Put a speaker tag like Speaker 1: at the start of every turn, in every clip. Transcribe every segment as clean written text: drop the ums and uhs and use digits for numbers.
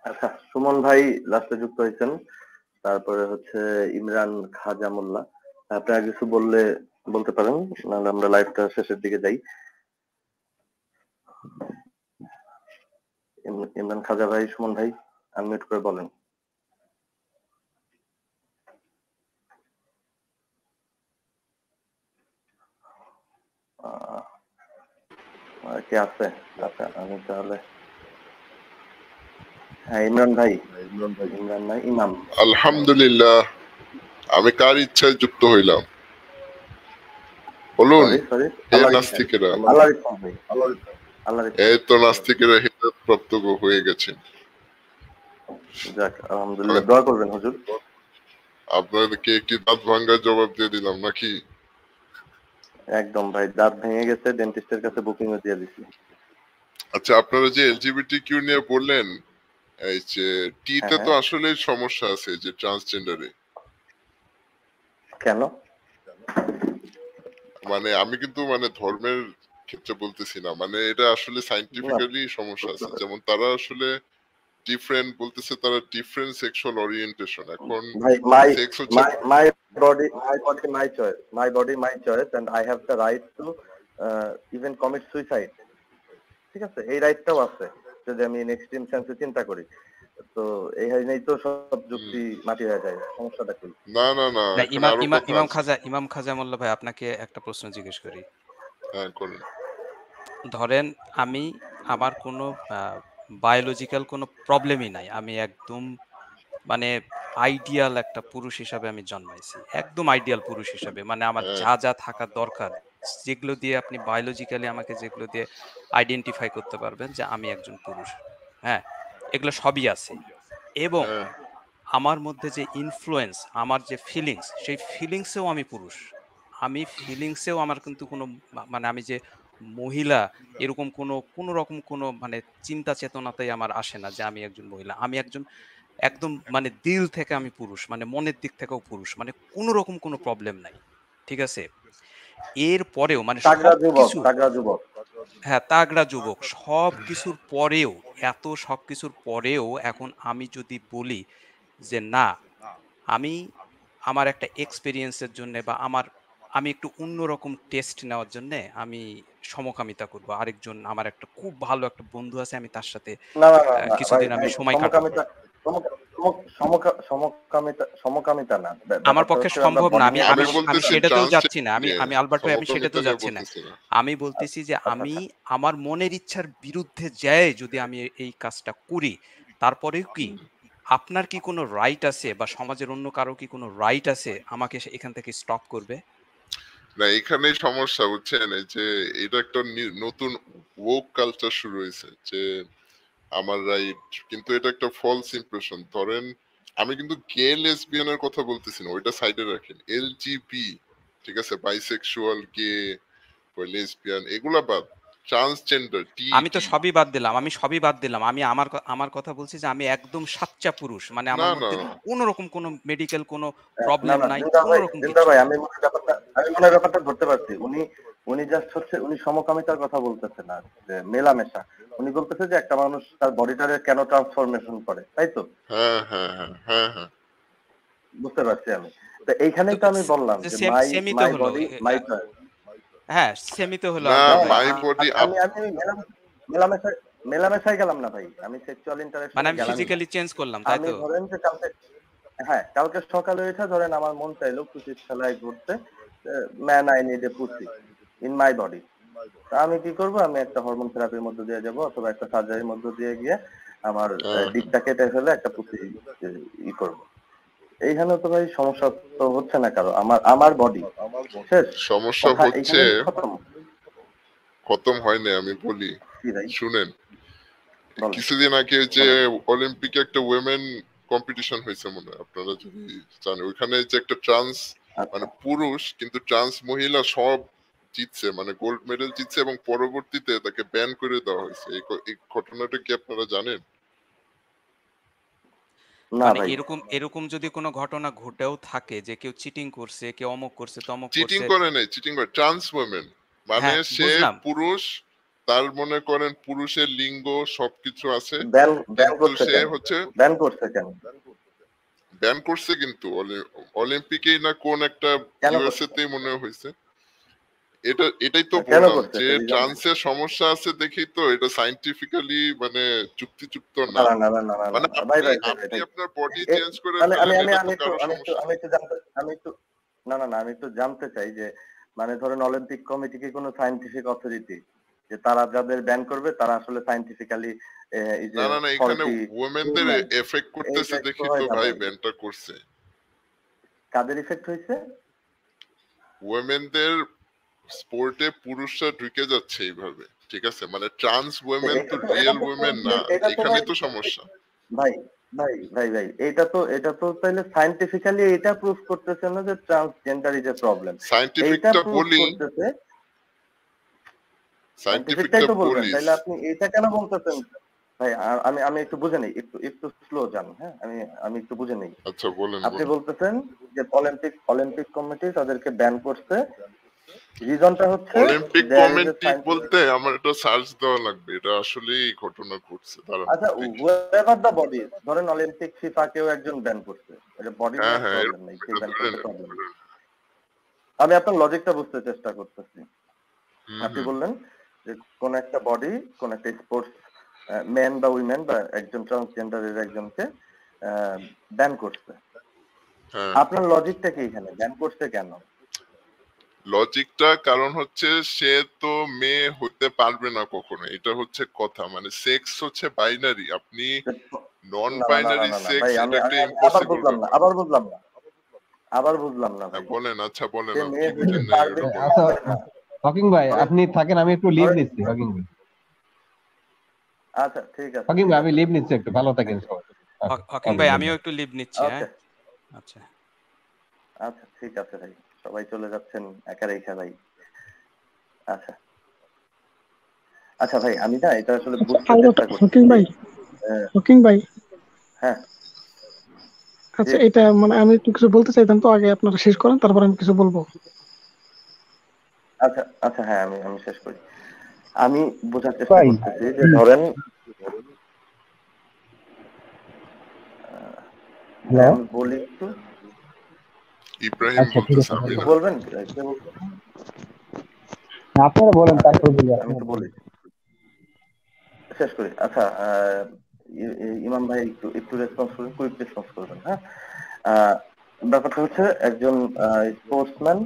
Speaker 1: আচ্ছা, সুমন ভাই লাস্টে যুক্ত হয়েছেন। তারপরে হচ্ছে ইমরান খাজা মোল্লা। আপনারা কিছু বলতে পারেন, নাহলে আমরা লাইভটা শেষের দিকে যাই। ইমরান খাজা ভাই, সুমন ভাই, আনমিউট করে বলেন। কে আছে? আচ্ছা, আমি তাহলে হ্যাঁ, ইমরান ভাই। ইমরান নাই, ইমাম।
Speaker 2: আলহামদুলিল্লাহ, আমি কার ইচ্ছায় যুক্ত হইলাম বলুন।
Speaker 1: সরি,
Speaker 2: হে
Speaker 1: আল্লাহর ইচ্ছা,
Speaker 2: নাস্তিকেরা,
Speaker 1: আল্লাহর ইচ্ছা ভাই, আল্লাহর ইচ্ছা।
Speaker 2: এই তো নাস্তিকেরা হিদায়াত প্রাপ্ত হয়ে গেছেন।
Speaker 1: যাক, আলহামদুলিল্লাহ, দোয়া করবেন হুজুর।
Speaker 2: আপনাদেরকে কি দাঁত ভাঙ্গার জবাব দিয়ে দিলাম নাকি?
Speaker 1: একদম ভাই, দাঁত ভেঙে গেছে, ডেন্টিস্টের কাছে বুকিংও দিয়ে দিছি।
Speaker 2: আচ্ছা, আপনারা যে এলজিবিটি কিউ নিয়ে বললেন, এই যে টিতে তো আসলে সমস্যা আছে, যে ট্রান্সজেন্ডারে।
Speaker 1: কেন?
Speaker 2: মানে আমি কিন্তু মানে ধর্মের ক্ষেত্রে বলতেছি না, মানে এটা আসলে সাইন্টিফিক্যালি সমস্যা আছে। যেমন তারা আসলে ডিফারেন্ট বলতেছে, তারা ডিফারেন্ট সেক্সুয়াল ওরিয়েন্টেশন। এখন
Speaker 1: ভাই,
Speaker 2: সেক্স হচ্ছে
Speaker 1: my body, my choice, my body, my choice, and I have the right to even commit suicide. ঠিক আছে, এই রাইটটাও আছে যদি আমি এক্সট্রিম সেন্সে চিন্তা করি। তো এই হাইনেই তো সব যুক্তি মাটি হয়ে যায়। সমস্যাটা কি?
Speaker 2: না না না,
Speaker 3: না,
Speaker 2: এখানে আরো কথা আছে।
Speaker 3: ইমাম খাজা মোল্লা ভাই, আপনাকে একটা প্রশ্ন জিজ্ঞেস করি।
Speaker 2: হ্যাঁ, করুন।
Speaker 3: ধরেন আমি, আমার কোনো বায়োলজিক্যাল কোনো প্রবলেমই নাই, আমি একদম মানে আইডিয়াল একটা পুরুষ হিসাবে আমি জন্মাইছি, একদম আইডিয়াল পুরুষ হিসাবে, মানে আমার
Speaker 2: হ্যাঁ,
Speaker 3: যা যা থাকা দরকার, যেগুলো দিয়ে আপনি বায়োলজিক্যালি আমাকে যেগুলো দিয়ে আইডেন্টিফাই করতে পারবেন যে আমি একজন পুরুষ, হ্যাঁ, এগুলো সবই আছে। এবং
Speaker 2: হ্যাঁ,
Speaker 3: আমার মধ্যে যে ইনফ্লুয়েন্স, আমার যে ফিলিংস, সেই ফিলিংসেও আমি পুরুষ। আমি ফিলিংসেও আমার কিন্তু কোনো মানে আমি যে মহিলা, এরকম কোনো রকম কোনো মানে চিন্তা চেতনাতেই আমার আসে না যে আমি একজন মহিলা। আমি একজন একদম মানে দিল থেকে আমি পুরুষ, মানে মনের দিক থেকেও পুরুষ, মানে কোনো রকম কোনো প্রবলেম নাই। ঠিক আছে? এর পরেও মানে
Speaker 1: তাগড়া যুবক,
Speaker 3: সবকিছু,
Speaker 1: তাগড়া যুবক।
Speaker 3: হ্যাঁ, তাগড়া যুবক, সবকিছুর পরেও, এত সবকিছুর পরেও এখন আমি যদি বলি যে না, আমি আমার একটা এক্সপেরিয়েন্সের জন্য বা আমি একটু অন্যরকম টেস্ট নেওয়ার জন্য আমি সমকামিতা করব, আরেকজন, আমার একটা খুব ভালো একটা বন্ধু আছে, আমি তার সাথে
Speaker 1: না না না না ভাই,
Speaker 3: কিছুদিন আমি
Speaker 1: ভাই,
Speaker 3: সময় কাটাবো।
Speaker 1: সমকামিতা, সমকামিতা না।
Speaker 3: আমার
Speaker 1: ব্যাপারটা
Speaker 3: পক্ষে
Speaker 1: হচ্ছে আমরা
Speaker 3: সম্ভব না,
Speaker 1: বডি
Speaker 3: আমি
Speaker 1: নিয়ে
Speaker 3: আমি
Speaker 2: আমি
Speaker 1: কথা
Speaker 3: আমি
Speaker 1: বলছি।
Speaker 2: বলতেছি
Speaker 3: সেটাতেও যাচ্ছি না,
Speaker 2: ট্রান্সজেন্ডার
Speaker 3: আমি
Speaker 2: নিয়ে,
Speaker 3: আমি আলবার্ট ভাই, আমি
Speaker 2: সমকামিতা
Speaker 3: সেটাতেও
Speaker 2: নিয়ে
Speaker 3: যাচ্ছি না।
Speaker 2: বলতেছি না।
Speaker 3: আমি বলতেছি যে
Speaker 1: আচ্ছা,
Speaker 3: আমি
Speaker 1: আচ্ছা।
Speaker 3: আমার মনের ইচ্ছার বিরুদ্ধে যায় যদি আমি এই কাজটা করি, তারপরেও কি আপনার কি কোনো রাইট আছে বা সমাজের অন্য কারো কি কোনো রাইট আছে আমাকে এখান থেকে স্টপ করবে?
Speaker 2: না, এখানেই সমস্যা, বুঝছেন? এই যে এটা একটা নতুন woke কালচার শুরু হয়েছে, যে আমার রাইট, কিন্তু এটা একটা ফলস ইমপ্রেশন। ধরেন, আমি কিন্তু গে লেসবিয়ানের কথা বলতেছি না, ওইটা সাইডে রাখেন। এলজিবি, ঠিক আছে, বাইসেক্সুয়াল, গে, লেসবিয়ান, এগুলা বাদ। ট্রান্সজেন্ডার,
Speaker 3: আমি তো
Speaker 2: টিটি।
Speaker 3: সবই বাদ দিলাম, আমি সবই বাদ দিলাম। আমি আমার কথা বলছি যে আমি একদম সাচ্চা পুরুষ। মানে
Speaker 2: না
Speaker 3: আমার
Speaker 2: না
Speaker 3: মধ্যে
Speaker 2: না,
Speaker 3: কোনো রকম কোনো মেডিকেল কোনো
Speaker 1: না
Speaker 3: প্রবলেম
Speaker 1: না,
Speaker 3: নাই,
Speaker 1: জিন্দা
Speaker 3: কোনো
Speaker 1: ভাই,
Speaker 3: রকম
Speaker 1: জিন্দা
Speaker 3: কিচ্ছু
Speaker 1: ভাই,
Speaker 3: নাই।
Speaker 1: আমি মনে হয় ব্যাপারটা ধরতে পারছি। উনি উনি জাস্ট হচ্ছে, উনি সমকামিতার কথা বলতেছে না, যে মেলামেশা। উনি বলতেছে যে একটা মানুষ তার বডিটারে কেন ট্রান্সফরমেশন করে, তাই তো?
Speaker 2: হ্যাঁ হ্যাঁ হ্যাঁ হ্যাঁ হ্যাঁ।
Speaker 1: বুঝতে পারছি আমি। তো
Speaker 3: তো
Speaker 1: এইখানেই তো আমি বললাম যে মাই
Speaker 3: সেমই তো
Speaker 1: মাই
Speaker 3: হলো।
Speaker 1: Body my choice.
Speaker 3: হ্যাঁ, সেমই তো হলো
Speaker 2: না,
Speaker 3: আলবার্ট ভাই।
Speaker 2: My body up.
Speaker 1: আমি আমি মেলামেশায় মেলামেশায় গেলাম না ভাই, আমি সেক্সুয়াল
Speaker 3: মানে
Speaker 1: ইন্টারেকশনে
Speaker 3: আমি
Speaker 1: গেলামই না।
Speaker 3: ফিজিক্যালি চেঞ্জ করলাম, তাই
Speaker 1: আমি
Speaker 3: তো?
Speaker 1: ধরেন যে কালকে সকালে উঠে ধরেন আমার মন চাইলো খুশির খেলায় ঘুরতে, man I need a pussy in my body. আমি কি করব? আমি একটা হরমোন থেরাপির মধ্যে দিয়ে যাব, অথবা একটা সার্জারির মধ্যে দিয়ে গিয়ে আমার
Speaker 2: হ্যাঁ হ্যাঁ।
Speaker 1: ডিপটা কেটে ফেলে একটা পুসি ই করব। এইখানে তো ভাই সমস্যা তো হচ্ছে না কারো, আমার বডি শেষ,
Speaker 2: সমস্যা
Speaker 1: কথা
Speaker 2: হচ্ছে,
Speaker 1: এইখানেই খতম।
Speaker 2: খতম হয় না, আমি বলি,
Speaker 1: কি ভাই?
Speaker 2: শুনেন।
Speaker 1: বলেন,
Speaker 2: কিছুদিন আগে যে
Speaker 1: বলেন।
Speaker 2: অলিম্পিকে একটা উইমেন কম্পিটিশন হয়েছে, মনে হয় আপনারা যদি জানেন, ওইখানে যে একটা ট্রান্স,
Speaker 1: আচ্ছা,
Speaker 2: মানে পুরুষ কিন্তু ট্রান্স মহিলা সব জিতছে, মানে গোল্ড মেডেল জিতছে, এবং পরবর্তীতে তাকে ব্যান করে দেওয়া হয়েছে। এই ঘটনাটা কি আপনারা জানেন?
Speaker 1: না
Speaker 3: মানে
Speaker 1: ভাই।
Speaker 3: এরকম এরকম যদি কোনো ঘটনা ঘটেও থাকে যে কেউ চিটিং করছে, কেউ অমুক করছে, তমুক
Speaker 2: চিটিং
Speaker 3: করছে,
Speaker 2: করে নাই, চিটিং করে ট্রান্স উইমেন, মানে
Speaker 3: হ্যাঁ
Speaker 2: সে
Speaker 3: বুঝলাম।
Speaker 2: পুরুষ, তার মনে করেন পুরুষের লিঙ্গ সবকিছু আছে,
Speaker 1: ব্যান
Speaker 2: কিন্তু
Speaker 1: করছে
Speaker 2: সে
Speaker 1: কেন?
Speaker 2: হচ্ছে
Speaker 1: ব্যান করছে কেন?
Speaker 2: ব্যান করছে, কিন্তু অলিম্পিকেই না কোন একটা
Speaker 1: কেন
Speaker 2: ইউএসএ
Speaker 1: করছে?
Speaker 2: তেই মনে হয় হয়েছে। এটাই তো
Speaker 1: কেন
Speaker 2: বললাম
Speaker 1: করছে
Speaker 2: যে
Speaker 1: এটা রিজন?
Speaker 2: ট্রান্সের সমস্যা আছে দেখেই তো এটা সাইন্টিফিক্যালি মানে যুক্তিযুক্ত
Speaker 1: না
Speaker 2: না।
Speaker 1: না না না না না
Speaker 2: মানে
Speaker 1: না ভাই
Speaker 2: আপনি
Speaker 1: ভাই ভাই ভাই
Speaker 2: আপনি
Speaker 1: ভাই।
Speaker 2: আপনার বডি
Speaker 1: এ
Speaker 2: চেঞ্জ করে
Speaker 1: আমি আমি
Speaker 2: ফেলেন,
Speaker 1: আমি
Speaker 2: এটা তো
Speaker 1: আমি একটু
Speaker 2: কারো
Speaker 1: আমি একটু
Speaker 2: সমস্যা
Speaker 1: আমি
Speaker 2: না।
Speaker 1: একটু জানতে আমি একটু না না না আমি একটু জানতে চাই যে মানে ধরেন অলিম্পিক কমিটি কি কোনো সায়েন্টিফিক অথরিটি যে তারা যাদের ব্যান করবে তারা আসলে সায়েন্টিফিক্যালি এই যে
Speaker 2: না, এখানে
Speaker 1: ফল্টি
Speaker 2: ওমেনদের
Speaker 1: হিউম্যান
Speaker 2: এফেক্ট করতেছে
Speaker 1: এইটা একটু
Speaker 2: দেখি তো
Speaker 1: হয় না
Speaker 2: ভাই
Speaker 1: ভাই।
Speaker 2: ব্যানটা করছে।
Speaker 1: কাদের ইফেক্ট হয়েছে?
Speaker 2: ওমেনদের স্পোর্টে পুরুষরা ঢুকে যাচ্ছে এইভাবে, ঠিক আছে? মানে ট্রান্স
Speaker 1: তো
Speaker 2: ওমেন তো
Speaker 1: এটা
Speaker 2: রিয়েল
Speaker 1: তো
Speaker 2: ওমেন না,
Speaker 1: এটা তো ভাই
Speaker 2: এখানেই তো সমস্যা।
Speaker 1: ভাই ভাই এটা তো তাহলে সায়েন্টিফিক্যালি এটা প্রুফ করতেছে না যে ট্রান্সজেন্ডার ইজ এ প্রবলেম। এইটা
Speaker 2: সায়েন্টিফিকটা
Speaker 1: প্রুফ
Speaker 2: বলি,
Speaker 1: করতেছে সায়েন্টিফিকটাই
Speaker 2: সায়েন্টিফিকটা
Speaker 1: তো বলবেন,
Speaker 2: বলিস।
Speaker 1: তাইলে আপনি এইটা কেন বলতেছেন? ভাই আমি আমি একটু বুঝে নেই, একটু একটু স্লো যান, হ্যাঁ আমি আমি একটু বুঝে নেই।
Speaker 2: আচ্ছা বলেন
Speaker 1: আপনি
Speaker 2: বলেন।
Speaker 1: বলতেছেন যে অলিম্পিক কমিটি তাদেরকে ব্যান করছে, রিজনটা হচ্ছে
Speaker 2: Olympic
Speaker 1: there is a
Speaker 2: committee
Speaker 1: scientific.
Speaker 2: বলতে আমার এটা সার্চ দেওয়া লাগবে, এটা আসলেই ঘটনা ঘটছে, দাঁড়ান
Speaker 1: আচ্ছা
Speaker 2: দেখি।
Speaker 1: হুয়েভার দ্য বডি, ধরেন অলিম্পিক ফিফাকেও একজন ব্যান করছে, এটা বডি
Speaker 2: হ্যাঁ
Speaker 1: নিয়ে
Speaker 2: হ্যাঁ
Speaker 1: প্রবলেম
Speaker 2: এরকম
Speaker 1: নেই, কে
Speaker 2: এটা
Speaker 1: ব্যান
Speaker 2: ধরে
Speaker 1: করছে
Speaker 2: নেন।
Speaker 1: প্রবলেম নেই। আমি আপনার লজিকটা বুঝতে চেষ্টা করতেছি।
Speaker 2: হুম
Speaker 1: আপনি
Speaker 2: হুম
Speaker 1: বললেন যে কোন একটা বডি, কোন একটা স্পোর্টস ম্যান বা উইমেন বা একজন ট্রান্সজেন্ডারের একজনকে ব্যান করছে।
Speaker 2: হ্যাঁ
Speaker 1: আপনার লজিকটা কি এখানে, ব্যান করছে কেন?
Speaker 2: লজিকটা কারণ হচ্ছে সে তো মেয়ে হতে পারবে না কখনো, এটা হচ্ছে কথা। মানে সেক্স হচ্ছে বাইনারি, আপনি নন
Speaker 1: না না না না
Speaker 2: বাইনারি
Speaker 1: না না
Speaker 2: সেক্স
Speaker 1: ভাই,
Speaker 2: এটা
Speaker 1: আমি
Speaker 2: একটা
Speaker 1: আমি আবার
Speaker 2: ইম্পসিবল
Speaker 1: বুঝলাম না,
Speaker 2: ব্যাপার।
Speaker 1: আবার বুঝলাম না
Speaker 2: হ্যাঁ
Speaker 1: ভাই।
Speaker 2: বলেন, আচ্ছা বলেন
Speaker 1: সে
Speaker 2: আর কি
Speaker 1: মেয়ে হইতে
Speaker 2: বুঝেন নাই
Speaker 1: পারবে
Speaker 2: ওটা
Speaker 1: কি
Speaker 2: বলেন।
Speaker 4: আচ্ছা
Speaker 1: পারবে না?
Speaker 4: হকিং ভাই
Speaker 1: ধরেন
Speaker 4: আপনি থাকেন, আমি একটু লিভ
Speaker 1: ধরেন
Speaker 4: নিচ্ছি হকিং ভাই।
Speaker 1: আচ্ছা
Speaker 4: হকিং ভাই আমি
Speaker 1: আছে
Speaker 4: লিভ
Speaker 1: ভাই,
Speaker 4: নিচ্ছি, একটু ভালো থাকেন
Speaker 1: থ্যাংক ইউ।
Speaker 4: সবাই। ওকে
Speaker 3: হকিং
Speaker 4: ওকে
Speaker 3: ভাই
Speaker 4: গুড
Speaker 3: আমিও
Speaker 4: নাইট।
Speaker 3: একটু লিভ নিচ্ছি, হ্যাঁ।
Speaker 1: ওকে
Speaker 3: আচ্ছা।
Speaker 1: আচ্ছা ঠিক আছে ভাই, সবাই চলে যাচ্ছেন একা রেখা ভাই। আচ্ছা আচ্ছা ভাই, আমি না এটা আসলে
Speaker 5: আচ্ছা
Speaker 1: বুঝতে
Speaker 5: আর
Speaker 1: চেষ্টা
Speaker 5: হকিং
Speaker 1: করতেছি।
Speaker 5: ভাই,
Speaker 1: আহ,
Speaker 5: হকিং ভাই,
Speaker 1: হ্যাঁ জি
Speaker 5: আচ্ছা এটা মানে আমি একটু কিছু বলতে চাইতাম, তো আগে আপনারা শেষ করেন তারপর আমি কিছু বলবো।
Speaker 1: আচ্ছা আচ্ছা হ্যাঁ আমি আমি শেষ করি। আমি বোঝার চেষ্টা
Speaker 4: ভাই
Speaker 1: করতেছি যে ধরেন ভাই
Speaker 4: হ্যালো,
Speaker 1: আমি বলি একটু,
Speaker 2: ইব্রাহিম
Speaker 4: আচ্ছা ঠিক
Speaker 2: বলতেছে,
Speaker 4: আছে
Speaker 2: আমি
Speaker 1: একটু
Speaker 2: না।
Speaker 1: বলবেন কে বলবেন?
Speaker 4: আপনারা বলেন
Speaker 1: আচ্ছা
Speaker 4: তারপর বলি
Speaker 1: আমি
Speaker 4: আপনারা
Speaker 1: একটু
Speaker 4: বলেন।
Speaker 1: বলি, শেষ করি। আচ্ছা ইমাম ভাই একটু একটু রেসপন্স করবেন, কুইক রেসপন্স করবেন, হ্যাঁ। আহ, ব্যাপারটা হচ্ছে একজন স্পোর্টসম্যান,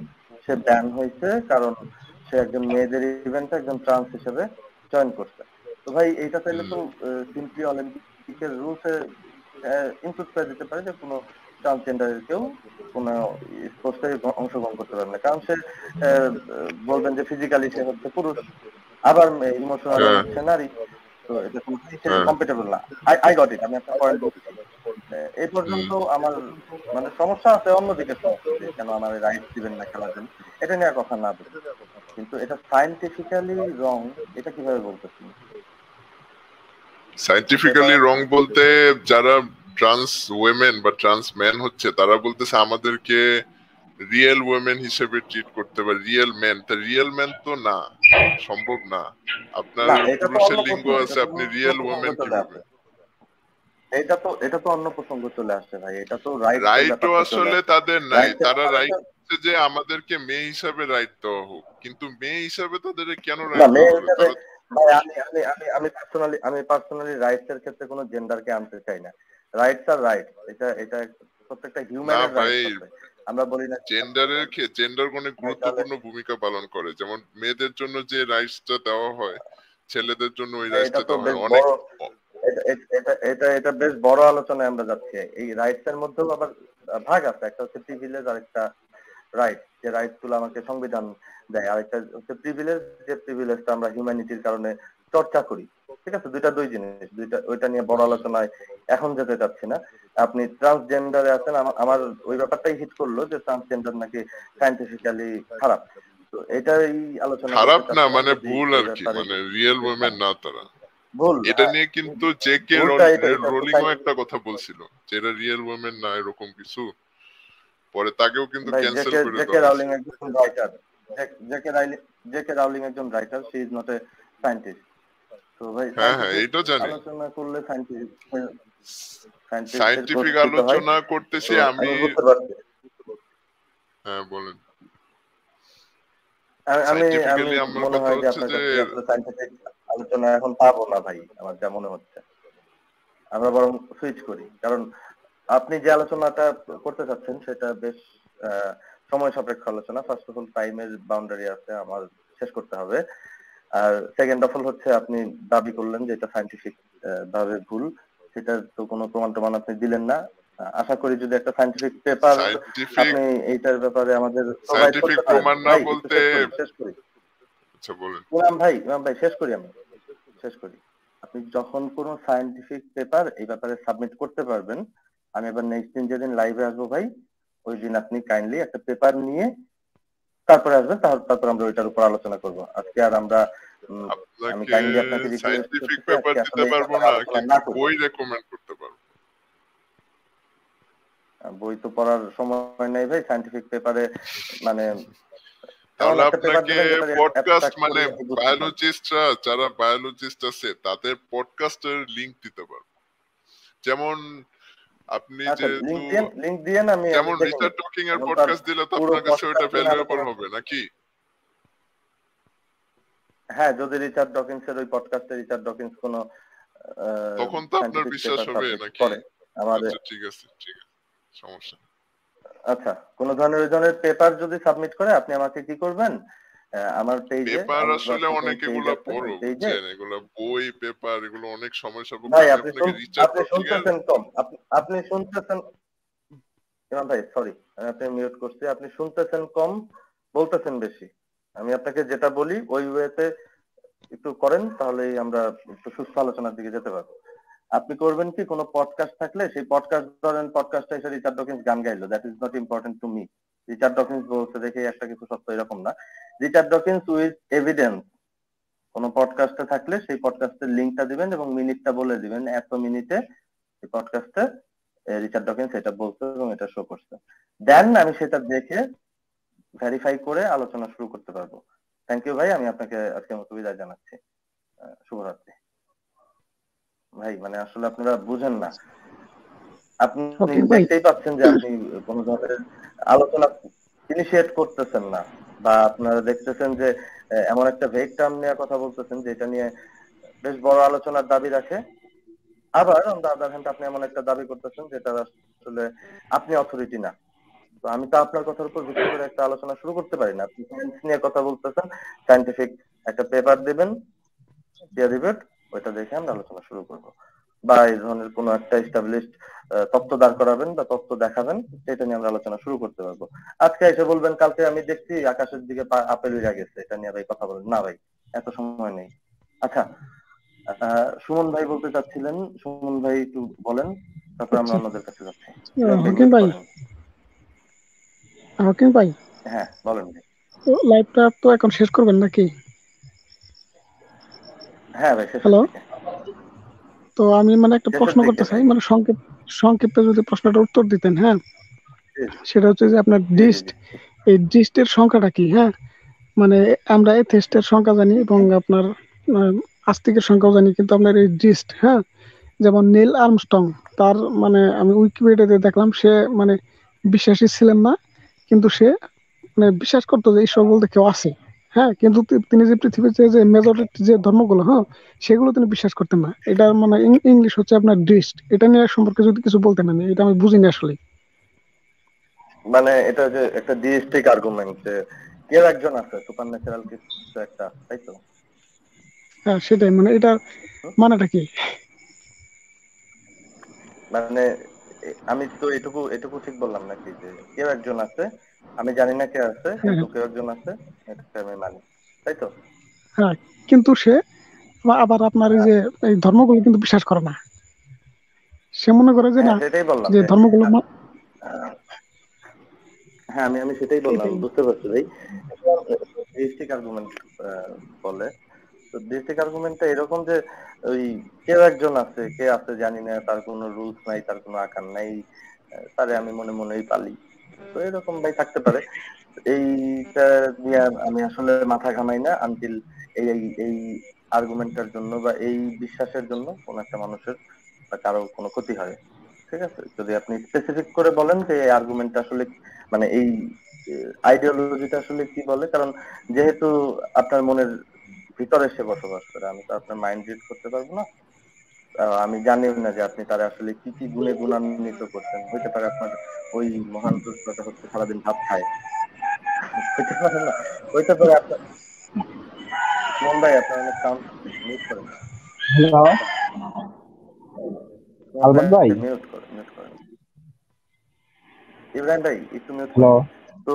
Speaker 1: সে ব্যান হয়েছে কারণ সে একজন মেয়েদের ইভেন্টে একজন ট্রান্স হিসেবে জয়েন করছে। তো ভাই এইটা তাইলে
Speaker 2: হুম।
Speaker 1: তো সিম্পলি অলিম্পিকের রুলসে ইনক্লুড করে দিতে পারে যে কোনো ট্রান্সজেন্ডারের কেউ কোনো স্পোর্টসে অংশগ্রহণ করতে পারবে না, কারণ সে বলবেন যে ফিজিক্যালি সে হচ্ছে পুরুষ, আবার ইমোশনালি
Speaker 2: হ্যাঁ
Speaker 1: হচ্ছে নারী। তো এটা কোনোটাই হিসেবে
Speaker 2: হ্যাঁ
Speaker 1: কম্পেটেবল না। আই গট ইট, আমি আপনার পয়েন্ট বুঝছি। এই
Speaker 2: হুম।
Speaker 1: পর্যন্ত আমার মানে সমস্যা আছে অন্যদিকে, সমস্যা যে কেন আমার রাইট দিবেন না খেলার জন্য, এটা নিয়ে আর কথা না বলি। কিন্তু এটা সায়েন্টিফিক্যালি রং, এটা কিভাবে বলতেছেন? এটা
Speaker 2: সায়েন্টিফিক্যালি রং বলতে যারা ট্রান্স ওয়েমেন বা ট্রান্স ম্যান হচ্ছে তারা বলতেছে আমাদেরকে রিয়েল ওয়েমেন হিসেবে ট্রিট করতে পারে, রিয়েল ম্যান। তা রিয়েল ম্যান তো না, সম্ভব না। আপনার
Speaker 1: না, এটা তো
Speaker 2: পুরুষের
Speaker 1: অন্য
Speaker 2: লিঙ্গ
Speaker 1: প্রশ্ন, এটা
Speaker 2: আছে,
Speaker 1: তো
Speaker 2: আপনি
Speaker 1: অন্য
Speaker 2: রিয়েল
Speaker 1: প্রসঙ্গ
Speaker 2: ওয়েমেন
Speaker 1: চলে
Speaker 2: কিভাবে?
Speaker 1: আসে। এটা তো অন্য প্রসঙ্গ চলে আসছে ভাই, এটা তো রাইটস এর
Speaker 2: রাইটও
Speaker 1: ব্যাপারটা চলে
Speaker 2: আসলে
Speaker 1: আসে।
Speaker 2: তাদের নাই,
Speaker 1: রাইটস এর
Speaker 2: তারা
Speaker 1: ব্যাপারে
Speaker 2: রাইট
Speaker 1: তো
Speaker 2: যে আমাদেরকে মেয়ে হিসাবে রাইট দেওয়া হোক, কিন্তু মেয়ে হিসাবে তাদের কেন
Speaker 1: না,
Speaker 2: রাইট দেওয়া
Speaker 1: মেয়ে
Speaker 2: হবে?
Speaker 1: হিসেবে
Speaker 2: তারা
Speaker 1: ভাই আমি পার্সোনালি রাইটস এর ক্ষেত্রে কোনো জেন্ডারকে আনতে চাই না। রাইটস আর রাইট, এটা প্রত্যেকটা
Speaker 2: না
Speaker 1: হিউম্যানের
Speaker 2: ভাই,
Speaker 1: রাইটস আছে। আমরা বলি না
Speaker 2: জেন্ডার অনেক
Speaker 1: ভাই তাহলে
Speaker 2: গুরুত্বপূর্ণ ভূমিকা পালন করে। যেমন মেয়েদের জন্য যে রাইটসটা দেওয়া হয়, ছেলেদের জন্য ওই
Speaker 1: ভাই এটা
Speaker 2: রাইটসটা
Speaker 1: তো
Speaker 2: দেওয়া হয়
Speaker 1: বেশ
Speaker 2: অনেক।
Speaker 1: বড়, এটা বেশ বড় আলোচনায় আমরা যাচ্ছি। এই রাইটস এর মধ্যেও আবার ভাগ আছে, একটা হচ্ছে প্রিভিলেজ আর একটা রাইট, যে রাইটস গুলো আমাকে সংবিধান দেয়, আর একটা হচ্ছে প্রিভিলেজ, যে প্রিভিলেজটা আমরা হিউম্যানিটির কারণে চর্চা করি। ঠিক আছে, দুই জিনিস, ওইটা নিয়ে বড়
Speaker 2: হুম।
Speaker 1: আলোচনায় এখন যেতে চাচ্ছি না। আপনি ট্রান্সজেন্ডারে আছেন, আমার ওই ব্যাপারটাই হিট করলো যে ট্রান্সজেন্ডার নাকি সায়েন্টিফিক্যালি খারাপ। তো এটাই আলোচনা করতে
Speaker 2: খারাপ না,
Speaker 1: চাচ্ছিলাম
Speaker 2: মানে
Speaker 1: যদি
Speaker 2: ভুল
Speaker 1: এই
Speaker 2: আর কি,
Speaker 1: ব্যাপারে
Speaker 2: মানে রিয়েল
Speaker 1: যদি
Speaker 2: ওয়েমেন না তারা।
Speaker 1: ভুল,
Speaker 2: এটা নিয়ে কিন্তু জে কে
Speaker 1: ভুলটা এটা তো
Speaker 2: রোলিংও একটা কথা বলছিল যে এটা রিয়েল ওয়েমেন না, এরকম কিছু। পরে তাকেও কিন্তু
Speaker 1: ভাই
Speaker 2: ক্যান্সেল করে
Speaker 1: জেকে
Speaker 2: দেওয়া হয়েছে।
Speaker 1: রাউলিং একজন রাইটার, জেকে রাউলিং একজন writer, she is not a scientist. তো ভাই
Speaker 2: হ্যাঁ হ্যাঁ
Speaker 1: সায়েন্টিফিক
Speaker 2: এইটা জানি।
Speaker 1: আলোচনা করলে সায়েন্টিস্টের কোর্স
Speaker 2: সায়েন্টিফিক
Speaker 1: দিতে হয়।
Speaker 2: আলোচনা
Speaker 1: তো
Speaker 2: করতেছি আমি।
Speaker 1: আমি বুঝতে পারছি।
Speaker 2: হ্যাঁ বলেন।
Speaker 1: আমি আমি
Speaker 2: সায়েন্টিফিক্যালি আমার
Speaker 1: মনে
Speaker 2: কথা
Speaker 1: হয় যে
Speaker 2: হচ্ছে
Speaker 1: আপনার
Speaker 2: যে
Speaker 1: কাছ থেকে আসলে সায়েন্টিফিক আলোচনা এখন পাবো না ভাই, আমার যা মনে হচ্ছে। আমরা বরং সুইচ করি, কারণ আপনি যে আলোচনাটা করতে চাচ্ছেন সেটা বেশ সময় সাপেক্ষ আলোচনা। ফার্স্ট অফ অল টাইমের বাউন্ডারি আছে, আমার শেষ করতে হবে। আর সেকেন্ড অফ অল হচ্ছে আপনি দাবি করলেন যে এটা সায়েন্টিফিক ভাবে ভুল, সেটার তো কোনো প্রমাণ আপনি দিলেন না। আশা করি যদি একটা সায়েন্টিফিক পেপার
Speaker 2: সায়েন্টিফিক
Speaker 1: আপনি এইটার ব্যাপারে আমাদের প্রোভাইড
Speaker 2: সায়েন্টিফিক
Speaker 1: করতে পারেন।
Speaker 2: প্রমাণ না
Speaker 1: ভাই একটু
Speaker 2: বলতে।
Speaker 1: শেষ করি।
Speaker 2: আচ্ছা বলেন।
Speaker 1: ইমাম ভাই শেষ করি, আমি শেষ করি। আপনি যখন কোনো সায়েন্টিফিক পেপার এই ব্যাপারে সাবমিট করতে পারবেন, আমি এবার নেক্সট দিন যেদিন লাইভে আসবো ভাই, ওই দিন আপনি কাইন্ডলি একটা পেপার নিয়ে তারপরে আসবেন, তারপর আমরা ওইটার উপর আলোচনা করব। আজকে আর আমরা আমি
Speaker 2: আপনাকে
Speaker 1: কাইন্ডলি আপনাকে রিকোয়েস্ট
Speaker 2: সায়েন্টিফিক
Speaker 1: করতেছি
Speaker 2: পেপার
Speaker 1: আজকে
Speaker 2: দিতে
Speaker 1: আসলে এই
Speaker 2: পারবো
Speaker 1: ব্যাপারে
Speaker 2: না,
Speaker 1: আলোচনা
Speaker 2: কিন্তু
Speaker 1: না করি।
Speaker 2: বই রেকমেন্ড করতে পারবো।
Speaker 1: বই তো পড়ার সময় নেই ভাই, সায়েন্টিফিক পেপারে মানে এমন
Speaker 2: তাহলে
Speaker 1: একটা পেপার
Speaker 2: আপনাকে
Speaker 1: দিবেন যেটা
Speaker 2: পডকাস্ট
Speaker 1: অ্যাবস্ট্রাক্ট
Speaker 2: মানে
Speaker 1: করে আমি বুঝতে পারবো।
Speaker 2: বায়োলজিস্টরা যারা বায়োলজিস্ট আছে তাদের পডকাস্টের লিংক দিতে পারবো। যেমন আপনি
Speaker 1: আচ্ছা
Speaker 2: যেহেতু
Speaker 1: লিংক দিয়েন, আমি
Speaker 2: যেমন
Speaker 1: দেখে
Speaker 2: রিচার্ড
Speaker 1: নিচ্ছি।
Speaker 2: টকিং এর
Speaker 1: এখন তো আর
Speaker 2: পডকাস্ট দিলে তো
Speaker 1: পুরো
Speaker 2: আপনার কাছে ওটা
Speaker 1: পডকাস্ট নিয়ে
Speaker 2: ভ্যালুয়েবল
Speaker 1: আলোচনা।
Speaker 2: হবে নাকি?
Speaker 1: হ্যাঁ, যদি রিচার্ড ডকিন্সের ওই পডকাস্টে রিচার্ড ডকিন্স কোনো
Speaker 2: তখন তো আপনার
Speaker 1: সায়েন্টিফিক
Speaker 2: বিশ্বাস
Speaker 1: পেপার
Speaker 2: হবে
Speaker 1: সাবমিট
Speaker 2: নাকি?
Speaker 1: করে আমাদের।
Speaker 2: আচ্ছা ঠিক আছে ঠিক আছে, সমস্যা নেই।
Speaker 1: আচ্ছা, কোন ধরনের ওই ধরনের পেপার যদি সাবমিট করে আপনি আমাকে কি করবেন, আমার পেজে,
Speaker 2: পেপার আসলে
Speaker 1: ইউনিভার্সিটির
Speaker 2: অনেক
Speaker 1: পেজ
Speaker 2: এগুলা
Speaker 1: আছে, ওই
Speaker 2: বড়
Speaker 1: পেজে।
Speaker 2: বুঝছেন, এগুলা বই পেপার এগুলো অনেক সময় সাপেক্ষ।
Speaker 1: ভাই
Speaker 2: আমি
Speaker 1: আপনি
Speaker 2: আপনাকে রিচার্ড
Speaker 1: আপনি
Speaker 2: টকিং এর
Speaker 1: শুনতেছেন কম, আপনি শুনতেছেন। ইমাম ভাই সরি, আমি আপনি মিউট করছি। আপনি শুনতেছেন কম, বলতেছেন বেশি। আমি আপনাকে যেটা বলি ওই ওয়েতে একটু করেন, তাহলেই আমরা একটু সুস্থ আলোচনার দিকে যেতে পারবো। আপনি করবেন কি, কোনো পডকাস্ট থাকলে সেই পডকাস্ট ধরেন পডকাস্টে এসে রিচার্ড ডকিন্স গান গাইলো, that is not important to me. Richard Dawkins বলছে দেখে একটা কিছু সত্য, এরকম না। রিচার্ড ডকিন্স উইথ এভিডেন্স কোনো পডকাস্টে থাকলে সেই পডকাস্টের লিঙ্কটা দিবেন এবং মিনিটটা বলে দিবেন, এত মিনিটে এই পডকাস্টে রিচার্ড ডকিন্স এটা বলছে এবং এটা শো করছে। দেন আমি সেটা দেখে ভেরিফাই করে আলোচনা শুরু করতে পারবো। থ্যাংক ইউ ভাই, আমি আপনাকে আজকের মতো বিদায় জানাচ্ছি। শুভরাত্রি। ভাই মানে আসলে আপনারা বুঝেন না, আপনি
Speaker 5: ওকে ভাই,
Speaker 1: দেখতেই পাচ্ছেন যে আপনি কোনো ধরনের আলোচনা ইনিশিয়েট করতেছেন না, বা আপনারা দেখতেছেন যে এমন একটা ভেগ টার্ম নিয়ে কথা বলতেছেন যেটা নিয়ে বেশ বড় আলোচনার দাবি রাখে। আবার অন দ্য আদার হ্যান্ড আপনি এমন একটা দাবি করতেছেন যেটা আসলে আপনি অথরিটি না। তো আমি তো আপনার কথার উপর ভিত্তি করে একটা আলোচনা শুরু করতে পারি না। আপনি সায়েন্স নিয়ে কথা বলতেছেন, সায়েন্টিফিক একটা পেপার দিবেন, পিয়ার রিভিউড, ওইটা দেখে আমরা আলোচনা শুরু করব। বা এই ধরনের কোনো একটা এস্টাবলিশড তত্ত্ব দাঁড় করাবেন বা তত্ত্ব দেখাবেন, সেটা নিয়ে আমরা আলোচনা শুরু করতে পারবো। আজকে এসে বলবেন কালকে আমি দেখছি আকাশের দিকে আপেল উড়ে গেছে, এটা নিয়ে ভাই কথা বলেন না ভাই, এত সময় নেই। আচ্ছা, সুমন ভাই বলতে চাচ্ছিলেন, সুমন ভাই একটু বলেন, তারপর আমরা
Speaker 5: আচ্ছা।
Speaker 1: অন্যদের কাছে যাচ্ছি।
Speaker 5: হকিম ভাই, হকিম ভাই,
Speaker 1: হ্যাঁ বলেন ভাই।
Speaker 5: লাইভটা তো এখন শেষ করবেন নাকি?
Speaker 1: হ্যাঁ ভাই শেষের
Speaker 5: হ্যালো,
Speaker 1: দিকে।
Speaker 5: তো আমি মানে একটা
Speaker 1: শেষের
Speaker 5: প্রশ্ন
Speaker 1: দিকে
Speaker 5: করতে চাই,
Speaker 1: ভাই।
Speaker 5: মানে সংক্ষেপে যদি প্রশ্নটার উত্তর দিতেন। হ্যাঁ, সেটা হচ্ছে যে আপনার
Speaker 1: জি জি
Speaker 5: ডিস্ট,
Speaker 1: জি।
Speaker 5: এই ডিস্টের সংখ্যাটা কি? হ্যাঁ, মানে আমরা এথেস্টের সংখ্যা জানি এবং আপনার আস্তিকের সংখ্যাও জানি, কিন্তু আপনার এই ডিস্ট, হ্যাঁ, যেমন নীল আর্মস্ট্রং, তার মানে আমি উইকিপিডিয়াতে দেখলাম সে মানে বিশ্বাসী ছিলেন না, কিন্তু সে মানে বিশ্বাস করতো যে ঈশ্বর বলতে কেউ আছে। হ্যাঁ, কিন্তু তিনি যে পৃথিবীতে যে মেজরিটি যে ধর্মগুলো, হ্যাঁ, সেগুলো তিনি বিশ্বাস করতেন না। এটা মানে ইংলিশ হচ্ছে আপনার ডিস্ট। এটা নিয়ে সম্পর্কে যদি কিছু বলতেন, আমি এটা আমি বুঝিনি আসলে।
Speaker 1: মানে এটা যে একটা ডিএসটিক আর্গুমেন্ট যে কেউ একজন আছে, সুপার ন্যাচারাল কিছু একটা, তাই তো?
Speaker 5: হ্যাঁ সেটাই, মানে এটা
Speaker 1: হুম?
Speaker 5: মানেটা কি?
Speaker 1: মানে আমি তো এটুকু এটুকু ঠিক বললাম নাকি যে কেউ একজন আছে, আমি জানি না কে আছে,
Speaker 5: হ্যাঁ
Speaker 1: কিন্তু কেউ একজন আছে, এটা আমি মানি, তাই তো?
Speaker 5: হ্যাঁ, কিন্তু সে আবার আপনার এই যে এই ধর্মগুলো কিন্তু বিশ্বাস করে না। সে মনে করে যে
Speaker 1: হ্যাঁ
Speaker 5: না,
Speaker 1: সেটাই বললাম
Speaker 5: যে
Speaker 1: যে
Speaker 5: ধর্মগুলো
Speaker 1: আহ, হ্যাঁ আমি আমি সেটাই বললাম,
Speaker 5: এটাই।
Speaker 1: বুঝতে পারছি ভাই। ডিএসটিক আর্গুমেন্ট বলে। তো বেসিক আর্গুমেন্টটা এরকম যে ওই কেউ একজন আছে, কে আছে জানি না, তার কোনো রুলস নাই, তার কোনো আকার নাই, তারে আমি মনে মনেই পালি। তো এরকম ভাই থাকতে পারে। এইটা নিয়ে আমি আসলে মাথা ঘামাই না আনটিল এই এই এই আর্গুমেন্টের জন্য বা এই বিশ্বাসের জন্য কোন একটা মানুষের বা কারো কোনো ক্ষতি হয়। ঠিক আছে, যদি আপনি স্পেসিফিক করে বলেন যে এই আর্গুমেন্টটা আসলে মানে এই আইডিওলজিটা আসলে কি বলে, কারণ যেহেতু আপনার মনের ভিতরে সে বসবাস করে, আমি তো আপনার মাইন্ড রিড করতে পারবো না। আমি জানিও না যে আপনি তারা আসলে কি কি গুণে গুণান্বিত করছেন। হইতে পারে আপনার ওই মহান চরিত্রটা হচ্ছে সারাদিন ভাত খায়, হইতে পারে না, হইতে পারে আপনার সুমন ভাই আপনার অনেক সাউন্ড হচ্ছে, মিউট করেন।
Speaker 4: হ্যালো
Speaker 1: সুমন
Speaker 4: আলবত ভাই।
Speaker 1: ভাই মিউট করেন। ইব্রাহিম ভাই একটু মিউট
Speaker 4: হ্যালো।
Speaker 1: করেন। তো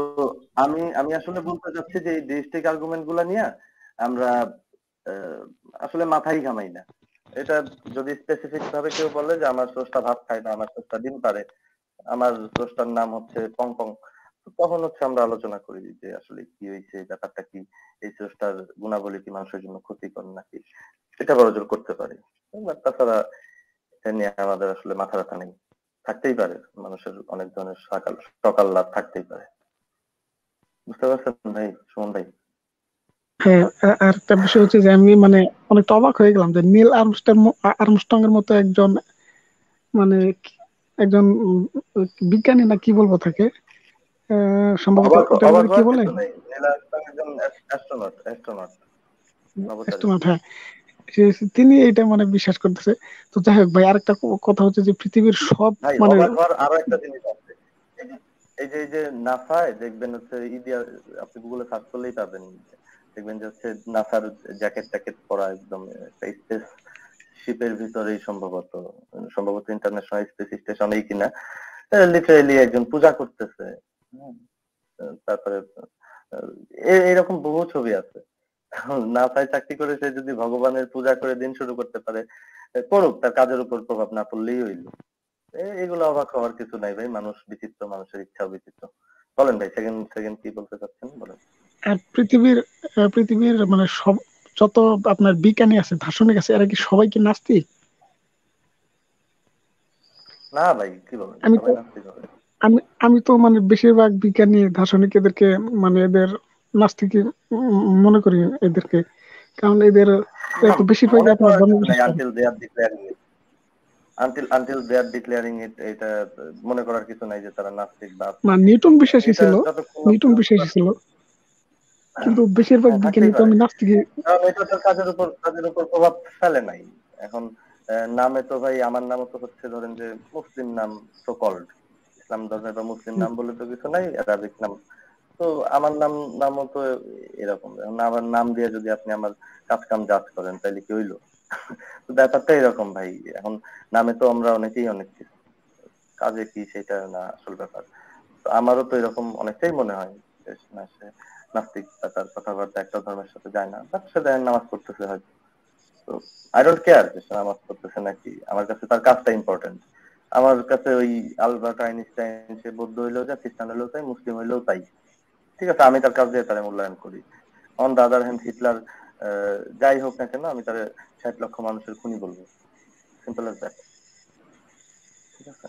Speaker 1: আমি আসলে বলতে চাচ্ছি যে এই ডিস্ট্রিক্ট আর্গুমেন্ট গুলা নিয়ে আমরা আসলে মাথায় ঘামাই না। এটা যদি স্পেসিফিক ভাবে কেউ বলে যে আমার স্রষ্টা ভাত খায় না, আমার স্রষ্টা ডিম পারে, আমার স্রষ্টার নাম হচ্ছে পং পং, তখন হচ্ছে আমরা আলোচনা করি যে আসলে কি হয়েছে, ব্যাপারটা কি, এই স্রষ্টার গুণাবলী কি মানুষের জন্য ক্ষতিকর নাকি, এটা বড়জোর করতে পারি। তাছাড়া এটা নিয়ে আমাদের আসলে মাথা ব্যথা নেই। থাকতেই পারে মানুষের অনেক ধরনের সকাল লাভ থাকতেই পারে। বুঝতে পারছেন ভাই, সুমন ভাই?
Speaker 5: হ্যাঁ, আর একটা বিষয় হচ্ছে যে আমি মানে অনেকটা অবাক হয়ে গেলাম যে নীল আর্মস্ট্রং এর মতো একজন মানে একজন বিজ্ঞানী না কি বলবো তাকে, সম্ভবত
Speaker 1: অবাক
Speaker 5: ওটার
Speaker 1: অবাক
Speaker 5: কি
Speaker 1: হওয়ার
Speaker 5: বলে,
Speaker 1: কিছু নেই, নীল আর্মস্ট্রং একজন অ্যাস্ট্রোনট, নভোচারী।
Speaker 5: অ্যাস্ট্রোনট, হ্যাঁ। তিনি এটা মানে বিশ্বাস করতেছে। তো যাই হোক ভাই, আরেকটা কথা হচ্ছে যে পৃথিবীর সব
Speaker 1: ভাই
Speaker 5: মানে
Speaker 1: অবাক হওয়ার আরো একটা জিনিস আছে। এই যে নাসায় দেখবেন হচ্ছে আপনি গুগলে সার্চ করলেই পাবেন, দেখবেন যে হচ্ছে নাসার জ্যাকেট ট্যাকেট পরা একদম স্পেস শিপের ভিতরেই সম্ভবত ইন্টারন্যাশনাল স্পেস স্টেশনেই কিনা লিটারেলি একজন পূজা করতেছে। হুম, তারপরে এরকম বহু ছবি আছে। নাসায় চাকরি করে সে যদি ভগবানের পূজা করে দিন শুরু করতে পারে, করুক, তার কাজের উপর প্রভাব না পড়লেই হইল। এগুলো অবাক হওয়ার কিছু নাই ভাই, মানুষ বিচিত্র, মানুষের ইচ্ছাও বিচিত্র। বলেন ভাই, সেকেন্ড সেকেন্ড কি বলতে চাচ্ছেন বলেন।
Speaker 5: আর পৃথিবীর মানে সব যত আপনার বিজ্ঞানী আছে, দার্শনিক আছে, এরা কি সবাই কি নাস্তিক?
Speaker 1: না ভাই, কি বলেন,
Speaker 5: আমি তো
Speaker 1: সবাই নাস্তিক হবে?
Speaker 5: আমি আমি তো মানে বেশিরভাগ বিজ্ঞানী দার্শনিক এদেরকে মানে এদের নাস্তিক মনে করি এদেরকে, কারণ এরা
Speaker 1: না,
Speaker 5: তো বেশিরভাগই
Speaker 1: মনে
Speaker 5: আপনার
Speaker 1: করার
Speaker 5: ধর্ম
Speaker 1: কিছু নাই
Speaker 5: বিশ্বাস করে।
Speaker 1: Until they are declaring it, until they are declaring it, এটা মনে করার কিছু নাই যে তারা নাস্তিক বা
Speaker 5: মানে
Speaker 1: আস্তিক।
Speaker 5: নিউটন বিশ্বাসী
Speaker 1: এটা
Speaker 5: ছিল,
Speaker 1: যতক্ষণ না
Speaker 5: নিউটন
Speaker 1: পর্যন্ত,
Speaker 5: বিশ্বাসী ছিল, কিন্তু বেশিরভাগ
Speaker 1: হ্যাঁ
Speaker 5: বিজ্ঞানী
Speaker 1: থাকতেই
Speaker 5: তো
Speaker 1: পারে,
Speaker 5: আমি নাস্তিক।
Speaker 1: কারণ এটা তো কাজের উপর প্রভাব ফেলে নাই। এখন নামে তো ভাই, আমার নামও তো হচ্ছে ধরেন যে মুসলিম নাম, সো কল্ড ইসলাম ধর্মের বা মুসলিম নাম বলে তো কিছু নাই, অ্যারাবিক নাম। তো আমার নামও তো এরকম। এখন আমার নাম দিয়ে যদি আপনি আমার কাজ কাম জাজ করেন তাহলে কি হইলো? তো ব্যাপারটা এরকম ভাই। এখন নামে তো আমরা অনেকেই অনেক কিছু, কাজে কি সেটা না আসল ব্যাপার। তো আমারও তো এরকম অনেকটাই মনে হয় যে না, সে নাস্তিক বা তার কথাবার্তা একটা ধর্মের সাথে যায় না, বাট সে দেখেন নামাজ পড়তেছে হয়তো। তো আই ডোন্ট কেয়ার যে সে নামাজ পড়তেছে নাকি, আমার কাছে তার কাজটা ইম্পর্টেন্ট। আমার কাছে ওই আলবার্ট আইনস্টাইন সে বৌদ্ধ হইলেও যা, খ্রিস্টান হইলেও তাই, মুসলিম হইলেও তাই। ঠিক আছে, আমি তার কাজ দিয়ে তারা মূল্যায়ন করি। On the other hand Hitler যাই হোক না কেন, আমি তার 60 লক্ষ মানুষের খুনি বলবো, সিম্পল এজ দ্যাট। ঠিক আছে।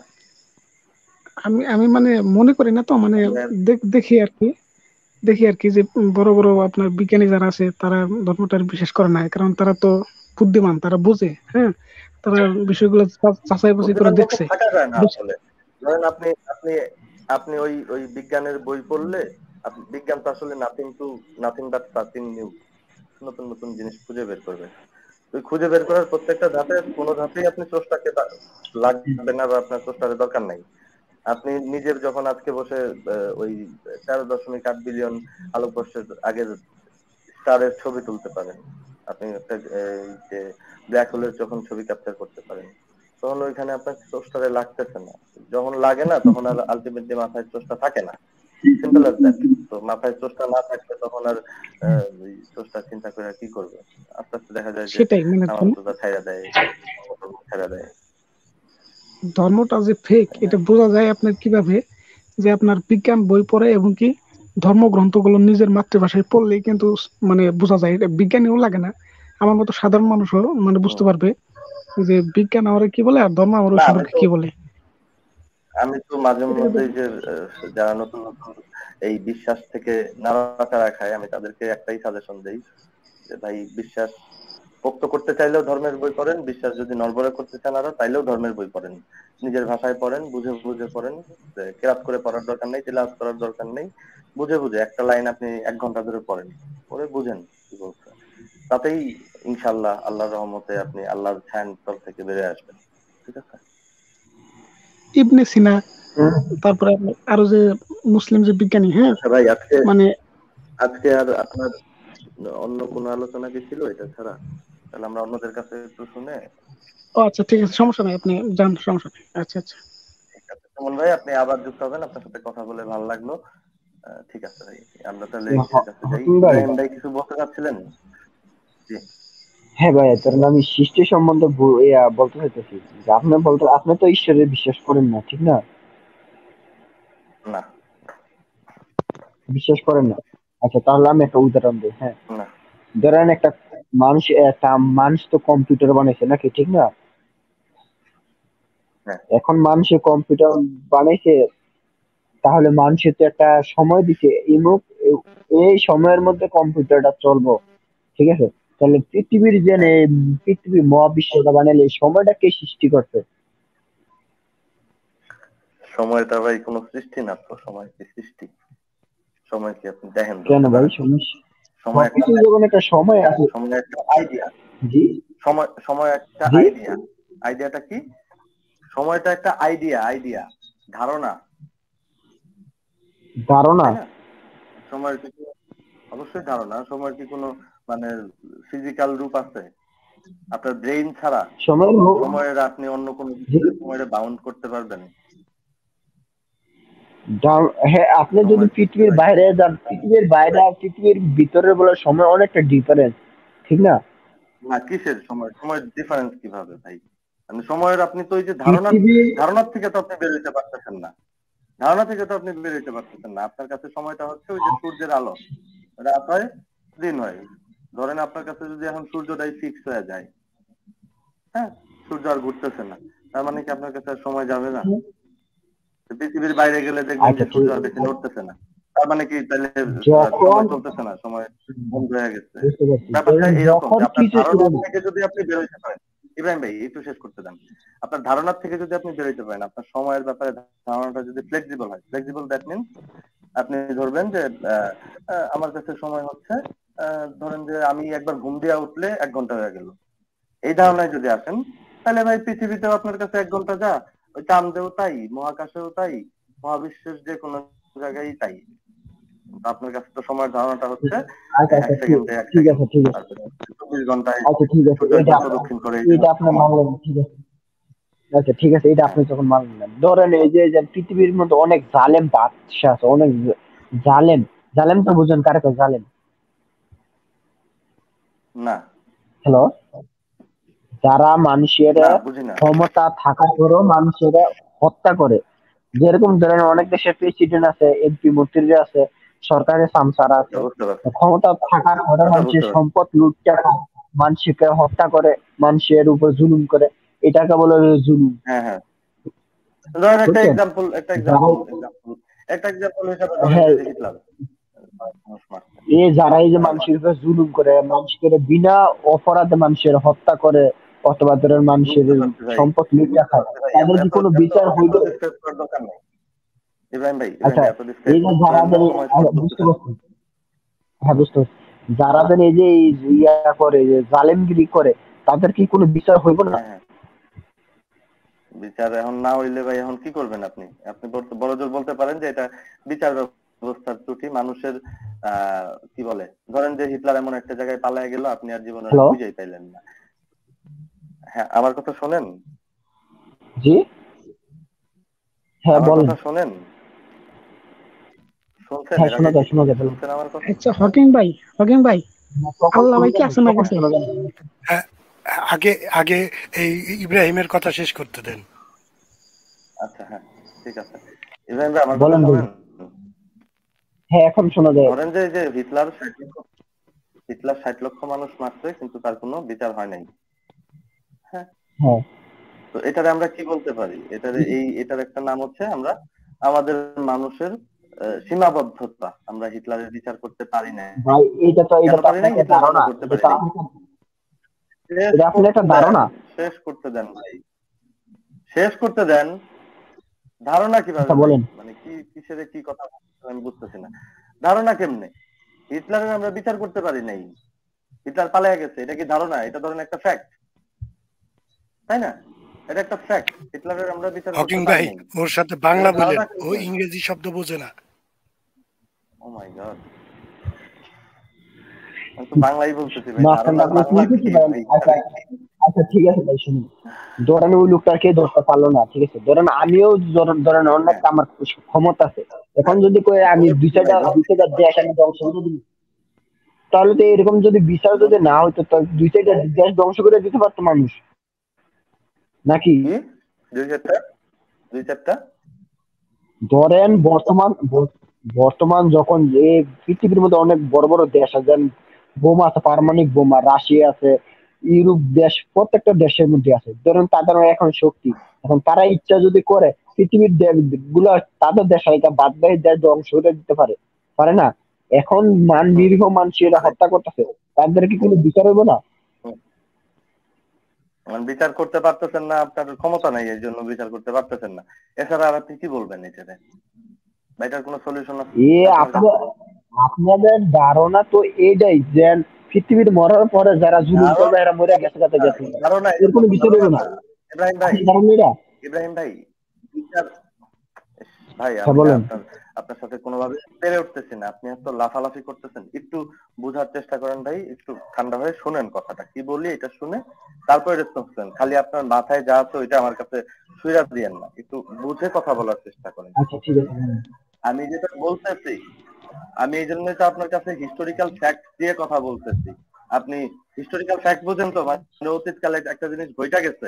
Speaker 5: আমি আমি মানে মনে করি না, তো মানে দেখি আর কি, যে বড় বড় আপনার বিজ্ঞানী যারা আছে তারা ধর্মটার বিশ্বাস করে না, কারণ তারা তো বুদ্ধিমান, তারা বোঝে, হ্যাঁ, তারা বিষয়গুলো যাচাই বাছাই করে
Speaker 1: বুদ্ধিমান বলতে
Speaker 5: দেখছে।
Speaker 1: থাকা যায় না আসলে। ধরেন আপনি আপনি আপনি ওই বিজ্ঞানের বই পড়লে, বিজ্ঞান তো আসলে নাথিং বাট সার্চিং নিউ, নতুন নতুন জিনিস খুঁজে বের করবে। ওই খুঁজে বের করার প্রত্যেকটা ধাপে কোনো ধাপেই আপনি স্রষ্টাকে লাগবে না বা আপনার স্রষ্টার দরকার নাই। আপনি নিজের যখন আজকে বসে ওই 13.8 বিলিয়ন আলোকবর্ষের আগের স্টারের ছবি তুলতে পারেন, আপনি একটা যে ব্ল্যাক হোলের যখন ছবি ক্যাপচার করতে পারেন, তখন ওইখানে আপনার স্রষ্টারে লাগতেছে না। যখন লাগে না তখন আর আলটিমেটলি মাথায় স্রষ্টা থাকে না, সিম্পল অ্যাজ দ্যাট। তো মাথায় স্রষ্টা না থাকলে তখন আর ওই স্রষ্টা চিন্তা করে আর কি করবে? আস্তে আস্তে দেখা যায় যে
Speaker 5: সেটাই মানে
Speaker 1: নামাজ রোজা ছাইড়া দেয়, ছেড়ে দেয়,
Speaker 5: ধর্মটা যে ফেক
Speaker 1: তাই না?
Speaker 5: এটা বোঝা যায় আপনার কিভাবে, যে আপনার বিজ্ঞান বই পড়ে এবং কি ধর্মগ্রন্থগুলো নিজের মাতৃভাষায় পড়লেই কিন্তু মানে বোঝা যায়, এটা বিজ্ঞানীও লাগে না, আমার মতো সাধারণ মানুষও মানে বুঝতে
Speaker 1: হুম।
Speaker 5: পারবে যে বিজ্ঞান আমরা কি বলে আর ধর্ম আমরা
Speaker 1: না,
Speaker 5: সম্পর্কে কি বলে।
Speaker 1: আমি তো মাঝে
Speaker 5: এটা কিন্তু
Speaker 1: মধ্যে যে যারা নতুন নতুন এই বিশ্বাস থেকে নাড়াচাড়া খায়, আমি তাদেরকে একটাই সাজেশন দেই যে ভাই, বিশ্বাস পোক্ত করতে চাইলেও ধর্মের বই পড়েন, বিশ্বাস যদি নড়বড়ে করতে চান আরো তাইলেও ধর্মের বই পড়েন, নিজের ভাষায় পড়েন, বুঝে বুঝে পড়েন, কেরাত করে পড়ার দরকার নেই, তিলাওয়াত করার দরকার নেই, বুঝে বুঝে একটা লাইন আপনি 1 ঘন্টা ধরে পড়েন, পড়ে বুঝেন কি বলছে, তাতেই ইনশাআল্লাহ আল্লাহর রহমতে আপনি আল্লাহর ছায়ার থেকে বেরিয়ে আসবেন। ঠিক আছে?
Speaker 5: ইবনে সিনা, তারপরে আরো যে মুসলিম যে বিজ্ঞানী, হ্যাঁ,
Speaker 1: আচ্ছা ভাই, আজকে
Speaker 5: মানে
Speaker 1: আজকে আর আপনার অন্য কোনো আলোচনা কি ছিল এটা ছাড়া? তাহলে আমরা অন্যদের কাছে একটু শুনে।
Speaker 5: ও আচ্ছা ঠিক আছে, সমস্যা নাই, আপনি যান, সমস্যা নাই। আচ্ছা আচ্ছা।
Speaker 1: ঠিক আছে সুমন ভাই, আপনি আবার যুক্ত হবেন, আপনার সাথে কথা বলে ভালো লাগলো। ঠিক আছে ভাই, আমরা তাহলে এর কাছে যাই।
Speaker 6: হাকিম ভাই,
Speaker 1: ইব্রাহিম ভাই কিছু বলতে চাচ্ছিলেন? জি।
Speaker 6: হ্যাঁ ভাই, তার আমি সৃষ্টি সম্বন্ধে বলতে চাইতেছি যে আপনি তো ঈশ্বরে বিশ্বাস করেন না, ঠিক না?
Speaker 1: না।
Speaker 6: বিশ্বাস করেন না? আচ্ছা, তাহলে আমি একটা উদাহরণ দিই। হ্যাঁ,
Speaker 1: না।
Speaker 6: ধরেন একটা মানুষ তো কম্পিউটার বানাইছে নাকি, ঠিক না?
Speaker 1: হ্যাঁ।
Speaker 6: এখন মানুষে কম্পিউটার বানাইছে, তাহলে মানুষের তো একটা সময় দিছে, এই সময়ের মধ্যে কম্পিউটারটা চলবো, ঠিক আছে? তাহলে
Speaker 1: হ্যাঁ,
Speaker 6: পৃথিবীর মহাবিশ্বটা বানাইলে এই সময়টা কে সৃষ্টি করছে?
Speaker 1: সময়টা ভাই কোনো সৃষ্টি না তো, সময় কি সৃষ্টি? সময় কি আপনি দেখেন
Speaker 6: কেন
Speaker 1: ধরতে
Speaker 6: ভাই,
Speaker 1: পারেন? সময় একটা
Speaker 6: সবকিছু যখন একটা সময় আছে।
Speaker 1: সময় একটা আইডিয়া।
Speaker 6: জি
Speaker 1: সময় একটা
Speaker 6: জি,
Speaker 1: আইডিয়া। আইডিয়াটা কি? সময়টা একটা আইডিয়া, ধারণা,
Speaker 6: ধারণা।
Speaker 1: তাই না? সময়ের কি অবশ্যই ধারণা। সময়ের কি কোনো মানে ফিজিক্যাল রূপ আছে? আপনার ব্রেইন ছাড়া
Speaker 6: সময়ের
Speaker 1: সময়ের আপনি অন্য কোনো
Speaker 6: জি,
Speaker 1: সময়ের বাউন্ড করতে পারবেন?
Speaker 6: হ্যাঁ, আপনি যদি
Speaker 1: সময়ের কিছু
Speaker 6: পৃথিবীর
Speaker 1: নাই।
Speaker 6: বাইরে যান, পৃথিবীর বাইরে আর পৃথিবীর ভিতরে বলে সময় অনেকটা ডিফারেন্স, ঠিক না?
Speaker 1: না, কিসের সময়? সময়ের ডিফারেন্স কিভাবে ভাই? মানে সময়ের আপনি তো ওই যে
Speaker 6: পৃথিবী
Speaker 1: ধারণার থেকে তো আপনি বের হইতে পারতেছেন না। ধারণা থেকে তো আপনি বের হইতে পারতেছেন না। আপনার কাছে সময়টা হচ্ছে ওই যে সূর্যের আলো, রাত হয়, দিন হয়। ধরেন আপনার কাছে যদি এখন সূর্যটাই ফিক্স হয়ে যায়, হ্যাঁ, সূর্য আর ঘুরতেছে না, তার মানে কি আপনার কাছে আর সময় যাবে না? পৃথিবীর বাইরে গেলে দেখবেন
Speaker 6: আচ্ছা
Speaker 1: যে
Speaker 6: ঠিক
Speaker 1: সূর্য আর বেশি নড়তেছে না, তার মানে কি তাহলে
Speaker 6: যখন
Speaker 1: সময় চলতেছে না, সময় বন্ধ হয়ে গেছে?
Speaker 6: বুঝতে পারছি,
Speaker 1: ব্যাপারটা এরকম
Speaker 6: যখন
Speaker 1: যে আপনার
Speaker 6: কিছু
Speaker 1: ধারণা
Speaker 6: শুরু
Speaker 1: থেকে যদি আপনি বেরোইতে পারেন, ইব্রাহিম ভাই একটু শেষ করতে দেন। আপনার ধারণার থেকে যদি আপনি বেরোইতে পারেন, আপনার সময়ের ব্যাপারে ধারণাটা যদি ফ্লেক্সিবল হয়, ফ্লেক্সিবল দ্যাট মিনস আপনি ধরবেন যে আমার কাছে সময় হচ্ছে, ধরেন যে আমি একবার ঘুম দিয়ে উঠলে 1 ঘন্টা হয়ে গেল, এই ধারণায় যদি আসেন, তাহলে ভাই পৃথিবীতেও আপনার কাছে 1 ঘন্টা যা, ওই চাঁদেও তাই, মহাকাশেও তাই, মহাবিশ্বের যে কোনো জায়গায় তাই। আপনার কাছে তো সময়ের ধারণাটা হচ্ছে
Speaker 6: আচ্ছা
Speaker 1: এক
Speaker 6: আচ্ছা,
Speaker 1: সেকেন্ডে 1
Speaker 6: ঠিক
Speaker 1: সেকেন্ড,
Speaker 6: আছে ঠিক আছে,
Speaker 1: তারপরে 24 ঘন্টায়
Speaker 6: আচ্ছা ঠিক আছে,
Speaker 1: সূর্য একবার প্রদক্ষিণ করে, এই
Speaker 6: এটা আপনার মানলাম, ঠিক আছে। আচ্ছা ঠিক আছে, এটা
Speaker 1: হ্যাঁ।
Speaker 6: আপনি যখন মানলেন, ধরেন এই যে পৃথিবীর মধ্যে অনেক জালেম বাদশা আছে, অনেক জালেম, জালেম তো বুঝেন কারে কয় জালেম?
Speaker 1: না।
Speaker 6: হ্যালো, যারা মানুষের
Speaker 1: না, বুঝি না।
Speaker 6: ক্ষমতা থাকা পরেও মানুষের হত্যা করে, যেরকম ধরেন অনেক দেশের প্রেসিডেন্ট আছে, এমপি মন্ত্রীরা আছে, সরকারের সামসারা আছে,
Speaker 1: বুঝতে পারছি।
Speaker 6: ক্ষমতা থাকার পরে
Speaker 1: আচ্ছা,
Speaker 6: মানুষের
Speaker 1: বুঝতে পারছি।
Speaker 6: সম্পদ লুটটা খায়, মানুষকে হত্যা করে, মানুষের উপর জুলুম করে, এটাকে বলে জুলুম,
Speaker 1: হ্যাঁ, হ্যাঁ। ধরেন একটা
Speaker 6: বুঝছেন?
Speaker 1: এক্সাম্পল,
Speaker 6: যারা
Speaker 1: হিসাবে ধরেন
Speaker 6: হ্যাঁ,
Speaker 1: যে হিটলার মানুষ মারছে।
Speaker 6: যারা এই যে
Speaker 1: হ্যাঁ,
Speaker 6: মানুষের উপর জুলুম করে, মানুষকে বিনা অপরাধে মানুষের হত্যা করে, অথবা ধরেন মানুষের
Speaker 1: বুঝতে পারছি ভাই,
Speaker 6: সম্পদ লুটটা
Speaker 1: বুঝতে
Speaker 6: খায়,
Speaker 1: পারছি ভাই।
Speaker 6: তাদের কি কোনো বিচার
Speaker 1: এত
Speaker 6: হইবে?
Speaker 1: ডিসকাস করার দরকার নেই। ইব্রাহিম
Speaker 6: আচ্ছা,
Speaker 1: ভাই এত ডিসকাস
Speaker 6: এই যে যারা
Speaker 1: করেন না, সময় স্পট
Speaker 6: বুঝতে
Speaker 1: করতেছেন।
Speaker 6: পারছি, হ্যাঁ বুঝতে পারছি, যারা এই যে করে, যে জালেমগিরি করে, তাদের কি কোনো বিচার হইব না?
Speaker 1: হ্যাঁ, হ্যাঁ। বিচার এখন না হইলে ভাই এখন কি করবেন আপনি? আপনি বড়জোর বলতে পারেন যে এটা বিচার ব্যবস্থার ত্রুটি, মানুষের কি বলে, ধরেন যে হিটলার এমন একটা জায়গায় পালায় গেল, আপনি আর জীবনে
Speaker 6: হ্যালো,
Speaker 1: খুঁজেই পাইলেন না। হ্যাঁ, আমার কথা শোনেন।
Speaker 6: জি, হ্যাঁ
Speaker 1: আমার
Speaker 6: বলেন,
Speaker 1: কথা শোনেন। শুনছেন?
Speaker 6: হ্যাঁ
Speaker 1: এর আগে
Speaker 6: শোনা যায়,
Speaker 1: কিছু
Speaker 6: শোনা
Speaker 1: কি
Speaker 6: যায়, বলুন।
Speaker 1: শুনছেন আমার কথা?
Speaker 5: আচ্ছা হকিং ভাই,
Speaker 6: তখন
Speaker 5: আল্লাহ ভাই কি
Speaker 6: শুনবেন,
Speaker 5: আছেন না
Speaker 6: তখন
Speaker 5: গেছে?
Speaker 6: শোনা যায়।
Speaker 7: হ্যাঁ, আগে আগে এই ইব্রাহিমের কথা শেষ করতে দেন।
Speaker 1: আচ্ছা, হ্যাঁ, ঠিক আছে। ইব্রাহিম ভাই আমার কথা
Speaker 6: বলেন বলুন,
Speaker 1: শোনেন।
Speaker 6: হ্যাঁ এখন শোনা যায়।
Speaker 1: ধরেন যে এই যে হিটলার 60 লক্ষ মানুষ মারছে, কিন্তু তার কোনো বিচার হয় নাই। হ্যাঁ।
Speaker 6: হ্যাঁ,
Speaker 1: তো এটারে আমরা কি বলতে পারি? এটার একটা নাম হচ্ছে আমরা আমাদের মানুষের সীমাবদ্ধতা। আমরা হিটলারের বিচার করতে পারি না।
Speaker 6: ভাই এটা
Speaker 1: কেন
Speaker 6: তো
Speaker 1: পারি নাই?
Speaker 6: আপনাকে
Speaker 1: হিটলার ভালো
Speaker 6: ধারণা,
Speaker 1: করতে
Speaker 6: এটা
Speaker 1: পারি
Speaker 6: তো
Speaker 1: নাই।
Speaker 6: আপনাকে
Speaker 1: শেষ
Speaker 6: এটা আপনার
Speaker 1: করতে
Speaker 6: একটা
Speaker 1: দেন,
Speaker 6: ধারণা।
Speaker 1: শেষ করতে দেন ভাই, শেষ করতে দেন। ধারণা কিভাবে
Speaker 6: আচ্ছা
Speaker 1: ভাই?
Speaker 6: বলেন।
Speaker 1: মানে কি কিসের কি কথা বলছেন আমি বুঝতেছি না। ধারণা কেমনে? হিটলারের আমরা বিচার করতে পারি নাই, হিটলার পালিয়ে গেছে, এটা কি ধারণা? এটা ধরেন একটা ফ্যাক্ট, তাই না? এটা একটা ফ্যাক্ট, হিটলারের আমরা বিচার করতে
Speaker 7: হকিং
Speaker 1: পারি
Speaker 7: ভাই
Speaker 1: নাই।
Speaker 7: ওর সাথে বাংলা
Speaker 1: এটা
Speaker 7: বলেন,
Speaker 1: ধারণা
Speaker 7: ও
Speaker 1: কেমনে?
Speaker 7: ইংরেজি শব্দ বোঝে না।
Speaker 1: ও মাই গড, আমি তো বাংলাই বলতেছি ভাই,
Speaker 6: মাঝখানটা
Speaker 1: ধারণার
Speaker 6: আপনি
Speaker 1: বাংলা
Speaker 6: শুনতেছি
Speaker 1: কি
Speaker 6: ভাই।
Speaker 1: ভাই?
Speaker 6: আচ্ছা আচ্ছা ঠিক আছে ভাই, শুনুন। ধরেন ওই লোকটাকে ধরতে পারলো না, ঠিক আছে, ধরেন আমিও ধরেন অনেক
Speaker 1: হ্যাঁ,
Speaker 6: আমার ক্ষমতা আছে, এখন যদি কই আমি
Speaker 1: করছি
Speaker 6: দুই
Speaker 1: ভাই,
Speaker 6: চারটা দেশ আমি ধ্বংস করে দিই, তাহলে তো এরকম যদি বিচার যদি না হইতো, তাহলে দুই চারটা দেশ ধ্বংস করে দিতে পারতো মানুষ নাকি?
Speaker 1: কি দুই চারটা, দুই চারটা?
Speaker 6: ধরেন বর্তমান যখন এই পৃথিবীর মধ্যে অনেক বড় বড় দেশ আছে, যেমন বোমা আছে, পারমাণবিক বোমা, রাশিয়া আছে, ইউরোপ দেশ, প্রত্যেকটা দেশের মধ্যে আছে। ধরেন তাদের এখন শক্তি, এখন তারা ইচ্ছা যদি করে পৃথিবীর দেশ গুলো, তাদের দেশ এটা বাদ দেয়, দেশ ধ্বংস করে দিতে পারে, পারে না? এখন
Speaker 1: হুম,
Speaker 6: নিরীহ মানুষ এরা
Speaker 1: পারে।
Speaker 6: হত্যা করতেছে, তাদের কি কোনো বিচার হইব না?
Speaker 1: হুম, মানে বিচার করতে পারতেছেন না, আপনার ক্ষমতা নাই, এই জন্য বিচার করতে পারতেছেন না। এছাড়া আর আপনি কি বলবেন এটাতে? বা এটার কোনো সলিউশন আছে
Speaker 6: এ
Speaker 1: আপনার কাছে?
Speaker 6: আপনাদের ধারণা তো এইটাই যে পৃথিবীর মরার পরে যারা জুলুম করবে এরা মরে গেছে কাছে
Speaker 1: ধারণা,
Speaker 6: গেছে,
Speaker 1: ধারণা,
Speaker 6: এর
Speaker 1: এটা তো
Speaker 6: কোনো বিচার
Speaker 1: ধারণা
Speaker 6: হইব না।
Speaker 1: না। ইব্রাহিম ভাই,
Speaker 6: আপনার ধারণা এটা?
Speaker 1: ইব্রাহিম ভাই, বিচার, ভাই
Speaker 6: আচ্ছা
Speaker 1: আমি না
Speaker 6: বলেন।
Speaker 1: আপনার আপনার সাথে কোনোভাবে পেরে উঠতেছি না, আপনি এত লাফালাফি করতেছেন। একটু বোঝার চেষ্টা করেন ভাই, একটু ঠান্ডা হয়ে শুনেন কথাটা কি বলি, এটা শুনে তারপরে রেসপন্স করেন। খালি আপনার মাথায় যা আছে ওইটা আমার কাছে সুইরা দিয়েন না, একটু বুঝে কথা বলার চেষ্টা করেন।
Speaker 6: আচ্ছা ঠিক আছে বলেন।
Speaker 1: আমি যেটা বলতেছি, আমি এই জন্যই তো আপনার কাছে হিস্টোরিক্যাল ফ্যাক্ট দিয়ে কথা বলতেছি। আপনি হিস্টোরিক্যাল ফ্যাক্ট বুঝেন তো, মানে অতীতকালে একটা জিনিস ঘইটা গেছে,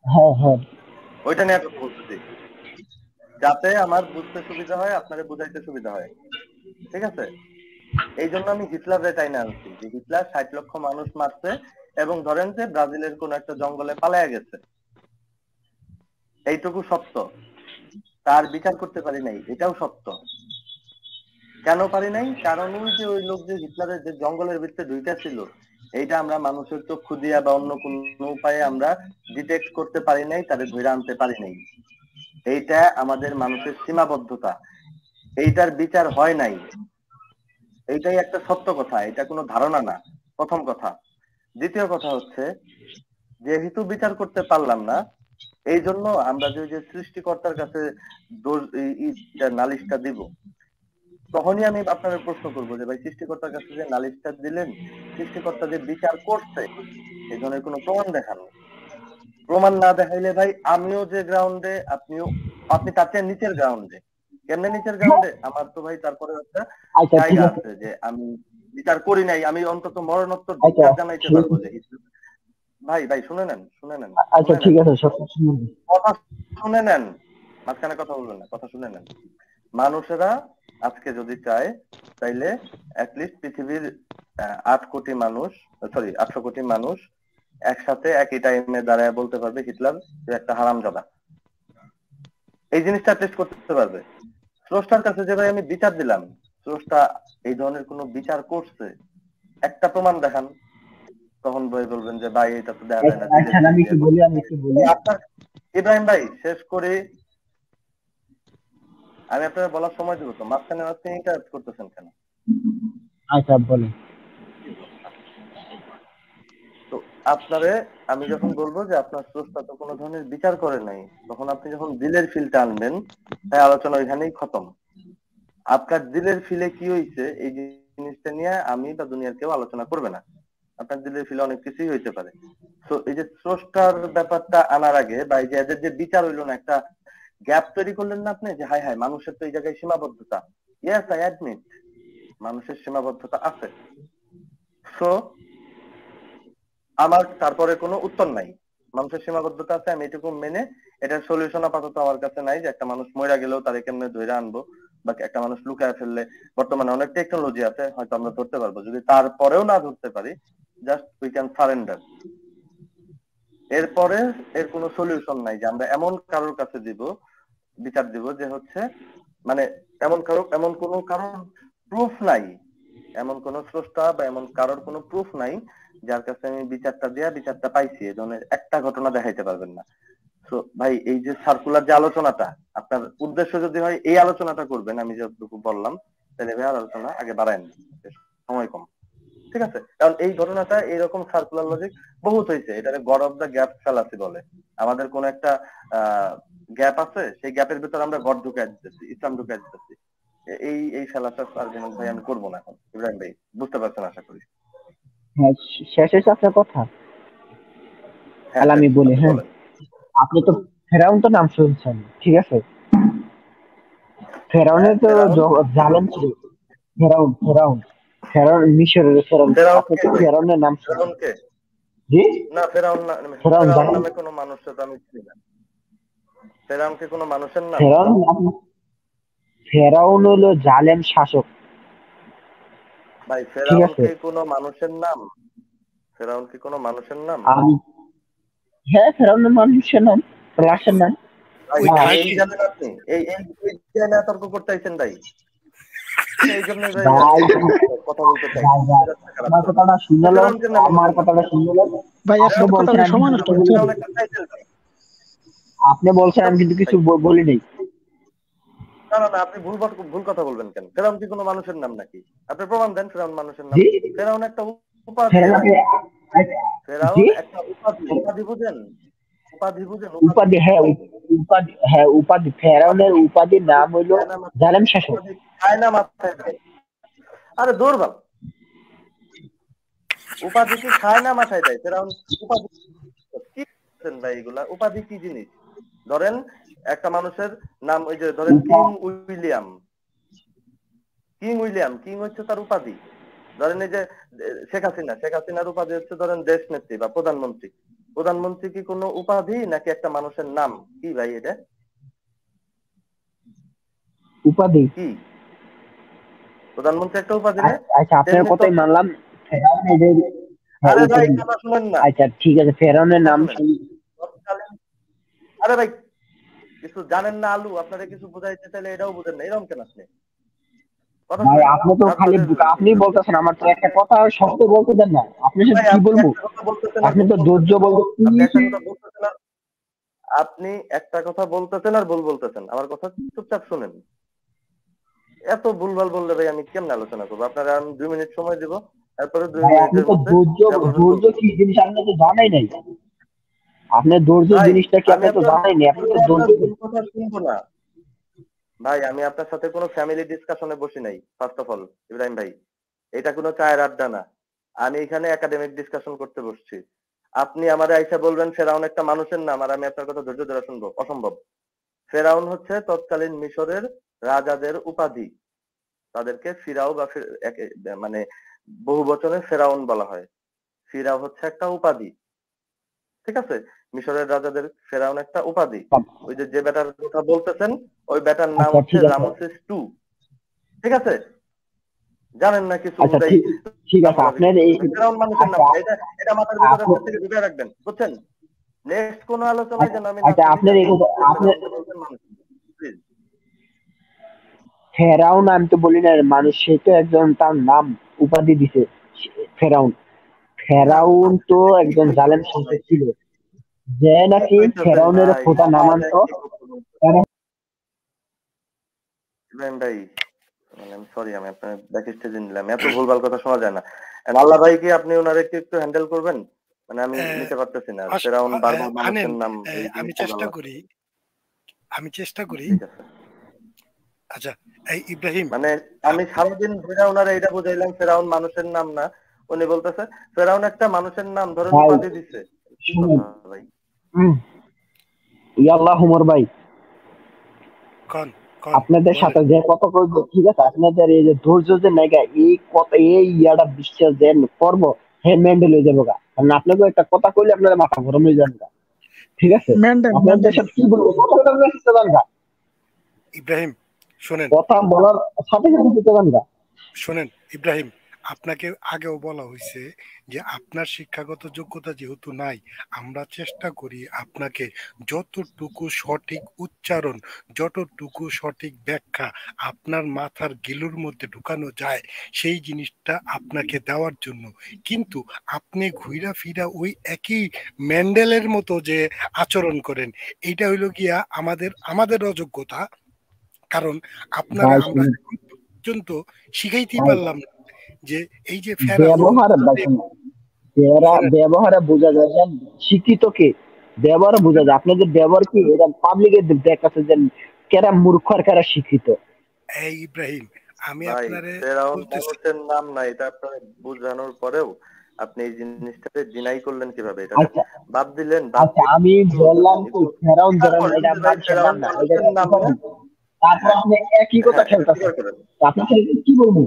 Speaker 6: হ্যাঁ হ্যাঁ।
Speaker 1: ওইটা নিয়ে কথা বলতেছি, যাতে আমার বুঝতে সুবিধা হয়, আপনারে বুঝাইতে সুবিধা হয়, ঠিক আছে? এই জন্য আমি হিটলারের টাইনে আনছি, যে হিটলার 60 লক্ষ মানুষ মারছে এবং ধরেন যে ব্রাজিলের কোন একটা জঙ্গলে পালায়া গেছে, এইটুকু সত্য। তার বিচার করতে পারি নাই, এটাও সত্য। কেন পারি নাই? কারণ ওই যে ওই লোক যে হিটলারের যে জঙ্গলের ভিতরে ঢুইকা ছিল, এইটা আমরা মানুষের চক্ষু দিয়া বা অন্য কোনো উপায়ে আমরা ডিটেক্ট করতে পারি নাই, তাদের ধরে আনতে পারি নাই। এইটা আমাদের মানুষের সীমাবদ্ধতা, এইটার বিচার হয় নাই। এইটাই একটা সত্য কথা, এটা কোনো ধারণা না, প্রথম কথা। দ্বিতীয় কথা হচ্ছে, যেহেতু বিচার করতে পারলাম না, এই জন্য আমরা যে সৃষ্টিকর্তার কাছে নালিশটা দিব, তখনই আমি আপনার প্রশ্ন করবো যে ভাই, সৃষ্টিকর্তার কাছে যে নালিশটা দিলেন, সৃষ্টিকর্তা যে বিচার করছে, এই ধরনের কোনো প্রমাণ দেখান। প্রমাণ না দেখাইলে ভাই, আমিও যে গ্রাউন্ডে, আপনি তার চেয়ে নিচের গ্রাউন্ডে। কেমনে নিচের গ্রাউন্ডে? আমার তো ভাই তারপরে একটা
Speaker 6: আচ্ছা ঠিক
Speaker 1: জায়গা
Speaker 6: আছে।
Speaker 1: আছে, যে আমি বিচার করি নাই, আমি অন্তত মরণোত্তর
Speaker 6: আচ্ছা
Speaker 1: ধিক্কার জানাইতে
Speaker 6: ঠিক
Speaker 1: পারবো
Speaker 6: আছে।
Speaker 1: যে ভাই ভাই শুনে নেন, শুনে নেন,
Speaker 6: আচ্ছা
Speaker 1: শুনে
Speaker 6: ঠিক
Speaker 1: নেন,
Speaker 6: আছে, সব শুনুন।
Speaker 1: কথা শুনে নেন, মাঝখানে কথা বলবেন না, কথা শুনে নেন। মানুষেরা আজকে যদি চায়, তাইলে অ্যাটলিস্ট পৃথিবীর 8 কোটি মানুষ, সরি 800 কোটি মানুষ একসাথে একই টাইমে দাঁড়ায় বলতে পারবে হিটলার যে একটা হারামজাদা। এই জিনিসটা অ্যাটলিস্ট করতে পারবে। স্রষ্টার কাছে যে ভাই আমি বিচার দিলাম, স্রষ্টা এই ধরনের কোনো বিচার করছে, একটা প্রমাণ দেখান। তখন ভাই বলবেন যে ভাই এটা তো দেখা যায় না, দিলের
Speaker 6: আচ্ছা
Speaker 1: ফিল
Speaker 6: আমি একটু
Speaker 1: দিয়ে
Speaker 6: বলি,
Speaker 1: করতেছে। আপনার ইব্রাহিম ভাই শেষ করে আমি আপনার বলার সময় দেবো তো, মাঝখানে আপনি ইন্টারাপ্ট করতেছেন কেন?
Speaker 6: আচ্ছা বলেন।
Speaker 1: তো আপনারে আমি যখন বলবো যে আপনার স্রষ্টা তো কোনো ধরনের বিচার করে নাই, তখন আপনি যখন দিলের ফিলটা আনবেন, তাই আলোচনা ওইখানেই খতম। আপনার দিলের ফিলে কি হয়েছে, এই জিনিসটা নিয়ে আমি বা দুনিয়ার কেউ আলোচনা করবে না। আপনার দিলের ফিলে অনেক কিছুই হইতে পারে। তো এই যে স্রষ্টার ব্যাপারটা আনার আগে, বা এই যে এদের যে বিচার হইলো না, একটা গ্যাপ তৈরি করলেন না আপনি, যে হাই হাই মানুষের তো এই জায়গায় সীমাবদ্ধতা। ইয়েস, আই অ্যাডমিট, মানুষের সীমাবদ্ধতা আছে। সো আমার তারপরে কোনো উত্তর নাই, মানুষের সীমাবদ্ধতা আছে, আমি এটুকু মেনে এটার সলিউশন আপাতত আমার কাছে নাই, যে একটা মানুষ মরে গেলেও তারে কেমনে ধরে আনবো, বা একটা মানুষ লুকায় ফেললে বর্তমানে অনেক টেকনোলজি আছে, হয়তো আমরা ধরতে পারবো। যদি তারপরেও না ধরতে পারি, জাস্ট উই ক্যান সারেন্ডার। এরপরে এর কোনো সলিউশন নাই যে আমরা এমন কারোর কাছে দিব, বিচার দিব, যে হচ্ছে মানে এমন কোনো কারোর প্রুফ নাই, এমন কোন স্রষ্টা বা এমন কারোর কোনো প্রুফ নাই যার কাছে আমি বিচারটা পাইছি, এই ধরনের একটা ঘটনা দেখাইতে পারবেন না। তো ভাই এই যে সার্কুলার যে আলোচনাটা, আপনার উদ্দেশ্য যদি হয় এই আলোচনাটা করবেন, আমি যতটুকু বললাম, তাহলে ভাই আলোচনা আগে বাড়ায় নেন, সময় কম। ঠিক আছে, কারণ এই ঘটনাটা এরকম সার্কুলার লজিক বহুত হয়েছে, এটাকে god of the gap fallacy বলে। আমাদের কোন একটা গ্যাপ আছে, সেই গ্যাপের ভিতর আমরা গড ঢুকাই দিতেছি, ইসলাম ঢুকাই দিতেছি। এই ফ্যালাসাস আর্গুমেন্ট ভাই আমি করবো না এখন। ইব্রাহিম ভাই বুঝতে পারছেন আশা করি।
Speaker 6: হ্যাঁ, শেষ হয়েছে আপনার কথা।
Speaker 1: হ্যাঁ
Speaker 6: তাহলে আমি বলি,
Speaker 1: আপনি
Speaker 6: হ্যাঁ,
Speaker 1: বলেন।
Speaker 6: আপনি তো ফেরাউন তো নাম শুনছেন, ঠিক আছে?
Speaker 1: হ্যাঁ
Speaker 6: ফেরাউনের তো
Speaker 1: ফেরাউন,
Speaker 6: জালেম ছিল। ফেরাউন ফেরাউন ফেরাউন মিশরের ফেরাউন ছিল।
Speaker 1: ফেরাউন
Speaker 6: আপনি
Speaker 1: কে
Speaker 6: তো
Speaker 1: ভাই?
Speaker 6: ফেরাউনের নাম
Speaker 1: ফেরাউন
Speaker 6: শুনছেন?
Speaker 1: কে?
Speaker 6: জি,
Speaker 1: না ফেরাউন না,
Speaker 6: ফেরাউন
Speaker 1: ফেরাউন
Speaker 6: জানেন?
Speaker 1: নামে কোনো মানুষের তো আমি চিনি না। ফেরাউন কি কোনো মানুষের নাম?
Speaker 6: ফেরাউন হলো জালেম শাসক,
Speaker 1: ভাই
Speaker 6: ঠিক
Speaker 1: ফেরাউন
Speaker 6: আছে?
Speaker 1: কি কোনো মানুষের নাম? ফেরাউন কি কোনো মানুষের নাম?
Speaker 6: আমি, হ্যাঁ, ফেরাউনের মানুষের নাম, লাশের নাম।
Speaker 1: ভাই
Speaker 7: ওই
Speaker 6: না,
Speaker 7: খায়
Speaker 1: এই
Speaker 7: কি?
Speaker 1: জানেন আপনি, এই জায়গায় তর্ক করতে আইছেন ভাই। এই জন্যই ভাই আমি
Speaker 6: ভাই
Speaker 1: কথা বলতে চাই
Speaker 6: ভাই ভাই,
Speaker 1: খারাপ
Speaker 6: আমার
Speaker 1: করে।
Speaker 6: কথাটা শুনে নেন,
Speaker 1: ফেরাউন কেন
Speaker 6: আমার
Speaker 1: মানুষের নাম?
Speaker 6: কথাটা শুনে নেন।
Speaker 5: ভাই
Speaker 6: আপনি
Speaker 5: এত কথা
Speaker 6: বলছেন
Speaker 5: বলে
Speaker 6: আমি
Speaker 5: সময়
Speaker 6: কিছু
Speaker 5: নষ্ট
Speaker 6: বলি
Speaker 5: করছেন।
Speaker 1: ফেরাউন
Speaker 6: নাই,
Speaker 1: একটা টাইটেল ভাই।
Speaker 6: আপনি বলছেন আমি কিন্তু কিছু
Speaker 1: ভাই,
Speaker 6: বলি নাই।
Speaker 1: না না না, আপনি ভুল কথা বলবেন কেন? ফেরাউন কি কোনো মানুষের নাম নাকি? আপনি প্রমাণ দেন ফেরাউন মানুষের নাম।
Speaker 6: জি,
Speaker 1: ফেরাউন একটা উপাধি
Speaker 6: ফেরাউন
Speaker 1: ভাই।
Speaker 6: জি,
Speaker 1: ফেরাউন একটা উপাধি, উপাধি বুঝেন? উপাধি বুঝেন? উপাধি
Speaker 6: উপাধি, হ্যাঁ, উপাধি, হ্যাঁ, উপাধি।
Speaker 1: উপাধি
Speaker 6: ফেরাউনের
Speaker 1: কি
Speaker 6: উপাধির নাম হইল
Speaker 1: খায় না
Speaker 6: জালেম শাসক।
Speaker 1: উপাধি খায় না মাথায় দেয়? আরে দুর্বল। উপাধি কি খায় না মাথায় দেয়? ফেরাউন উপাধি কি বলছেন ভাই? এগুলা উপাধি কি জিনিস? ধরেন একটা মানুষের নাম, ওই যে ধরেন কিং উইলিয়াম। কিং হচ্ছে তার উপাধি। ধরেন এই যে শেখ হাসিনার উপাধি হচ্ছে ধরেন দেশ নেত্রী বা প্রধানমন্ত্রী। প্রধানমন্ত্রী কি কোনো উপাধি নাকি একটা মানুষের নাম? কি ভাই এটা
Speaker 6: উপাধি।
Speaker 1: কি? প্রধানমন্ত্রী একটা উপাধি না?
Speaker 6: আচ্ছা, আপনার
Speaker 1: তেমনি তো।
Speaker 6: কথাই মানলাম। ফেরাউন হ্যাঁ,
Speaker 1: আরে ভাই
Speaker 6: উপাধি।
Speaker 1: কথা শুনেন না,
Speaker 6: আচ্ছা, ঠিক আছে, ফেরাউনের
Speaker 1: কথা
Speaker 6: নাম
Speaker 1: শুনেন। তৎকালীন, আরে ভাই কিছু জানেন না আলু, আপনারা কিছু বুঝাইতে চাইলে এটাও বুঝেন না, এরকম কেন আপনি? কথা
Speaker 6: ভাই,
Speaker 1: শুনেন।
Speaker 6: আপনি তো খালি
Speaker 1: রাজবাড়ির
Speaker 6: আপনি বলতেছেন, আমার তো একটা কথা শব্দ বলতে দেন না। আপনি সাথে
Speaker 1: ভাই
Speaker 6: কি
Speaker 1: আপনি
Speaker 6: বলবো?
Speaker 1: একটা কথা বলতেছেন আর
Speaker 6: আপনি
Speaker 1: ভুল
Speaker 6: তো ধৈর্য
Speaker 1: বলতেছেন।
Speaker 6: বলতে
Speaker 1: আপনি একটা কথা বলতেছেন আর আপনি একটা কথা বলতেছেন আর ভুল বলতেছেন। আমার কথা চুপচাপ শুনেন। এত ভুলভাল বললে ভাই আমি কেমনে আলোচনা করবো? আপনারা আমি 2 মিনিট সময় দিব, তারপরে 2
Speaker 6: ভাই, আপনি
Speaker 1: মিনিটের
Speaker 6: তো
Speaker 1: মধ্যে
Speaker 6: ধৈর্য,
Speaker 1: যা বলবেন
Speaker 6: ধৈর্য
Speaker 1: বলবেন।
Speaker 6: কি জিনিস আপনি তো জানাই নাই। আপনার ধৈর্য
Speaker 1: ভাই
Speaker 6: জিনিসটা কি
Speaker 1: আমি
Speaker 6: আপনি তো
Speaker 1: আপনার
Speaker 6: জানাই নাই। আপনি তো
Speaker 1: আপনার
Speaker 6: ধৈর্য,
Speaker 1: ভুল কথা শুনবো না। ভাই আমি আপনার সাথে কোনো ফ্যামিলি ডিসকাশনে বসি নাই, ফার্স্ট অফ অল ইব্রাহিম ভাই। এটা কোনো চায়ের আড্ডা না। আমি এখানে একাডেমিক ডিসকাশন করতে বসছি। আপনি আমারে আইসা বলবেন ফেরাউন একটা মানুষের নাম, আর আমি আপনার কথা ধৈর্য ধরে শুনবো? অসম্ভব। ফেরাউন হচ্ছে তৎকালীন মিশরের রাজাদের উপাধি। তাদেরকে ফিরাও বা মানে বহু বচনে ফেরাউন বলা হয়। ফিরাও হচ্ছে একটা উপাধি, ঠিক আছে? মিশরের রাজাদের ফেরাউন একটা উপাধি। ওই যে বেটার কথা বলতেছেন, ওই বেটার নাম
Speaker 6: আচ্ছা,
Speaker 1: হচ্ছে
Speaker 6: ঠিক আছে,
Speaker 1: রামসেস টু। ঠিক আছে? জানেন না কিছু
Speaker 6: আচ্ছা,
Speaker 1: বুঝাই
Speaker 6: ঠিক ঠিক আছে, আপনার এই,
Speaker 1: ফেরাউন মানুষের নাম
Speaker 6: আচ্ছা,
Speaker 1: না। এটা মাথার ভিতরে
Speaker 6: আপনি,
Speaker 1: থেকে ঢুকে রাখবেন, বুঝছেন? নেক্সট কোন আলোচনায়
Speaker 6: আচ্ছা,
Speaker 1: যেন আমি না
Speaker 6: আচ্ছা,
Speaker 1: শুনি
Speaker 6: আপনার
Speaker 1: যে
Speaker 6: এই কথা, আপনার
Speaker 1: ফেরাউনকে বলছেন মানুষ, প্লিজ।
Speaker 6: ফেরাউন আমি তো বলি না মানুষ, সে তো একজন, তার নাম উপাধি দিছে ফেরাউন। ফেরাউন তো একজন জালেম শাসক ছিল, যে
Speaker 1: কি
Speaker 6: নাকি
Speaker 1: কইতেছেন
Speaker 6: ফেরাউনের
Speaker 1: ভাই?
Speaker 6: খোদা না মানতো।
Speaker 1: ইব্রাহিম ভাই, মানে আমি সরি, আমি আপনার ব্যাক স্টেজে নিলাম, এত ভুলভাল কথা শোনা যায় না। আল্লাহ ভাই কি আপনি ওনার একটু হ্যান্ডেল করবেন? মানে আমি নিতে পারতেছি না, ফেরাউন বারবার
Speaker 7: হানেন,
Speaker 1: মানুষের নাম, এই
Speaker 7: আমি
Speaker 1: জিনিসটা ভালো
Speaker 7: চেষ্টা
Speaker 1: লাগছে।
Speaker 7: করি, আমি চেষ্টা করি।
Speaker 1: ঠিক আছে।
Speaker 7: আচ্ছা, এই ইব্রাহিম,
Speaker 1: মানে আমি সারাদিন ধরে ওনারা এটা বুঝাইলাম ফেরাউন মানুষের নাম না, উনি বলতেছে ফেরাউন একটা মানুষের নাম, ধরেন
Speaker 6: ভাই
Speaker 1: উপাধি দিচ্ছে। কি
Speaker 6: শুনুন,
Speaker 1: কথা ভাই?
Speaker 6: ইয়াল্লাহ হুমর ভাই,
Speaker 7: কন কন
Speaker 6: আপনাদের
Speaker 7: বলেন।
Speaker 6: সাথে যে কথা বলবো, ঠিক আছে, আপনাদের এই যে ধৈর্য যে নাইগা, এই কথা, এই ইয়াটা বিশ্বাস যে করবো, হে মেন্ডেল হয়ে যাবো গা। কারণ আপনাকে একটা কথা কইলে আপনাদের মাথা গরম হয়ে যাবে গা, ঠিক আছে?
Speaker 5: মেনটেন
Speaker 6: আপনাদের
Speaker 5: মেনটেন।
Speaker 6: সাথে কি বলবো, কথা বলে আপনারা শিখতে যান গা।
Speaker 7: ইব্রাহিম শোনেন,
Speaker 6: কথা বলার সাথে সাথে শিখতে যান গা।
Speaker 7: শোনেন ইব্রাহিম, আপনাকে আগেও বলা হয়েছে যে আপনার শিক্ষাগত যোগ্যতা যেহেতু নাই, আমরা চেষ্টা করি আপনাকে যতটুকু সঠিক উচ্চারণ, যতটুকু সঠিক ব্যাখ্যা আপনার মাথার গিলুর মধ্যে ঢুকানো যায় সেই জিনিসটা আপনাকে দেওয়ার জন্য। কিন্তু আপনি ঘুরা ফিরা ওই একই ম্যান্ডেলের মতো যে আচরণ করেন, এইটা হইলো গিয়া আমাদের অযোগ্যতা। কারণ আপনারা
Speaker 6: ভাই
Speaker 7: আমরা
Speaker 6: শুনুন,
Speaker 7: এখন পর্যন্ত শিখাইতেই
Speaker 6: ভাই
Speaker 7: পারলাম না যে এই যে ফেরাউন,
Speaker 6: ব্যবহার ভাই শুনুন,
Speaker 7: শোনেন,
Speaker 6: ব্যবহারে বোঝা যায় যে শিক্ষিত কে, ব্যবহারে বোঝা যায় আপনাদের ব্যবহার কি, এটা পাবলিকের দেখাচ্ছে যে কেরা মূর্খ আর কেরা শিক্ষিত।
Speaker 7: এই ইব্রাহিম, আমি
Speaker 1: ভাই
Speaker 7: আপনারে
Speaker 1: ফেরাউন
Speaker 7: বলতেছি,
Speaker 1: মানুষের নাম না, এটা আপনার বোঝানোর পরেও আপনি এই জিনিসটাকে ডিনাই করলেন কিভাবে? এটা
Speaker 6: আচ্ছা
Speaker 1: বাদ দিলেন, বাদ
Speaker 6: আচ্ছা,
Speaker 1: দিয়ে
Speaker 6: আমি
Speaker 1: একটু
Speaker 6: বললাম তো
Speaker 1: একটু
Speaker 6: ফেরাউন
Speaker 1: স্বীকার
Speaker 6: ধরেন
Speaker 1: করেন
Speaker 6: এটা
Speaker 1: যে ভাই
Speaker 6: মানুষের নাম
Speaker 1: ফেরাউন
Speaker 6: না, এটা
Speaker 1: মানুষের
Speaker 6: একটা
Speaker 1: নাম না।
Speaker 6: উপাধি। তারপর
Speaker 1: হ্যাঁ
Speaker 6: আপনি একই কথা
Speaker 1: হ্যাঁ, এটা
Speaker 6: খেলতেছেন,
Speaker 1: স্বীকার করেন।
Speaker 6: আপনাকে কি বলবো?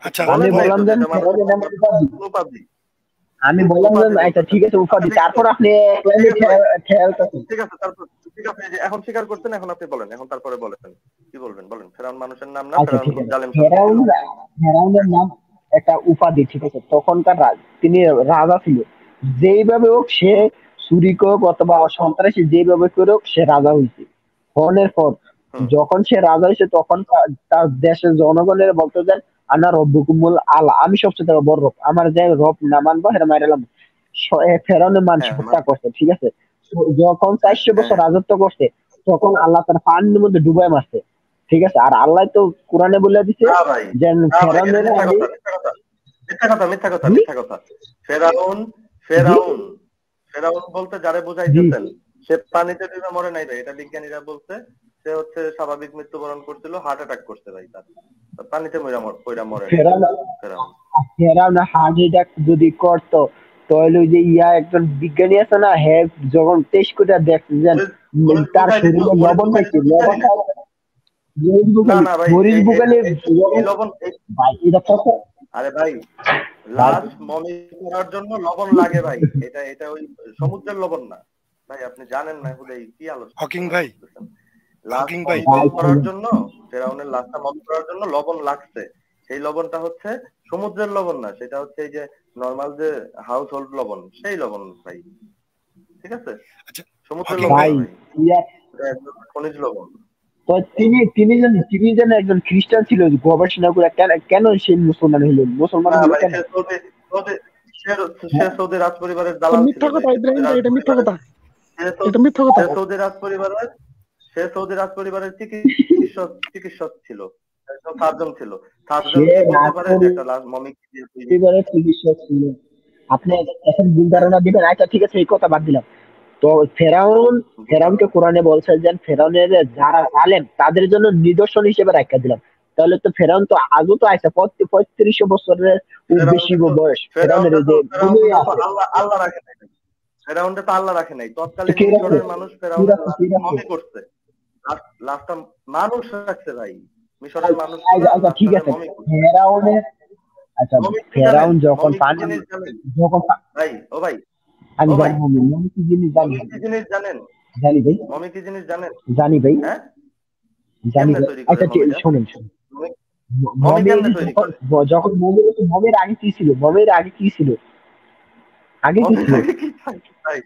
Speaker 7: আচ্ছা
Speaker 6: আমি
Speaker 1: বলেন নাই
Speaker 6: বললাম
Speaker 1: তো
Speaker 6: যে
Speaker 1: যেটা মানুষের
Speaker 6: ফেরাউনের
Speaker 1: নাম
Speaker 6: নাম উপাধি,
Speaker 1: উপাধি,
Speaker 6: আমি বললাম যে
Speaker 1: উপাধি
Speaker 6: আচ্ছা
Speaker 1: বলতেছেন
Speaker 6: ঠিক আছে
Speaker 1: আচ্ছা
Speaker 6: উপাধি, তারপর
Speaker 1: দেখছেন।
Speaker 6: আপনি
Speaker 1: ঠিক আছে ভাই,
Speaker 6: খেলতেছেন।
Speaker 1: ঠিক আছে তারপর, ঠিক আছে এই যে এখন স্বীকার করছেন, এখন আপনি বলেন, এখন তারপরে বলেন কি বলবেন, বলেন। ফেরাউন মানুষের নাম না,
Speaker 6: আচ্ছা
Speaker 1: ফেরাউন
Speaker 6: ঠিক
Speaker 1: খুব
Speaker 6: আছে,
Speaker 1: জালেম শাসক ছিল।
Speaker 6: ফেরাউনের নাম একটা উপাধি, ঠিক আছে, তখনকার তিনি রাজা ছিল, যেইভাবে হোক সে চুরি হোক অথবা সন্ত্রাসী যেভাবে করে হোক সে রাজা হয়েছে। হওয়ার পর
Speaker 1: হুম
Speaker 6: যখন সে রাজা হয়েছে তখন তার দেশের জনগণের বলতে দেন আনা রব্বুকুমুল আলা, আমি সবচেয়ে বড় রব, আমার যে রব না মানবো সেটা মাইরালাম। ফেরাউনের মানুষ
Speaker 1: হ্যাঁ
Speaker 6: হত্যা করছে, ঠিক আছে। তো যখন 400
Speaker 1: হ্যাঁ
Speaker 6: বছর রাজত্ব করছে তখন আল্লাহ তার পানির মধ্যে ডুবাই মারছে, ঠিক আছে। আর আল্লাহ তো কোরআনে বলে দিছে
Speaker 1: না ভাই,
Speaker 6: যে
Speaker 1: না ভাই, এটা
Speaker 6: ফেরাউনের
Speaker 1: মিথ্যা
Speaker 6: আমি
Speaker 1: কথা, মিথ্যা কথা, মিথ্যা কথা,
Speaker 6: জি
Speaker 1: মিথ্যা কথা। ফেরাউন
Speaker 6: জি
Speaker 1: ফেরাউন ফেরাউন বলতে যারে
Speaker 6: জি
Speaker 1: বোঝাইতেছেন সে পানিতে ডুবে মরে নাই ভাই, এটা বিজ্ঞানীরা বলছে। সে হচ্ছে স্বাভাবিক মৃত্যুবরণ করছিল, হার্ট অ্যাটাক করছে ভাই, তার পানিতে পইরা মরে নাই
Speaker 6: ফেরাউন
Speaker 1: ফেরাউন।
Speaker 6: ফেরাউন হার্ট অ্যাটাক যদি করতো তাহলে ওই যে একজন বিজ্ঞানী আছে না, হ্যাঁ, যখন টেস্ট করে দেখছে যে তার শরীরে লবণ পাইছে, লবণ
Speaker 1: না না ভাই,
Speaker 6: মরিচ বুকানি
Speaker 1: এই লবণ
Speaker 6: ভাই এটা কত
Speaker 1: আরে ভাই,
Speaker 6: ভাই
Speaker 1: লাশ মমি করার জন্য লবণ লাগে ভাই, এটা এটা ওই সমুদ্রের লবণ না ভাই, আপনি জানেন না হুদাই কি
Speaker 7: হকিং ভাই,
Speaker 1: আলোচনা। লাশ
Speaker 7: হকিং ভাই,
Speaker 1: মমি করার জন্য, ফেরাউনের লাশটা মমি করার জন্য লবণ লাগছে। সেই লবণটা হচ্ছে সমুদ্রের লবণ না, সেটা হচ্ছে এই যে নর্মাল যে হাউস হোল্ড লবণ, সেই লবণ ভাই, ঠিক আছে?
Speaker 7: আচ্ছা
Speaker 1: সমুদ্রের
Speaker 7: হকিং
Speaker 1: লবণ
Speaker 7: ভাই,
Speaker 1: না
Speaker 6: ভাই
Speaker 1: ভাই, এটা একদম খনিজ লবণ।
Speaker 6: তো তিনি যেন একজন খ্রিস্টান ছিল, গবেষণা করে কেন কেন সেই মুসলমান হইলেন, মুসলমান
Speaker 1: না
Speaker 6: হইলো
Speaker 1: ভাই,
Speaker 6: কেন?
Speaker 1: সে সৌদি রাজ পরিবারের
Speaker 5: এটা
Speaker 1: দালাল ছিল
Speaker 5: মিথ্যা
Speaker 1: ভাই।
Speaker 5: কথা ইব্রাহিম ভাই, এটা মিথ্যা কথা,
Speaker 1: সে
Speaker 5: এটা মিথ্যা কথা।
Speaker 1: সৌদি রাজ পরিবারের চিকিৎসক ছিল, সার্জন ছিল। সার্জন
Speaker 6: সে
Speaker 1: কি বলতে পারে যে একটা
Speaker 6: রাজপরিবারের
Speaker 1: লাশ মমি দিয়ে তৈরি?
Speaker 6: চিকিৎসক ছিল, আপনি এখন ভুল ধারণা দিবেন। আচ্ছা ঠিক আছে, এই কথা বাদ দিলাম। তো ফেরাউনকে কোরআনে বলছে যে ফেরাউনের যারা আলেম তাদের জন্য নিদর্শন হিসেবে রাখা দিলাম। তাহলে তো ফেরাউন তো আজও তো আছে 3500 বছরের বেশি বয়স ফেরাউনের, এই যে ভূমি
Speaker 1: ফেরাউনটা তো
Speaker 6: আছে।
Speaker 1: আল্লাহ রাখে নাই। ফেরাউনটা তো আল্লাহ রাখে নাই,
Speaker 6: তো
Speaker 1: তৎকালীন
Speaker 6: কে রাখছে?
Speaker 1: মিশরের মানুষ
Speaker 6: কি
Speaker 1: ফেরাউনের
Speaker 6: রাখছে?
Speaker 1: লাশ
Speaker 6: কি রাখছে?
Speaker 1: মমি করছে। লাশটা মানুষ রাখছে ভাই, মিশরের
Speaker 6: আচ্ছা
Speaker 1: মানুষরা
Speaker 6: আচ্ছা ঠিক
Speaker 1: লাশটারে
Speaker 6: আছে,
Speaker 1: মমি করছে।
Speaker 6: ফেরাউনের আচ্ছা
Speaker 1: মমি কি জানেন?
Speaker 6: ফেরাউন যখন
Speaker 1: মমি কি
Speaker 6: পানি,
Speaker 1: জিনিস জানেন
Speaker 6: যখন
Speaker 1: ভাই? ও ভাই,
Speaker 6: আমি
Speaker 1: ও ভাই,
Speaker 6: জানি মমি কি জিনিস জানি,
Speaker 1: মমি কি জিনিস জানেন?
Speaker 6: জানি ভাই,
Speaker 1: মমি কি জিনিস জানেন?
Speaker 6: জানি ভাই,
Speaker 1: হ্যাঁ,
Speaker 6: জানি
Speaker 1: কেমনে
Speaker 6: ভাই।
Speaker 1: তৈরি করে
Speaker 6: আচ্ছা
Speaker 1: মমিটা?
Speaker 6: শোনেন,
Speaker 1: মমি মমি
Speaker 6: মমির
Speaker 1: কেমনে তৈরি
Speaker 6: যখন
Speaker 1: করে?
Speaker 6: যখন মমির আগে কি ছিল, মমির আগে কি ছিল, আগে কি
Speaker 1: মমির
Speaker 6: ছিল?
Speaker 1: আগে কি থাকে ভাই?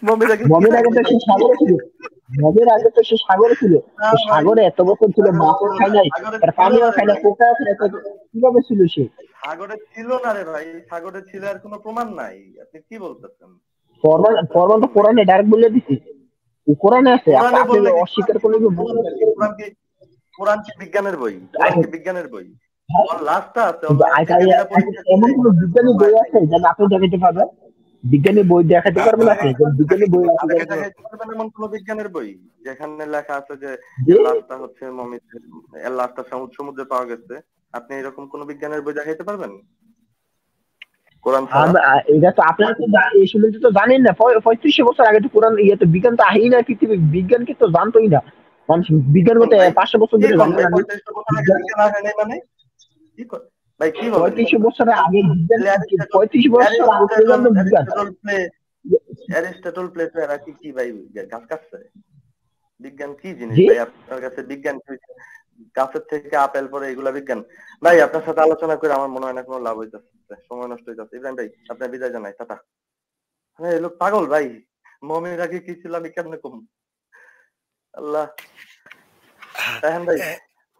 Speaker 1: মমির আগে কি
Speaker 6: মমির আগে
Speaker 1: থাকবে
Speaker 6: তো
Speaker 1: ভাই?
Speaker 6: সে সাগরে ছিল, মমির আগে তো সে সাগরে ছিল।
Speaker 1: না
Speaker 6: তো
Speaker 1: ভাই,
Speaker 6: সাগরে এত বছর ছিল,
Speaker 1: সাগরে
Speaker 6: মাছও
Speaker 1: ছিল
Speaker 6: খায়
Speaker 1: না,
Speaker 6: নাই,
Speaker 1: সাগরে
Speaker 6: তার
Speaker 1: ছিল
Speaker 6: পানিও
Speaker 1: না রে
Speaker 6: খায় না,
Speaker 1: ভাই,
Speaker 6: পোকা খায় না, কিভাবে ছিল সে?
Speaker 1: সাগরে ছিল না রে ভাই, সাগরে ছিল আর কোনো প্রমাণ নাই। আপনি কি বলতেছেন?
Speaker 6: প্রমাণ
Speaker 1: কোনো
Speaker 6: প্রমাণ তো
Speaker 1: প্রমাণ নাই।
Speaker 6: কোরআনে ডাইরেক্ট বলে দিছে, কোরআনে আছে,
Speaker 1: কোরআনে
Speaker 6: আপনি
Speaker 1: বললে কি
Speaker 6: অস্বীকার করলে কি বলতে
Speaker 1: কোরআন কি বিজ্ঞানের বই? কোরআন কি বিজ্ঞানের বই? ওর লাস্টটা আছে, ওর
Speaker 6: কিন্তু
Speaker 1: লাস্ট বিজ্ঞানীরা পরীক্ষা
Speaker 6: এমন
Speaker 1: করে
Speaker 6: কোন বিজ্ঞানী বই আছে যেন আপনি দেখাতে পারবেন? বিজ্ঞানী বই দেখাতে পারবেন আপনি যে বিজ্ঞানী বই আছে
Speaker 1: আগে দেখাইতে পারবেন এমন কোন বিজ্ঞানের বই যেখানে লেখা আছে যে
Speaker 6: যে
Speaker 1: এর লাশটা হচ্ছে এর লাশটা সমুদ্রে পাওয়া গেছে? আপনি এরকম কোন বিজ্ঞানের বই দেখাইতে পারবেন কোরআন ছাড়া?
Speaker 6: এটা তো আপনারা তো এই সম্বন্ধে তো জানেন না। 3500 বছর আগে তো কোরআন তো বিজ্ঞান তো আহেই না পৃথিবী, বিজ্ঞানকে তো জানতোই না মানুষ। বিজ্ঞান
Speaker 1: কোন
Speaker 6: বলতে
Speaker 1: ভাই?
Speaker 6: 500 বছর
Speaker 1: কি
Speaker 6: ধরে
Speaker 1: কোন
Speaker 6: জানে
Speaker 1: ভাই?
Speaker 6: না।
Speaker 1: 4500 বছর আগে বিজ্ঞান আসে নাই মানে কি ভাই কি বলেন
Speaker 6: 3500
Speaker 1: এগুলা?
Speaker 6: বছরের আগে বিজ্ঞান,
Speaker 1: অ্যারিস্টটল
Speaker 6: 35 বছর আগে পর্যন্ত বিজ্ঞান।
Speaker 1: অ্যারিস্টটল প্লেটো এরা কি ভাই গাছ কাটছে? বিজ্ঞান কি জিনিস
Speaker 6: জি
Speaker 1: ভাই? আপনার কাছে বিজ্ঞান কি? গাছের থেকে আপেল পরে এগুলা বিজ্ঞান। ভাই আপনার সাথে আলোচনা করে আমার মনে হয় না কোনো লাভ হইতেছে, সময় নষ্ট হইতেছে। ইব্রাহিম ভাই আপনার বিদায় জানাই, টাটা। হ্যাঁ এই লোক পাগল ভাই, মমির আগে কি ছিল আমি কেমনে কম। আল্লাহ। হ্যাঁ ভাই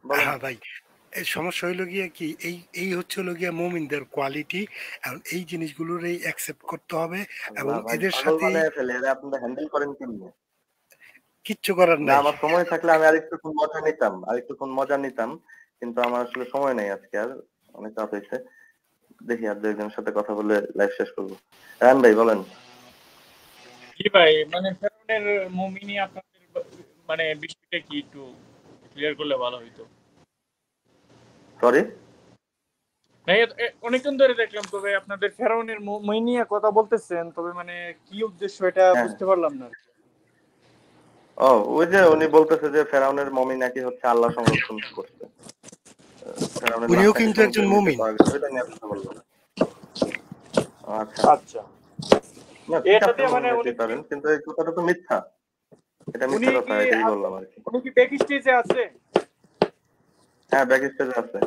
Speaker 1: বলেন।
Speaker 7: হ্যাঁ ভাই, এই সমস্যা হইলো গিয়া কি, এই এই হচ্ছে হলো গিয়া মুমিনদের কোয়ালিটি। এবং এই জিনিসগুলোর অ্যাকসেপ্ট করতে হবে এবং
Speaker 1: আল্লাহ ভাই
Speaker 7: এদের
Speaker 1: পাগল
Speaker 7: সাথে
Speaker 1: বানায় ফেলে, এরা আপনারা হ্যান্ডেল করেন কেমনে?
Speaker 7: কিচ্ছু করার
Speaker 1: না
Speaker 7: নাই।
Speaker 1: আমার সময় থাকলে আমি আরেকটুক্ষণ মজা নিতাম, কিন্তু আমার আসলে সময় নেই আজকে, আর অনেক রাত হয়েছে। দেখি আর দুইজনের সাথে কথা বলে লাইভ শেষ করবো। রান ভাই বলেন।
Speaker 8: জি ভাই, মানে ফেরাউনের মুমিনি আপনাদের মানে বিষয়টা কি একটু ক্লিয়ার করলে ভালো হইতো।
Speaker 1: সরি
Speaker 8: ভাই অনেকক্ষণ ধরে দেখলাম, তবে আপনাদের ফেরাউনের মুমিনি কথা বলতেছেন, তবে মানে কি উদ্দেশ্য এটা বুঝতে পারলাম না।
Speaker 1: ও ওই যে উনি বলতেছে যে ফেরাউনের মমি নাকি হচ্ছে আল্লাহ সংরক্ষণ করছে, ফেরাউনের
Speaker 7: উনিও
Speaker 1: লাশটাকে
Speaker 7: কিন্তু একজন
Speaker 1: সমুদ্রের নিচে
Speaker 7: মুমিন।
Speaker 1: পাওয়া গেছে, ওইটা নিয়ে কথা বলবো। আচ্ছা
Speaker 8: আচ্ছা,
Speaker 1: না ঠিক
Speaker 8: এটা
Speaker 1: আছে,
Speaker 8: দিয়ে মানে
Speaker 1: নিতেই পারেন, কিন্তু এই কথাটা তো মিথ্যা, এটা
Speaker 8: উনি
Speaker 1: মিথ্যা কথা,
Speaker 8: কি
Speaker 1: এটাই বললাম আর কি।
Speaker 8: উনি কি ব্যাক স্টেজে আছে?
Speaker 1: হ্যাঁ ব্যাক স্টেজে আছে।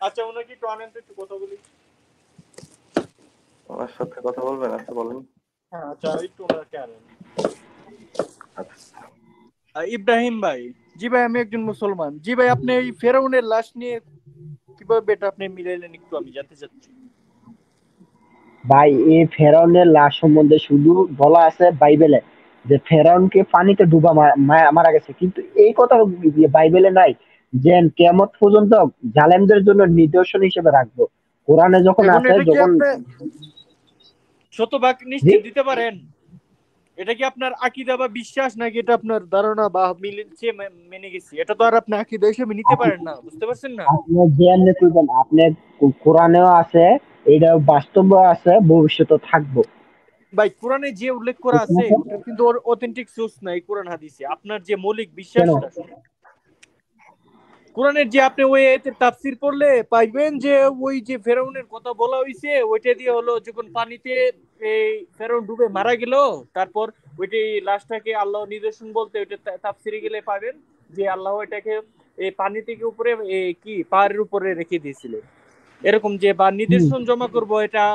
Speaker 8: আচ্ছা, উনি কি একটু আনেন তো, একটু কথা বলি।
Speaker 1: আমার সাথে কথা বলবেন? আচ্ছা বলেন।
Speaker 8: হ্যাঁ আচ্ছা, একটু ওনাকে আনেন।
Speaker 1: আচ্ছা
Speaker 8: ইব্রাহিম ভাই, জি ভাই আমি একজন মুসলমান। জি ভাই, আপনি এই ফেরাউনের লাশ নিয়ে কিভাবে এটা আপনি মিলাইলেন একটু আমি জানতে চাচ্ছি।
Speaker 6: ভাই এই ফেরাউনের লাশ সম্বন্ধে শুধু বলা আছে বাইবেলে যে ফেরাউনকে পানিতে ডুবা মারা গেছে, কিন্তু এই কথা বাইবেলে নাই যে কিয়ামত পর্যন্ত জালেমদের জন্য নিদর্শন হিসেবে রাখবো। কোরআনে যখন
Speaker 8: এখন
Speaker 6: আছে,
Speaker 8: এটা কি
Speaker 6: যখন
Speaker 8: আপনি শতভাগ নিশ্চিত দিতে পারেন? এটা কি আপনার আকীদা বা বিশ্বাস, নাকি এটা আপনার ধারণা বা মিলছে মেনে গেছি? এটা তো আর আপনি আকীদা হিসেবে নিতে পারেন না, বুঝতে পারছেন না?
Speaker 6: আপনি জ্ঞানে করবেন, আপনি কোরআনেও আছে, এটা বাস্তব আছে, ভবিষ্যতে থাকবো।
Speaker 8: ভাই কোরআনে যে উল্লেখ করা আছে ওটা কিন্তু অথেন্টিক সোর্স নাই কোরআন হাদিসে। আপনার যে মৌলিক
Speaker 6: কেন?
Speaker 8: বিশ্বাসটা, কোরআনের যে আপনি ওই আয়াতের তাফসীর পড়লে পাইবেন যে ওই যে ফেরাউনের কথা বলা হইছে ওইটা দিয়ে হলো যখন পানিতে এই ফেরাউন ডুবে মারা গেল, তারপর ওইটা লাশটাকে আল্লাহ নিদর্শন বলতে ওইটা তাফসীরে গেলে পাবেন যে আল্লাহ এটাকে এই পানি থেকে উপরে কি পাহাড়ের উপরে রেখে দিয়েছিলেন। এরকম যে বা নিদর্শন জমা করব এটা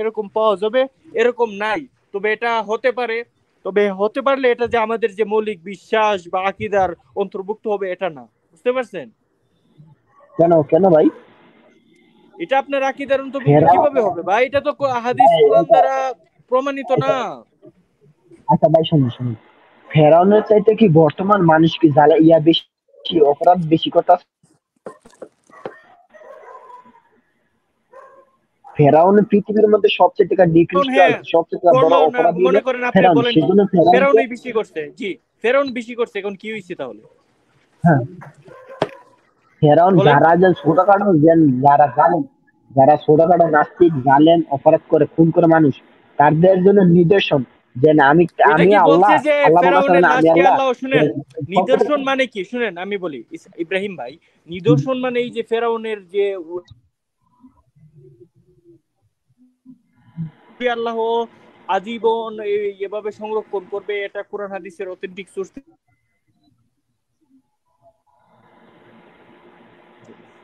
Speaker 8: এরকম পাওয়া যাবে এরকম নাই, তবে এটা হতে পারে। তবে হতে পারলে এটা যে আমাদের যে মৌলিক বিশ্বাস বা আকীদার অন্তর্ভুক্ত হবে এটা না, বুঝতে পারছেন?
Speaker 6: কেন কেন ভাই?
Speaker 8: এটা আপনার আকীদার অন্তর্ভুক্ত কিভাবে হবে ভাই? এটা তো হাদিস কোরআন দ্বারা প্রমাণিত না।
Speaker 6: আচ্ছা ভাই শুনুন শুনুন, ফেরাউনের চাইতে কি বর্তমান মানুষ কি বেশি অপরাধ বেশি কথা? ফেরাউন পৃথিবীর মধ্যে সবচেয়ে নিকৃষ্ট,
Speaker 8: হ্যাঁ,
Speaker 6: সবচেয়ে বড় অপরাধী হলো
Speaker 8: মনে করেন আপনি
Speaker 6: ফেরাউন।
Speaker 8: বলেন
Speaker 6: সেজন্য ফেরাউনকে,
Speaker 8: ফেরাউনই বেশি করছে। জি, ফেরাউন বেশি করছে, এখন কি হইছে তাহলে?
Speaker 6: হ্যাঁ ফেরাউন
Speaker 8: বলেন।
Speaker 6: যারা যে ছোটখাটো যারা ছোটখাটো নাস্তিক জালেম অপরাধ করে খুন করে মানুষ, তাদের জন্য নিদর্শন যে না, আমি
Speaker 8: এটা কি
Speaker 6: আল্লাহ,
Speaker 8: বলছে যে
Speaker 6: আল্লাহ বলা
Speaker 8: ফেরাউনের
Speaker 6: না, আমি
Speaker 8: লাশকে
Speaker 6: আল্লাহ।
Speaker 8: আল্লাহ, শুনেন নিদর্শন মানে কি শুনেন আমি বলি ইব্রাহিম ভাই, নিদর্শন মানে এই যে ফেরাউনের যে আল্লাহ আজীবন এভাবে সংরক্ষণ করবে, এটা কোরআন হাদিসের অথেন্টিক সোর্স।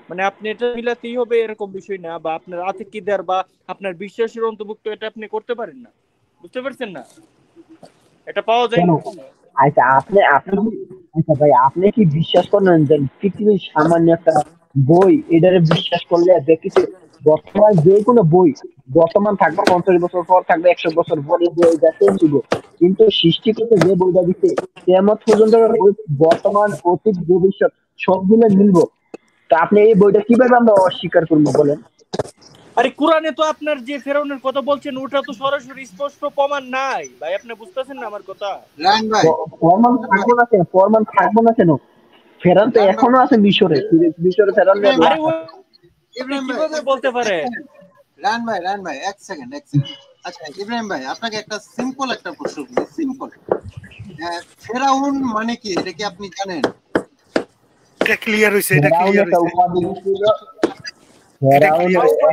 Speaker 8: মানে আপনি এটা মিলাতেই হবে এরকম বিষয় না, বা আপনার আকীদার বা আপনার বিশ্বাসের অন্তর্ভুক্ত এটা আপনি করতে পারেন না, বুঝতে পারছেন না? এটা পাওয়া যায় না।
Speaker 6: আচ্ছা আচ্ছা ভাই, আপনি কি বিশ্বাস করেন যে পৃথিবীর সামান্য একটা বই এটারে বিশ্বাস করলে দেখেছি বর্তমান যে কোনো বই বর্তমান থাকবে, 50 বছর পর থাকবে, 100 বছর পরে বইটা চেঞ্জ হবে, কিন্তু সৃষ্টিকর্তা যে বইটা দিচ্ছে কিয়ামত পর্যন্ত বর্তমান অতীত ভবিষ্যৎ সবগুলো মিলবো। তা আপনি এই বইটা কিভাবে আমরা অস্বীকার করবো বলেন?
Speaker 8: আরে কোরআনে তো আপনার যে ফেরাউনের কথা বলছেন ওটা তো সরাসরি স্পষ্ট প্রমাণ নাই ভাই, আপনি বুঝতেছেন না আমার কথা?
Speaker 6: প্রমাণ থাকবো না কেন? ফেরাউন তো এখনো আছে মিশরে ফেরাউন।
Speaker 8: আরে ইব্রাহিম কিভাবে বলতে পারে?
Speaker 9: রান ভাই এক সেকেন্ড। আচ্ছা ইব্রাহিম ভাই, আপনাকে একটা সিম্পল একটা প্রশ্ন করি, সিম্পল। ফেরাউন মানে কি এটা কি আপনি জানেন?
Speaker 7: এটা ক্লিয়ার হইছে, এটা ক্লিয়ার হইছে।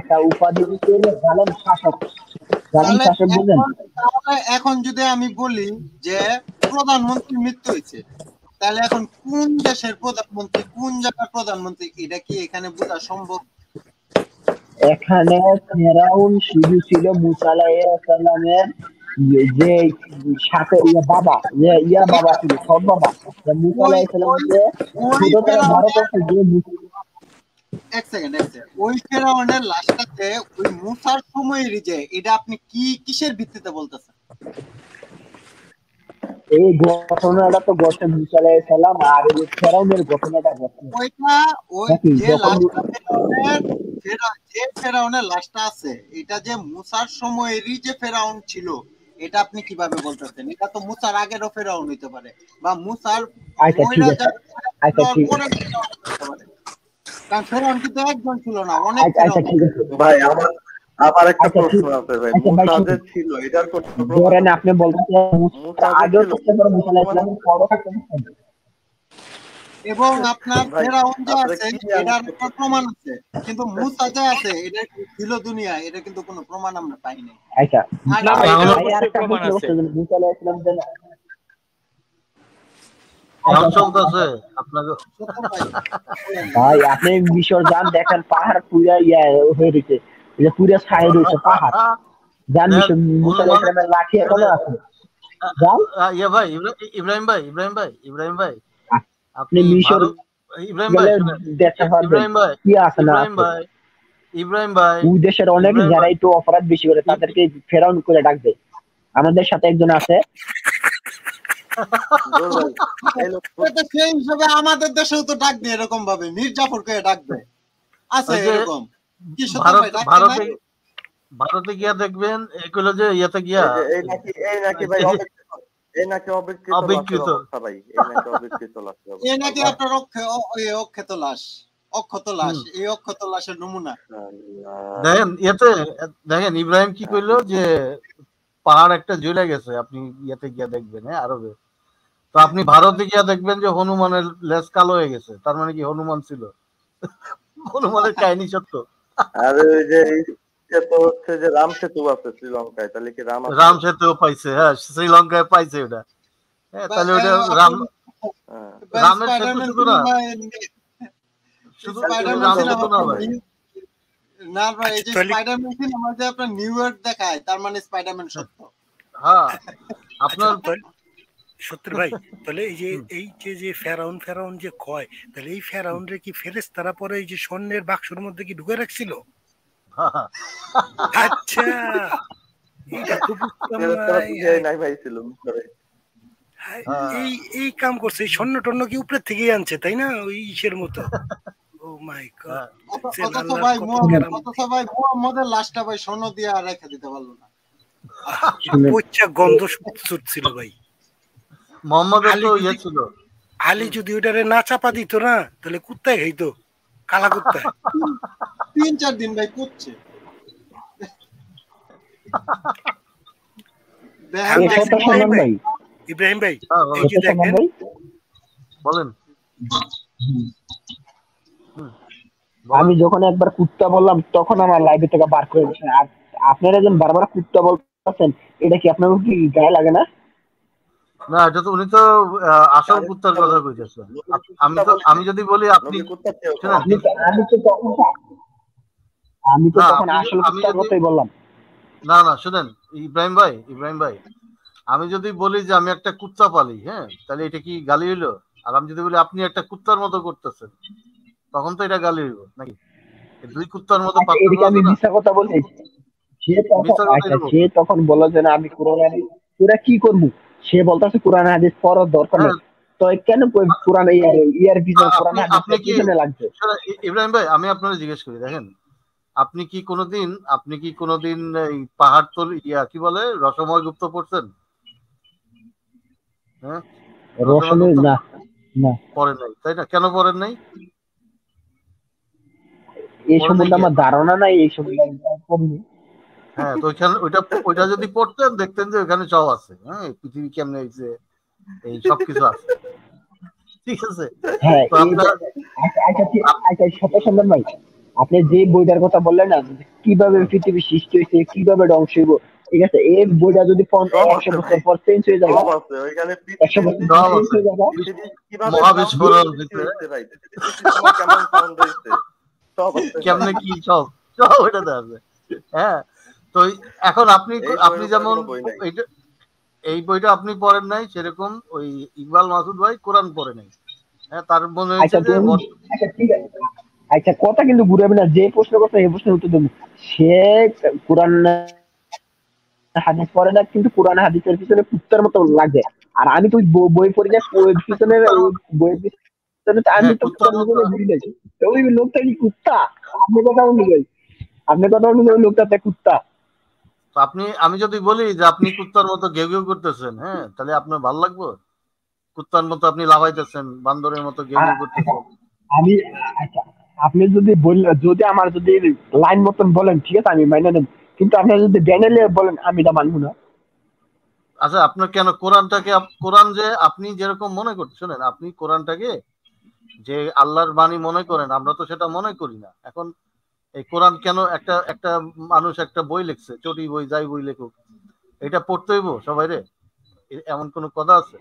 Speaker 6: একটা উপাধি ছিল জালেম শাসক।
Speaker 9: তাহলে এখন যদি আমি বলি যে প্রধানমন্ত্রীর মৃত্যু হয়েছে, তাহলে এখন কোন দেশের প্রধানমন্ত্রী কোন জায়গার প্রধানমন্ত্রী এটা কি এখানে বোঝা সম্ভব?
Speaker 6: এখানে ফেরাউন শুধু ছিল মুসা আলাইহিস সালামের যে সাথে বাবা বাবা ছিল সব বাবা। মুসা
Speaker 9: ওই
Speaker 6: আলাইহিস সালামকে
Speaker 9: ওই
Speaker 6: ছোট থেকে বড় করতে যে
Speaker 9: এক সেকেন্ড ওই ফেরাউনের লাশটাতে ওই মুসার সময়ের যে এটা আপনি কিসের ভিত্তিতে বলতেছেন?
Speaker 6: এই ঘটনাটা তো ঘটে মুসা আলাইহিস সালাম আর এই ফেরাউনের ঘটনাটা ঘটে
Speaker 9: ওইটা ওই যে ফেরাউনের লাশটা আছে এটা যে মুসার সময়েরই যে ফেরাউন ছিল এটা আপনি কিভাবে বলতেছেন? এটা তো মুসার আগেরও ফেরাউন হইতে পারে বা মুসার কারণ ফেরাউন কিন্তু একজন ছিল না, অনেক
Speaker 1: ভাই আমার একটা প্রশ্ন আছে ভাই, মুসা যে ছিল এটার কোনো
Speaker 6: ধরেন আপনি বলতেছেন মুসা আগেও থাকতে পারে, মুসা আলাইহিস সালামের পরও থাকতে পারে,
Speaker 9: এবং আপনার ফেরাউন যে আছে এটার একটা প্রমাণ আছে, কিন্তু মুসা যে আছে এটা ছিল দুনিয়া, এটা কিন্তু কোনো প্রমাণ আমরা পাই নাই।
Speaker 6: আচ্ছা
Speaker 8: না ভাই এটা অবশ্যই প্রমাণ আছে।
Speaker 6: মুসা আলাইহিস সালাম দেন ভাই আপনি মিশর যান দেখেন পাহাড় পুরা হয়ে রয়েছে, পুরা ছাই রয়েছে পাহাড়। যান মিশর মুসা আলাইহিস সালামের লাঠি এখনো আছে।
Speaker 10: ভাই ইব্রাহিম ভাই
Speaker 6: আপনি মিশর
Speaker 10: ইব্রাহিম ভাই
Speaker 6: ওই দেশের অনেক যারা একটু অপরাধ বেশি করে তাদেরকে ফেরাউন করে ডাকবে। আমাদের সাথে একজন আছে
Speaker 9: সেই হিসাবে আমাদের দেশেও তো ডাকবে এরকম ভাবে, মীর জাফরকে ডাকবে আছে এরকম কি
Speaker 10: ভারতে গিয়া দেখবেন এগুলো যে ইয়েতে গিয়া
Speaker 1: এই নাকি ভাই অবিকৃত ভাই,
Speaker 9: এই নাকি আপনার অক্ষত লাশ এই অক্ষত লাশের নমুনা।
Speaker 10: দেখেন ইব্রাহিম কি কইলো যে পাহাড় একটা জ্বলে গেছে, আপনি ইয়েতে গিয়া দেখবেন আরবে। তো আপনি ভারতে গিয়া দেখবেন যে হনুমানের লেজ কালো হয়ে গেছে, তার মানে কি হনুমান ছিল? হনুমানের কাহিনী সত্য।
Speaker 1: আরে ওই যে তো হচ্ছে যে রাম সেতু আছে শ্রীলঙ্কায়, তাহলে কি
Speaker 10: রাম সেতু পাইছে? হ্যাঁ শ্রীলঙ্কায় পাইছে ওটা। তাহলে ওটা রামের সেতু শুধু না, শুধু রাম সেতু না ভাই।
Speaker 9: না ভাই এই যে স্পাইডারম্যান সিনেমা যে আপনার নিউ ইয়র্ক দেখায় তার মানে স্পাইডারম্যান সত্য।
Speaker 10: হ্যাঁ আপনার
Speaker 7: সত্যি ভাই। তাহলে এই যে ফেরাউন যে কয়, তাহলে এই ফেরাউনরে কি ফেরেশতারা পরে এই যে স্বর্ণের বাক্সের মধ্যে কি ঢুকে রাখছিল? আচ্ছা এটা তো বুঝতাম
Speaker 1: নাই ভাই ছিল
Speaker 7: এই কাম করছে, এই স্বর্ণ টর্ণ কি উপরে থেকেই আনছে তাই না, ওই ইসের মতো। ও মাই গড।
Speaker 9: অথচ ভাই মুহাম্মদের লাশটা ভাই স্বর্ণ দিয়ে রেখে দিতে পারলো না,
Speaker 7: পচা গন্ধ ছুটছিল ভাই।
Speaker 10: মুহাম্মদের তো ইয়ে ছিল,
Speaker 7: আলী যদি ওটারে না চাপা দিত না তাহলে কুত্তায় খাইতো, কালা কুত্তা।
Speaker 9: 3-4 দিন ভাই করছে।
Speaker 7: ইব্রাহিম ভাই এই যে দেখেন
Speaker 10: বলেন,
Speaker 6: আমি যখন একবার কুত্তা বললাম তখন আমার লাইভে থেকে বার করে দিয়েছেন, আর আপনারা যখন বারবার কুত্তা বলতেছেন এটা কি আপনার কি গায়ে লাগে না?
Speaker 10: না এটা তো উনি তো আসল কুত্তার কথা কইতেছেন। আমি যদি বলি আপনি
Speaker 6: আমি তো তখন আসল কুত্তার কথাই বললাম।
Speaker 10: না শুনেন ইব্রাহিম ভাই আমি যদি বলি যে আমি একটা কুত্তা পালি, হ্যাঁ তাহলে এটা কি গালি হইলো? আর আমি যদি বলি আপনি একটা কুত্তার মতো করতেছেন তখন তো এটা গালি হইব নাকি? দুই কুত্তার মতো
Speaker 6: পার্থক্য আছে না? আমি মিথ্যা কথা বলি? সে তখন বলে যে না আমি কোরআন হাদিস পুরা কি করব, সে বলতাছে কোরআন হাদিস পড়ার দরকার নেই, তো কেন কোরআন ইয়ার ভিতরে কোরআন হাদিস কিভাবে লাগবে?
Speaker 10: ইব্রাহিম ভাই আমি আপনাকে জিজ্ঞেস করি, দেখেন আপনি কি কোনোদিন এই পাহাড় তোল কি বলে রসময় গুপ্ত পড়ছেন? হ্যাঁ
Speaker 6: রসময় না
Speaker 10: পড়েন নাই তাই না? কেন পড়েন নাই?
Speaker 6: এই সম্বন্ধে আমার ধারণা নাই, এই সম্বন্ধে।
Speaker 10: হ্যাঁ তো ওইটা যদি পড়তেন দেখতেন যে ওখানে সব আছে, হ্যাঁ পৃথিবী কেমনে হয়েছে এই সব কিছু আছে, ঠিক আছে?
Speaker 6: হ্যাঁ সত্যেন্দ্র ভাই আপনি যে বইটার কথা বললেন না, কিভাবে পৃথিবী সৃষ্টি হয়েছে, কিভাবে ধ্বংস হইব, ঠিক আছে, এই বইটা যদি
Speaker 1: সব
Speaker 6: 100
Speaker 1: আছে
Speaker 6: বছর
Speaker 1: ভাই,
Speaker 6: পর চেঞ্জ হয়ে যাবে,
Speaker 1: সব আছে ওইখানে।
Speaker 6: 100 বছর পর
Speaker 10: সব
Speaker 6: চেঞ্জ
Speaker 10: আছে।
Speaker 6: হয়ে যাবে,
Speaker 1: পৃথিবী কিভাবে
Speaker 10: মহাবিস্ফোরণ
Speaker 1: সৃষ্টি
Speaker 10: হইছে,
Speaker 1: হয়েছে ভাই, পৃথিবীর সময় কেমন সাউন্ড হয়েছে, সব আছে ভাই।
Speaker 10: কেমনে কি সব সব এটাতে আছে। হ্যাঁ, তো এখন আপনি
Speaker 1: এই
Speaker 10: আপনি
Speaker 1: বইয়ের উপরে
Speaker 10: যেমন
Speaker 1: কোনো বই নাই।
Speaker 10: এইটা এই বইটা আপনি পড়েন নাই, সেরকম ওই ইকবাল মাসুদ ভাই কোরআন পড়ে নাই। হ্যাঁ, তার মনে হয়েছে
Speaker 6: আচ্ছা
Speaker 10: যে
Speaker 6: তুমি, আচ্ছা ঠিক আছে, আচ্ছা কথা কিন্তু ঘুরাবে না, যে প্রশ্ন করছে এই প্রশ্নের উত্তর দেবো। সে কোরআন হাদিস পড়ে না, কিন্তু কোরআন হাদিসের পিছনে কুত্তার মতো লাগে। আর আমি তো ওই বই পড়ি না, ওই পিছনে
Speaker 10: কুত্তার
Speaker 6: ওই বইয়ের পিছনে তো আমি
Speaker 10: হ্যাঁ
Speaker 6: তো
Speaker 10: কুত্তার মতো।
Speaker 6: ঘুরি নাই। তো ওই লোকটা কি কুত্তা? আপনি কথা অনুযায়ী, আপনি কথা অনুযায়ী ওই লোকটা তো কুত্তা।
Speaker 10: তো আমি যদি বলি যে আপনি কুত্তার মতো ঘেউ ঘেউ করতেছেন, হ্যাঁ, তাহলে আপনার ভালো লাগবে? কুত্তার মতো আপনি লাফাইতেছেন, বান্দরের মতো ঘেউ
Speaker 6: আর
Speaker 10: ঘেউ করতেছেন।
Speaker 6: আমি, আচ্ছা আপনি যদি যদি আমার যদি লাইন মতন বলেন ঠিক আছে আমি মাইনে নেব, কিন্তু আপনি যদি ব্যানেলে বলেন আমি এটা মানবো না।
Speaker 10: আচ্ছা, আপনার কেন কোরআনটাকে কোরআন যে আপনি যেরকম মনে করছেন, শোনেন, আপনি কোরআনটাকে যে আল্লাহর বাণী মনে করেন, আমরা তো সেটা মনে করি না। এখন এই কোরআন কেন, একটা একটা মানুষ একটা বই লিখছে, চটি বই যাই বই লেখুক, এটা পড়তে হইব সবাই রে? এমন কোন কথা আছে?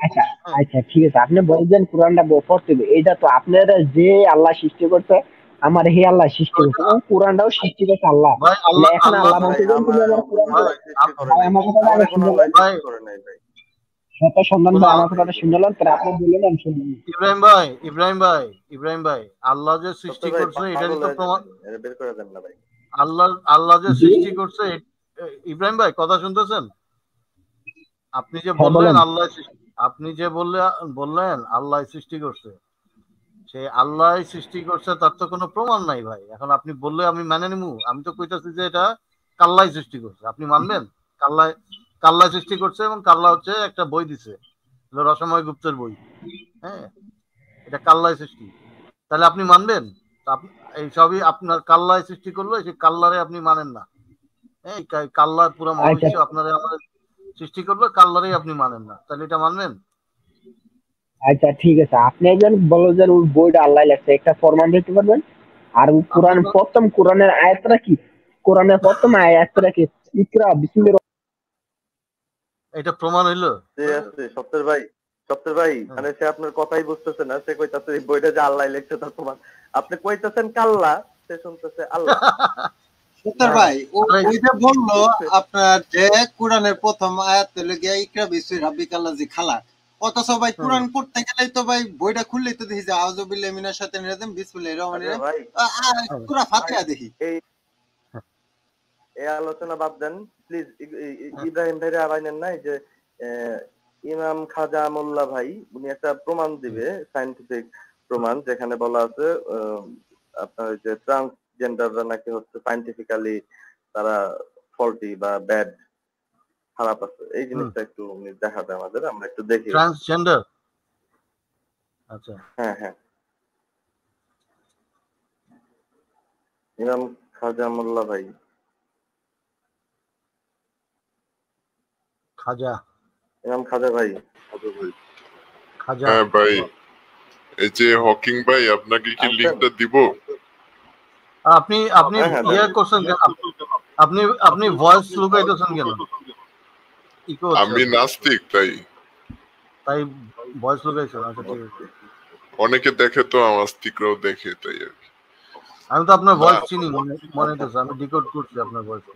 Speaker 6: আচ্ছা
Speaker 10: হ্যাঁ
Speaker 6: আচ্ছা ঠিক আছে, আপনি বলছেন কোরআনটা পড়তে হবে, এটা তো আপনারা যে আল্লাহ সৃষ্টি করছে, আমার হে আল্লাহ সৃষ্টি করছে, ও কোরআনটাও সৃষ্টি করছে আল্লাহ।
Speaker 10: ভাই,
Speaker 6: তাহলে
Speaker 10: আল্লাহ
Speaker 6: এখন
Speaker 10: আল্লাহ
Speaker 6: আল্লাহ
Speaker 1: ভাই
Speaker 6: বলতে তুমি আমার কোরআন
Speaker 1: কোনো
Speaker 10: ভাই
Speaker 1: আল্লাহ সৃষ্টি করে
Speaker 6: ভাই
Speaker 1: নাই,
Speaker 6: আমার কথা আগে
Speaker 1: আমাদের কোনো
Speaker 6: শুনলেন,
Speaker 1: আল্লাহ
Speaker 10: ভাই
Speaker 1: সৃষ্টি করে নাই ভাই।
Speaker 6: শত সন্ধান
Speaker 10: কোন
Speaker 6: ভাই আমার কথাটা শুনলেন, তাহলে আপনি বললেন আমি শুনলাম।
Speaker 10: ইব্রাহিম ভাই, আল্লাহ যে
Speaker 1: সত্য
Speaker 10: সৃষ্টি
Speaker 1: ভাই
Speaker 10: করছে এটারই
Speaker 1: পাগল
Speaker 10: তো
Speaker 1: হয়ে
Speaker 10: প্রমাণ।
Speaker 1: যাবেন, এটা বের করে দেন না ভাই।
Speaker 10: আল্লাহ যে
Speaker 6: জি
Speaker 10: সৃষ্টি করছে, ইব্রাহিম ভাই কথা শুনতেছেন? আপনি যে
Speaker 6: হ্যাঁ
Speaker 10: বললেন
Speaker 6: বলেন।
Speaker 10: আপনি যে বললেন আল্লাহ সৃষ্টি করছে, সে আল্লাহ সৃষ্টি করছে তার তো কোনো প্রমাণ নাই ভাই। এখন আপনি বললে আমি মেনে নিবো? আমি তো কইতাছি যে এটা কাল্লাই সৃষ্টি করছে, আপনি মানবেন? কাল্লাই কাল্লাই সৃষ্টি করছে, এবং কাল্লা হচ্ছে একটা বই দিছে, হলো রসময় গুপ্তের বই। হ্যাঁ, এটা কাল্লাই সৃষ্টি, তাহলে আপনি মানবেন? এই সবই আপনার কাল্লাই সৃষ্টি করলো, সেই কাল্লারে আপনি মানেন না। হ্যাঁ, কাল্লার পুরো
Speaker 6: আচ্ছা
Speaker 10: মহাবিশ্ব আপনারা আমাদের সৃষ্টি করলো, কাল্লারেই আপনি মানেন না, তাহলে এটা মানবেন?
Speaker 6: আচ্ছা ঠিক আছে, আপনি একজন বলো যে ওই বইটা আল্লাহ লেখছে, একটা প্রমাণ দিতে পারবেন? আর ওই
Speaker 10: আপনি
Speaker 6: কোরআনের আয়াতটা কি? কোরআনের প্রথম আয়াতটা কি? ইকরা বিসমিল্লাহির।
Speaker 10: এটা প্রমাণ হইলো?
Speaker 1: সিরিয়াসলি সত্তর ভাই, সত্তর ভাই, মানে সে আপনার কথাই বুঝতেছে না, সে কইতাছে এই বইটা যে আল্লাহ লিখছে তার প্রমাণ। আপনি কইতাছেন কাল্লা, সে শুনতেছে আল্লাহ।
Speaker 9: সত্তর ভাই ওই যে বললো আপনার যে কোরআনের প্রথম আয়াত হলো গিয়া ইকরা বিসমি রাব্বিকাল্লাযী খালাক, অথচ ভাই কোরআন পড়তে গেলেই তো ভাই বইটা খুললেই তো দেখি যে আউযু বিল্লাহি মিনাশ শাইতানির রাজিম বিসমিল্লাহির রহমানির
Speaker 1: আচ্ছা
Speaker 9: রহিম,
Speaker 1: ভাই,
Speaker 9: সূরা ফাতিহা দেখি।
Speaker 1: এই আলোচনা বাদ দেন প্লিজ। ইব্রাহিম ভাইরে আবাইনেন নাই যে ইমাম খাজা মোল্লা ভাই, উনি একটা প্রমাণ দিবে, সায়েন্টিফিক প্রমাণ, যেখানে বলা আছে আপনার ওই যে ট্রান্সজেন্ডাররা নাকি হচ্ছে সায়েন্টিফিক্যালি তারা ফল্টি বা ব্যাড, খারাপ আছে। এই জিনিসটা একটু উনি দেখাবে আমাদের, আমরা একটু দেখি।
Speaker 10: ট্রান্সজেন্ডার? আচ্ছা,
Speaker 1: হ্যাঁ হ্যাঁ, ইমাম খাজা মোল্লা ভাই,
Speaker 10: খাজা,
Speaker 1: ইমাম খাজা ভাই।
Speaker 10: খাজা।
Speaker 2: হ্যাঁ ভাই, এই যে হকিং ভাই, আপনাকে কি লিংকটা দিব?
Speaker 10: আপনি ইয়ে করছেন কেন? আপনি ভয়েস লুকাইতেছেন কেন? ইকো হচ্ছে।
Speaker 2: আমি নাস্তিক তাই
Speaker 10: ভয়েস লুকাইছেন? আচ্ছা ঠিক আছে।
Speaker 2: অনেকে দেখে তো, আস্তিকরাও দেখে, তাই আর কি।
Speaker 10: আমি তো আপনার ভয়েস চিনি, মনে হইতেছে আমি ডিকোড করছি আপনার ভয়েস,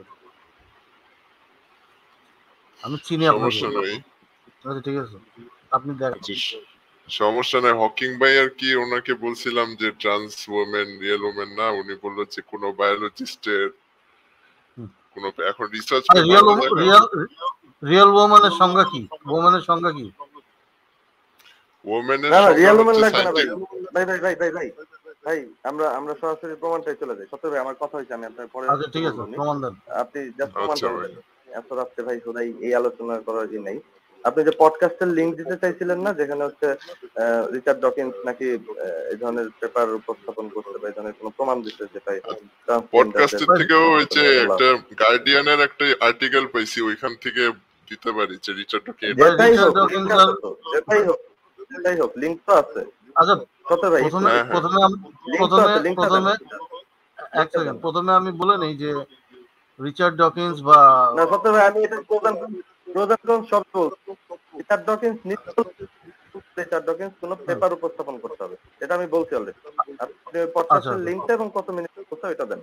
Speaker 10: আমি চিনি আপনাকে।
Speaker 2: সমস্যা নাই।
Speaker 10: আচ্ছা ঠিক আছে, আপনি দেখেন।
Speaker 2: সমস্যা নাই। হকিং ভাই আর কি, ওনাকে বলছিলাম যে ট্রান্স ওমেন রিয়েল ওমেন না, উনি বললো যে কোনো বায়োলজিস্টের কোনো এখন রিসার্চ
Speaker 10: রিয়েল ওমেনের সংজ্ঞা কি? ওমেনের সংজ্ঞা কি?
Speaker 2: ওমেনের
Speaker 1: না রিয়েল
Speaker 2: সংজ্ঞা
Speaker 1: ওমেন
Speaker 2: হচ্ছে
Speaker 1: লাগবে না ভাই।
Speaker 2: সায়েন্টিফিক।
Speaker 1: ভাই আমরা সরাসরি প্রমাণটাই চলে যাই। সত্য ভাই আমার কথা হইছে, আমি আপনার পরে
Speaker 10: আচ্ছা ঠিক আছে, প্রমাণ দেন।
Speaker 1: আপনি জাস্ট প্রমাণটা
Speaker 2: আচ্ছা
Speaker 1: বলেন। এত রাত্রে ভাই সদাই এই আলোচনা করার কি নাই। আপনি যে পডকাস্টের লিংক দিতে চাইছিলেন না, যেখানে হচ্ছে রিচার্ড ডকিন্স নাকি এই ধরনের পেপার উপস্থাপন করতে বা এই ধরনের কোনো প্রমাণ দিতে, যে ভাই
Speaker 2: পডকাস্টের থেকেও ওই যে একটা গার্ডিয়ানের একটা আর্টিকেল পাইছি, ওইখান থেকে দিতে পারি যে রিচার্ড ডকিন্স।
Speaker 1: যেটাই হোক লিংক তো আছে।
Speaker 10: আচ্ছা
Speaker 1: সত্য ভাই
Speaker 10: প্রথমে এক সেকেন্ড, প্রথমে আমি বলে নেই যে রিচার্ড ডকিন্স বা
Speaker 1: না সত্য ভাই, আমি এটা প্রোজান সব বলছি। রিচার্ড ডকিন্স রিচার্ড ডকিন্স কোনো পেপার উপস্থাপন করতে হবে, এটা আমি বলছি অলরেডি। আপনি
Speaker 10: আচ্ছা
Speaker 1: পডকাস্টের লিংকটা এবং কত মিনিট করতে এটা দেন।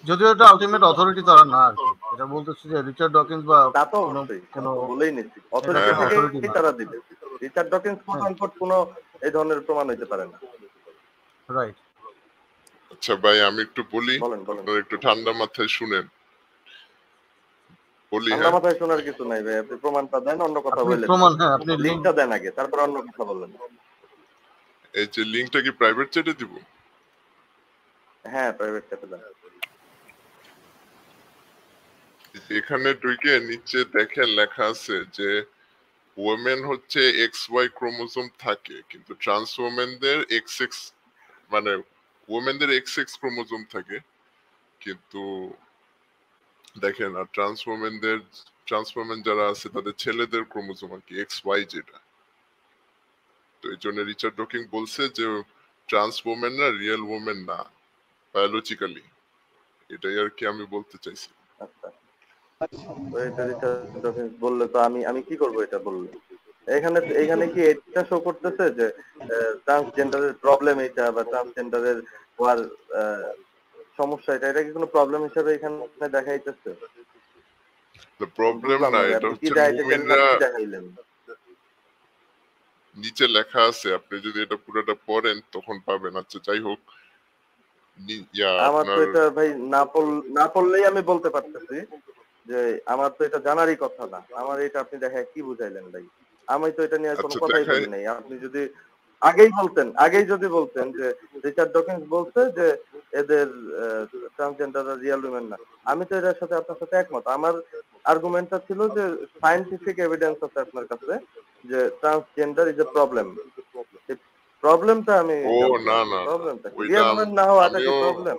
Speaker 10: যদিও এটা আলটিমেট অথরিটি তারা না আর কি, এটা বলতেছে যে রিচার্ড ডকিন্স বা
Speaker 1: তা তো
Speaker 10: কোনো
Speaker 1: অবশ্যই,
Speaker 10: কোনো
Speaker 1: বলেই নিচ্ছি
Speaker 10: এটা
Speaker 1: অথরিটি
Speaker 10: কোনো অথরিটি
Speaker 1: থেকেই
Speaker 10: না।
Speaker 1: তারা দিবে। রিচার্ড ডকিন্স কোনো এই ধরনের প্রমাণ হইতে পারে না।
Speaker 10: রাইট।
Speaker 2: আচ্ছা ভাই আমি একটু বলি,
Speaker 1: বলেন বলেন।
Speaker 2: আপনারা একটু ঠান্ডা মাথায় শুনেন। বলি
Speaker 1: ঠান্ডা
Speaker 2: হ্যাঁ,
Speaker 1: মাথায় শোনার কিছু নাই ভাই, আপনি প্রমাণটা দেন, অন্য কথা
Speaker 10: আপনি
Speaker 1: বললেন।
Speaker 10: প্রমাণ, হ্যাঁ আপনি লিংক,
Speaker 1: লিংকটা দেন আগে, তারপর অন্য কথা বললেন।
Speaker 2: এই যে লিংকটা কি প্রাইভেট চ্যাটে দিব?
Speaker 1: হ্যাঁ প্রাইভেট চ্যাটে দেন।
Speaker 2: এখানে ঢুকে নিচে দেখেন লেখা আছে যে ওমেন হচ্ছে XY ক্রোমোজোম থাকে, কিন্তু ট্রান্স ওমেনদের XX মানে ওমেনদের XX ক্রোমোজোম থাকে, কিন্তু দেখেন আর ট্রান্স ওমেন যারা আছে তাদের ছেলেদের ক্রোমোজোম আর কি XY যেটা। তো এই জন্য রিচার্ড ডকিং বলছে যে ট্রান্স ওমেনরা রিয়েল ওমেন না বায়োলজিক্যালি, এটাই আর কি আমি বলতে চাইছি।
Speaker 1: আচ্ছা, তো এটা রিচার্ড ডকিন্স বললে তো আমি কি করব এটা বললে? এখানে কি এটা শো করতেছে যে ট্রান্সজেন্ডারের প্রবলেম এটা, বা ট্রান্সজেন্ডারের হওয়ার সমস্যা এটা কি কোনো প্রবলেম হিসেবে এখানে দেখাইতেছে?
Speaker 2: প্রবলেম
Speaker 1: বুঝলাম
Speaker 2: না,
Speaker 1: না ভাই,
Speaker 2: এটা
Speaker 1: আপনি কি
Speaker 2: হচ্ছে
Speaker 1: দেখাইতে চাইলেন আর
Speaker 2: মুমিনরা
Speaker 1: কি দেখাইলেন?
Speaker 2: নিচে লেখা আছে, আপনি যদি এটা পুরোটা পড়েন তখন পাবেন। আচ্ছা যাই হোক,
Speaker 1: আমার তো
Speaker 2: আপনার
Speaker 1: এটা ভাই না পড়লেই আমি বলতে পারতেছি যে আমার তো এটা জানারই কথা না। আমার এটা আপনি দেখায় কি বুঝাইলেন ভাই? আমি তো এটা নিয়ে কোনো
Speaker 2: আচ্ছা
Speaker 1: কথাই
Speaker 2: দেখায়
Speaker 1: বলি নাই। আপনি যদি আগেই যদি বলতেন যে রিচার্ড ডকিন্স বলছে যে এদের ট্রান্সজেন্ডাররা রিয়েল উইমেন না, আমি তো এটার সাথে আপনার সাথে একমত। আমার আর্গুমেন্টটা ছিল যে সায়েন্টিফিক এভিডেন্স আছে আপনার কাছে যে ট্রান্সজেন্ডার ইজ এ প্রবলেম। প্রবলেমটা আমি
Speaker 2: ও
Speaker 1: জানতে
Speaker 2: না
Speaker 1: চাচ্ছি,
Speaker 2: না
Speaker 1: প্রবলেমটা কি?
Speaker 2: ওইটা
Speaker 1: রিয়েল উইমেন না হওয়াটা কি প্রবলেম?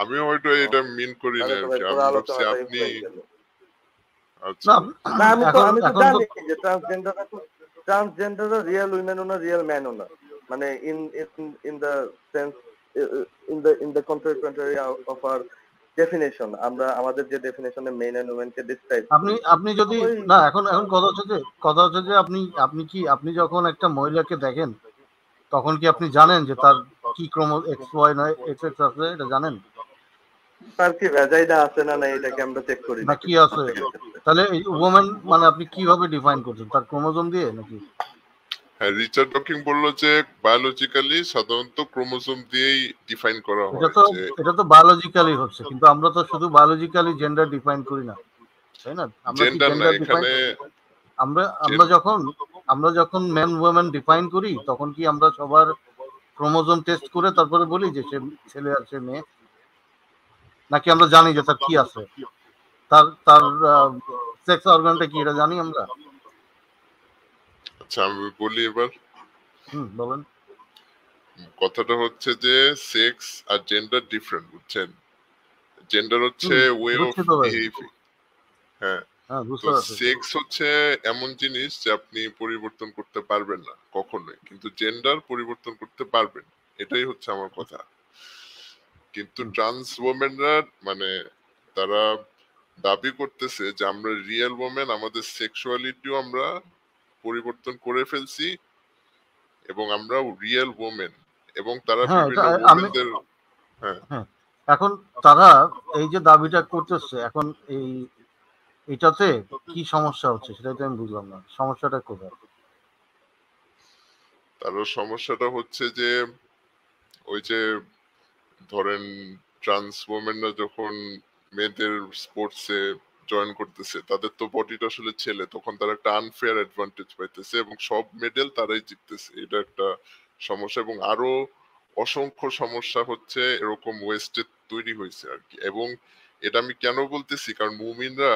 Speaker 2: আমিও ওইটা এটা মিন করি না
Speaker 1: তাহলে তো
Speaker 2: আর
Speaker 1: ভাই
Speaker 2: কি,
Speaker 1: পুরো
Speaker 2: আমি ভাবছি
Speaker 1: আলোচনাটাই
Speaker 2: আপনি
Speaker 1: হয়ে গেল।
Speaker 2: আচ্ছা
Speaker 10: না
Speaker 1: না
Speaker 10: এখন
Speaker 1: আমি তো
Speaker 10: এখন তো
Speaker 1: জানি যে ট্রান্সজেন্ডাররা রিয়েল উইমেনও না রিয়েল ম্যানও না, মানে in the sense in the contrary of our definition. আমরা আমাদের যে ডেফিনেশনে মেন এন্ড উইমেন কে ডিসক্রাইব করি,
Speaker 10: আপনি যদি
Speaker 1: ওই
Speaker 10: না এখন এখন কথা হচ্ছে যে আপনি যখন একটা মহিলাকে দেখেন তখন কি আপনি জানেন যে তার কি ক্রোমো XY নয় XX আছে, এটা জানেন?
Speaker 1: তার কি ভেজাইডা আছে না নাই এটাকে আমরা চেক করি
Speaker 10: না
Speaker 1: নাকি
Speaker 10: কি আছে?
Speaker 1: প্রত্যেকের ক্ষেত্রে?
Speaker 10: তাহলে ওমেন মানে আপনি কিভাবে ডিফাইন করছেন, তার ক্রোমোজোম দিয়ে নাকি?
Speaker 2: হ্যাঁ, রিচার্ড ডকিং বললো যে বায়োলজিক্যালি সাধারণত ক্রোমোজোম দিয়েই ডিফাইন করা হয় যে
Speaker 10: এটা তো বায়োলজিক্যালি হচ্ছে, কিন্তু আমরা তো শুধু বায়োলজিক্যালি জেন্ডার ডিফাইন করি না, তাই না? আমরা কি
Speaker 2: জেন্ডার না
Speaker 10: জেন্ডার ডিফাইন
Speaker 2: এখানে
Speaker 10: আমরা যখন মেন ওমেন ডিফাইন করি তখন কি আমরা সবার ক্রোমোজোম টেস্ট করে তারপরে বলি যে সে ছেলে আর সে মেয়ে, নাকি আমরা জানি যে তার কি আছে, তার তার সেক্স অর্গানটা কি, এটা জানি আমরা?
Speaker 2: আচ্ছা আমি বলি এবার,
Speaker 10: বলেন।
Speaker 2: কথাটা হচ্ছে যে সেক্স আর জেন্ডার ডিফারেন্ট, বুঝছেন? জেন্ডার হচ্ছে ওয়ে অফ বিহেভিং, হ্যাঁ, তো সেক্স হচ্ছে এমন জিনিস যে আপনি পরিবর্তন করতে পারবেন না কখনোই, কিন্তু জেন্ডার পরিবর্তন করতে পারবেন, এটাই হচ্ছে আমার কথা। কিন্তু ট্রান্স ওমেনরা মানে তারা দাবি করতেছে যে আমরা রিয়েল ওমেন, আমাদের সেক্সুয়ালিটিও আমরা পরিবর্তন করে ফেলছি এবং আমরা রিয়েল ওমেন, এবং তারা বিভিন্ন ওমেনদের
Speaker 10: এখন তারা এই যে দাবিটা করতেছে, এখন এটাতে কি সমস্যা হচ্ছে সেটাই তো আমি বুঝলাম না, সমস্যাটা কোথায়?
Speaker 2: তার সমস্যাটা হচ্ছে যে ওই যে ধরেন ট্রান্স ওমেনরা যখন মেয়েদের স্পোর্টসে জয়েন করতেছে, তাদের তো বডিটা আসলে ছেলে, তখন তারা একটা আনফেয়ার অ্যাডভান্টেজ পাইতেছে এবং সব মেডেল তারাই জিততেছে, এটা একটা সমস্যা। এবং আরো অসংখ্য সমস্যা হচ্ছে এরকম ওয়েস্টে তৈরি হয়েছে আর কি। এবং এটা আমি কেন বলতেছি, কারণ মুমিনরা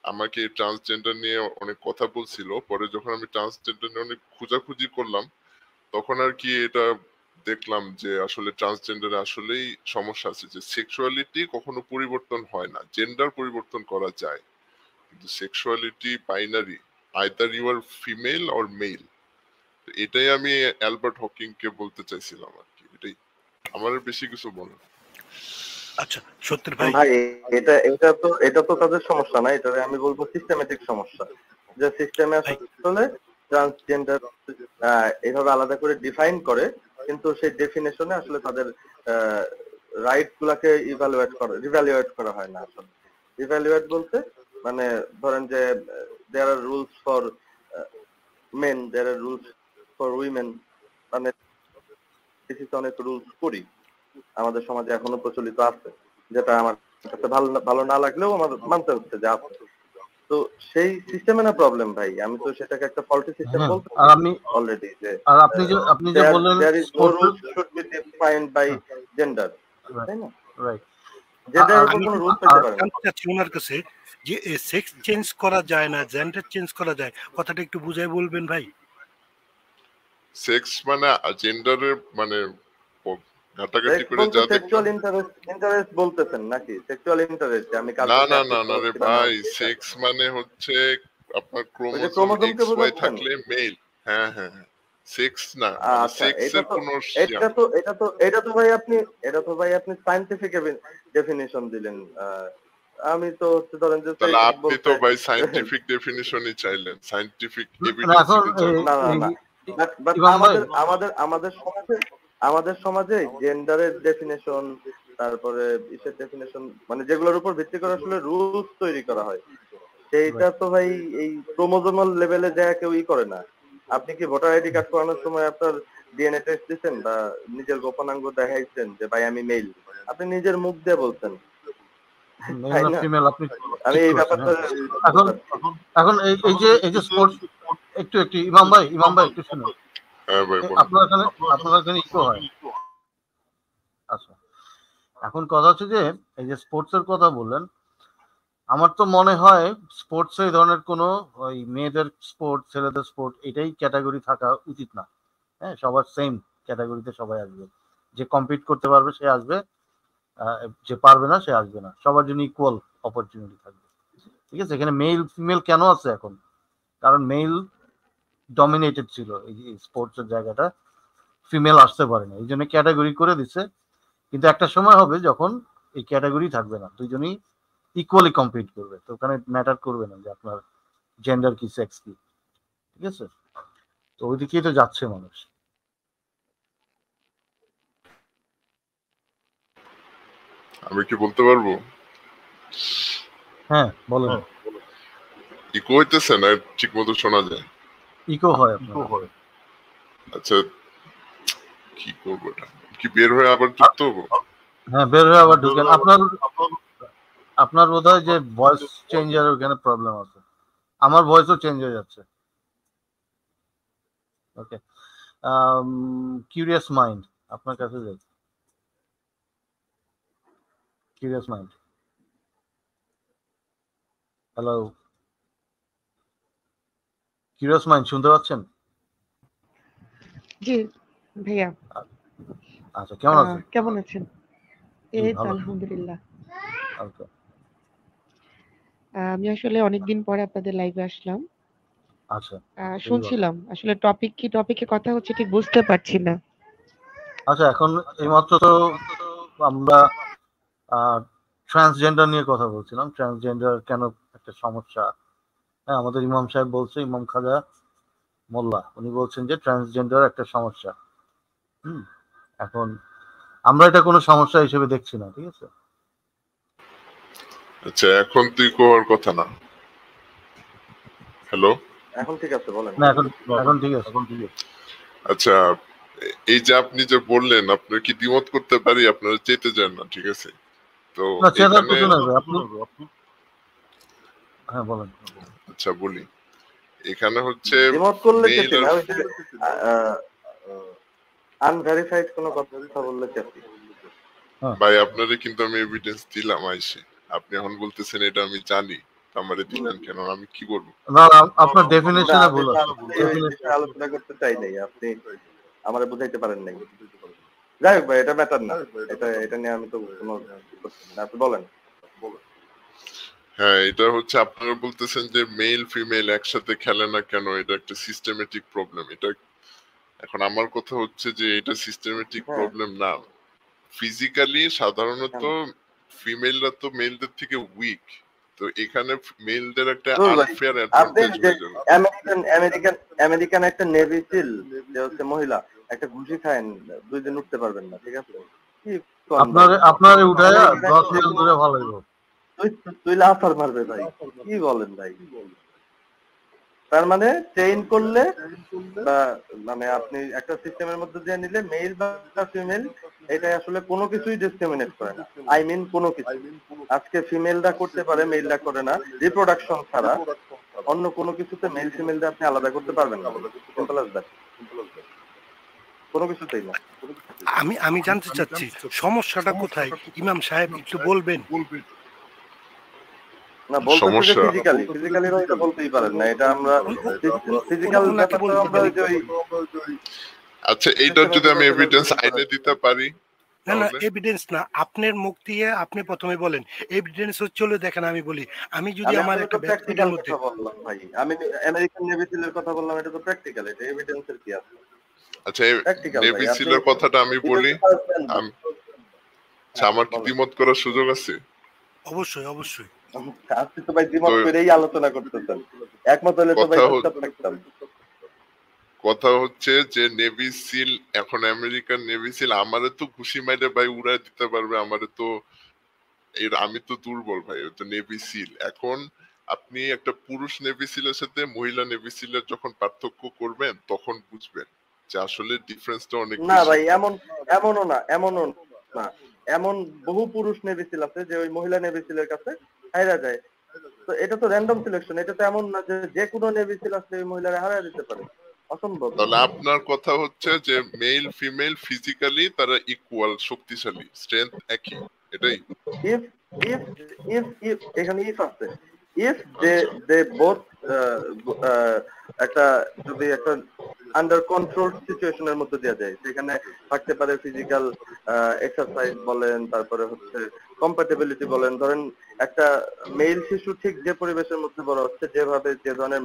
Speaker 2: আমাকে ট্রান্সজেন্ডার নিয়ে অনেক কথা বলছিল, পরে যখন আমি ট্রান্সজেন্ডার নিয়ে অনেক খোঁজাখুঁজি করলাম তখন আর কি এটা দেখলাম যে আসলে ট্রান্সজেন্ডারে আসলেই সমস্যা আছে, যে সেক্সুয়ালিটি কখনো পরিবর্তন হয় না, জেন্ডার পরিবর্তন করা যায় কিন্তু sexuality binary, either you are female or male. এটাই আমি অ্যালবার্ট হকিং কে বলতে চাইছিলাম আর কি, এটাই আমার বেশি কিছু বলা।
Speaker 7: আচ্ছা সত্যের ভাই
Speaker 1: ভাই এটা তো তাদের সমস্যা না, এটা আমি বলবো সিস্টেমেটিক সমস্যা, যে সিস্টেমে আসলে ট্রান্সজেন্ডার এইভাবে আলাদা করে ডিফাইন করে, কিন্তু সেই ডেফিনেশনে আসলে তাদের রাইট গুলাকে রিভ্যালুয়েট করা হয় না। আসলে রিভ্যালুয়েট বলতে মানে ধরেন যে there are rules for men, there are rules for women, মানে অনেক রুলস করি আমাদের সমাজে এখনো প্রচলিত আছে, যেটা আমার কাছে ভালো না লাগলেও আমার মানতে হচ্ছে যে আছে। তো সেই সিস্টেমে না প্রবলেম ভাই, আমি তো সেটাকে একটা ফল্টি সিস্টেম বলতে অলরেডি, যে
Speaker 10: আর আপনি যে বললেন
Speaker 1: there is no rules should be defined by gender, তাই না?
Speaker 10: রাইট।
Speaker 1: জেন্ডারের উপর কোনো রুল পেতে পারে না।
Speaker 7: জানতে চাচ্ছি ওনার কাছে যে সেক্স চেঞ্জ করা যায় না, জেন্ডার চেঞ্জ করা যায়, কথাটা একটু বুঝাই বলবেন ভাই।
Speaker 2: সেক্স মানে জেন্ডারের মানে ঘাটাঘাটি করে যা
Speaker 1: সেক্সুয়াল ইন্টারেস্ট বলতেছেন নাকি? সেক্সুয়াল ইন্টারেস্ট আমি
Speaker 2: না রে ভাই, সেক্স মানে হচ্ছে আপনার ক্রোমোজোম XY থাকলে মেল। হ্যাঁ সেক্স না, সেক্সের কোনো
Speaker 1: এটা তো ভাই আপনি সায়েন্টিফিক ডেফিনিশন দিলেন। আমি তো হচ্ছে ধরেন যে
Speaker 2: তাহলে আপনি তো ভাই সায়েন্টিফিক ডেফিনিশনই চাইলেন, সায়েন্টিফিক এভিডেন্স
Speaker 1: আমাদের সমাজে জেন্ডারের ডেফিনেশন, তারপরে ইসের ডেফিনেশন, মানে যেগুলোর উপর ভিত্তি করে আসলে রুলস তৈরি করা হয়, সেইটা তো ভাই এই ক্রোমোজোমাল লেভেলে যায় কেউই করে না। আপনি কি ভোটার আইডি কার্ড করানোর সময় আপনার ডিএনএ টেস্ট দিচ্ছেন বা নিজের গোপনাঙ্গ দেখাইছেন যে ভাই আমি মেল? আপনি নিজের মুখ দিয়ে বলছেন।
Speaker 10: আমি এই ব্যাপারটা এখন এই যে স্পোর্টস একটু ইমাম ভাই একটু শুনুন। আপনার এখানে ইকো হয়। আচ্ছা, এখন কথা হচ্ছে যে এই যে স্পোর্টস এর কথা বললেন, আমার তো মনে হয় স্পোর্টস এই ধরনের কোনো ওই মেয়েদের স্পোর্ট, ছেলেদের স্পোর্ট এটাই ক্যাটাগরি থাকা উচিত না। হ্যাঁ, সবার সেম ক্যাটাগরিতে সবাই আসবে, যে কম্পিট করতে পারবে সে আসবে, যে পারবে না সে আসবে না, সবার জন্য ইকুয়াল অপরচুনিটি থাকবে। ঠিক আছে, এখানে মেল ফিমেল কেন আছে এখন? কারণ মেল ডমিনেটেড ছিল এই স্পোর্টসের জায়গাটা, ফিমেল আসতে পারে না, এই জন্য ক্যাটাগরি করে দিচ্ছে। কিন্তু একটা সময় হবে যখন এই ক্যাটাগরি থাকবে না, দুইজনই ইকুয়ালি কম্পিট করবে, তো ওখানে ম্যাটার করবে না যে আপনার জেন্ডার কি, সেক্স কি। ঠিক আছে, তো ওইদিকেই তো যাচ্ছে মানুষ।
Speaker 2: আমি কি বলতে পারবো?
Speaker 10: হ্যাঁ বলেন।
Speaker 2: ইকো হইতেছে না? ঠিক মতো শোনা যায়?
Speaker 10: ইকো হয়।
Speaker 2: আচ্ছা, কি করবো এটা? কি বের হয়ে আবার যুক্ত হবো?
Speaker 10: হ্যাঁ, বের হয়ে আবার ঢুকেন। আপনার বোধহয় যে ভয়েস চেঞ্জার ওখানে প্রবলেম আছে, আমার ভয়েসও চেঞ্জ হয়ে যাচ্ছে। ওকে, কিউরিয়াস মাইন্ড আপনার কাছে যাই। Curious mind, hello curious mind, শুনতে পাচ্ছেন?
Speaker 11: জি ভাইয়া।
Speaker 10: আচ্ছা, কেমন আছেন?
Speaker 11: কেমন আছেন? এই তো আলহামদুলিল্লাহ।
Speaker 10: ওকে,
Speaker 11: আমি আসলে অনেকদিন পরে আপনাদের লাইভে আসলাম।
Speaker 10: আচ্ছা,
Speaker 11: শুনছিলাম আসলে টপিকে কথা হচ্ছে ঠিক বুঝতে পারছি না।
Speaker 10: আচ্ছা, এখন এইমাত্র তো আমরা ট্রান্সজেন্ডার নিয়ে কথা বলছিলাম, ট্রান্সজেন্ডার কেন একটা সমস্যা। হ্যাঁ, আমাদের ইমাম সাহেব বলছে, ইমাম খাজা মোল্লা, উনি বলছেন যে ট্রান্সজেন্ডার একটা সমস্যা। এখন আমরা এটা কোনো সমস্যা হিসেবে দেখছি না। ঠিক আছে,
Speaker 2: আচ্ছা, এখন তুই কোয়ার কথা না। হ্যালো,
Speaker 1: এখন ঠিক আছে, বলেন।
Speaker 10: না, এখন ঠিক আছে।
Speaker 2: আচ্ছা, এই যে আপনি যে বললেন, আপনার কি দ্বিমত করতে পারি, আপনারা চেতে যান না, ঠিক আছে? তো
Speaker 10: হ্যাঁ বলেন।
Speaker 2: আচ্ছা বলি, এখানে হচ্ছে
Speaker 1: দ্বিমত করলে চেতে না, আনভেরিফাইড কোনো কথা বললে চেতে।
Speaker 2: ভাই আপনারে কিন্তু আমি এভিডেন্স দিলাম আইসে, আপনি এখন বলতেছেন এটা আমি জানি, আমারে দিলেন কেন? আমি কি করব?
Speaker 10: না, আপনার ডেফিনিশনে ভুল আছে।
Speaker 1: আলোচনা করতে চাই নাই, আপনি আমারে বুঝাইতে পারেন নাই। যাই হোক ভাই, এটা ম্যাটার না, এটা নিয়ে আমি তো কোনো, আপনি বলেন।
Speaker 2: হ্যাঁ, এটা হচ্ছে আপনারা বলতেছেন যে মেল ফিমেল একসাথে খেলে না কেন, এটা একটা সিস্টেমেটিক প্রবলেম। এটা এখন আমার কথা হচ্ছে যে এটা সিস্টেমেটিক প্রবলেম না, ফিজিক্যালি সাধারণত ফিমেলরা তো মেলদের থেকে উইক, তো এখানে মেলদের একটা
Speaker 1: ভাই
Speaker 2: আনফেয়ার
Speaker 1: আপনি
Speaker 2: অ্যাডভান্টেজ
Speaker 1: যে
Speaker 2: হয়ে যাবে।
Speaker 1: আমেরিকান একটা নেভি সিল যে হচ্ছে মহিলা একটা ঘুষি খায় 2 দিন উঠতে পারবেন না, ঠিক আছে? কি কোন ভাই?
Speaker 10: আপনারে উঠায়া 10 মাইল দূরে ভালাইবো।
Speaker 1: তুই লাফার মারবে ভাই, কি বলেন ভাই? তার মানে ট্রেন করলে বা মানে আপনি একটা সিস্টেমের মধ্যে দিয়ে নিলে মেল বা ফিমেল এটা আসলে কোনো কিছুই ডিসক্রিমিনেট করে না। আই মিন কোনো কিছু আজকে ফিমেলরা করতে পারে মেলরা করে না, রিপ্রোডাকশন ছাড়া অন্য কোনো কিছুতে মেল ফিমেলদের আপনি আলাদা করতে পারবেন না। সিম্পল অ্যাজ দ্যাট, কোনো কিছুতেই না।
Speaker 7: আমি জানতে চাচ্ছি সমস্যাটা কোথায় ইমাম সাহেব, একটু বলবেন?
Speaker 1: না বলতেছে যে
Speaker 2: সমস্যা
Speaker 1: ফিজিক্যালি এটা বলতেই পারেন না, এটা আমরা ফিজিক্যাল ব্যাপারটা আমরা ওই যে
Speaker 2: আচ্ছা এইটার যদি আমি এভিডেন্স আইনে দিতে পারি
Speaker 7: না না, এভিডেন্স না, আপনার মুখ দিয়ে আপনি প্রথমে বলেন এভিডেন্স হচ্ছে হলো। দেখেন আমি বলি, আমি যদি আমার একটা
Speaker 1: প্র্যাকটিক্যাল
Speaker 7: মধ্যে
Speaker 1: কথা বললাম ভাই, আমি আমেরিকান নেভি সিলের কথা বললাম, এটা তো প্র্যাকটিক্যাল, এটা এভিডেন্সের কি আছে?
Speaker 2: আচ্ছা নেভি সিলের কথাটা আমি বলি, আমার কি দ্বিমত করার সুযোগ আছে?
Speaker 7: অবশ্যই অবশ্যই।
Speaker 1: আপনি তো ভাই দ্বিমত করেই আলোচনা করতেছেন, একমত হলে তো ভাই চুপচাপ থাকতাম।
Speaker 2: কথা হচ্ছে যে নেভি সিল, এখন আমেরিকান নেভি সিল আমারে তো ঘুষি মাইরে ভাই উড়াই দিতে পারবে, আমারে তো আমি তো দুর্বল ভাই, তো নেভি সিল। এখন আপনি একটা পুরুষ নেভি সিলের সাথে মহিলা নেভি সিলের যখন পার্থক্য করবেন তখন বুঝবেন যে আসলে ডিফারেন্সটা অনেক
Speaker 1: না ভাই এমনও না এমন বহু পুরুষ নেভি সিল আছে যে ওই মহিলা নেভি সিলের কাছে হারা যায়। তো এটা তো র্যান্ডম সিলেকশন, এটা তো এমন না যে কোনো নেভি সিল আছে ওই মহিলারা হারায় দিতে পারে, অসম্ভব।
Speaker 2: তাহলে আপনার কথা হচ্ছে যে মেল ফিমেল ফিজিক্যালি তারা ইকুয়াল, শক্তিশালী, স্ট্রেংথ একই, এটাই?
Speaker 1: if এখানে ইফ আছে, if they both একটা যদি একটা আন্ডার কন্ট্রোল সিচুয়েশনের মধ্যে দেওয়া যায়, সেখানে থাকতে পারে ফিজিক্যাল এক্সারসাইজ বলেন, তারপরে হচ্ছে কম্প্যাটিবিলিটি বলেন। ধরেন একটা মেল শিশু ঠিক যে পরিবেশের মধ্যে বড় হচ্ছে, যেভাবে যে ধরনের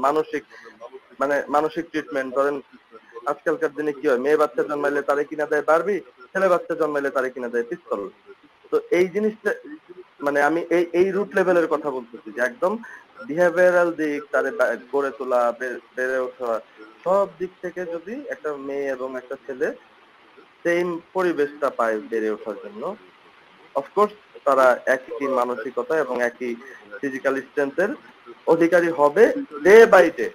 Speaker 1: মানসিক ট্রিটমেন্ট, ধরেন আজকালকার দিনে কি হয়, মেয়ে বাচ্চা জন্মাইলে তারে কিনা দেয় বারবি, ছেলে বাচ্চা জন্মাইলে তারে কিনা দেয় পিস্তল। তো এই জিনিসটা মানে আমি এই রুট লেভেলের কথা বলতেছি, যে একদম বিহেভিয়ারাল দিক, তারে গড়ে তোলা, বেড়ে ওঠা, সব দিক থেকে যদি একটা মেয়ে এবং একটা ছেলে সেম পরিবেশটা পায় বেড়ে ওঠার জন্য, অফকোর্স তারা একই মানসিকতা এবং একই ফিজিক্যাল স্ট্রেংথের অধিকারী হবে day by day.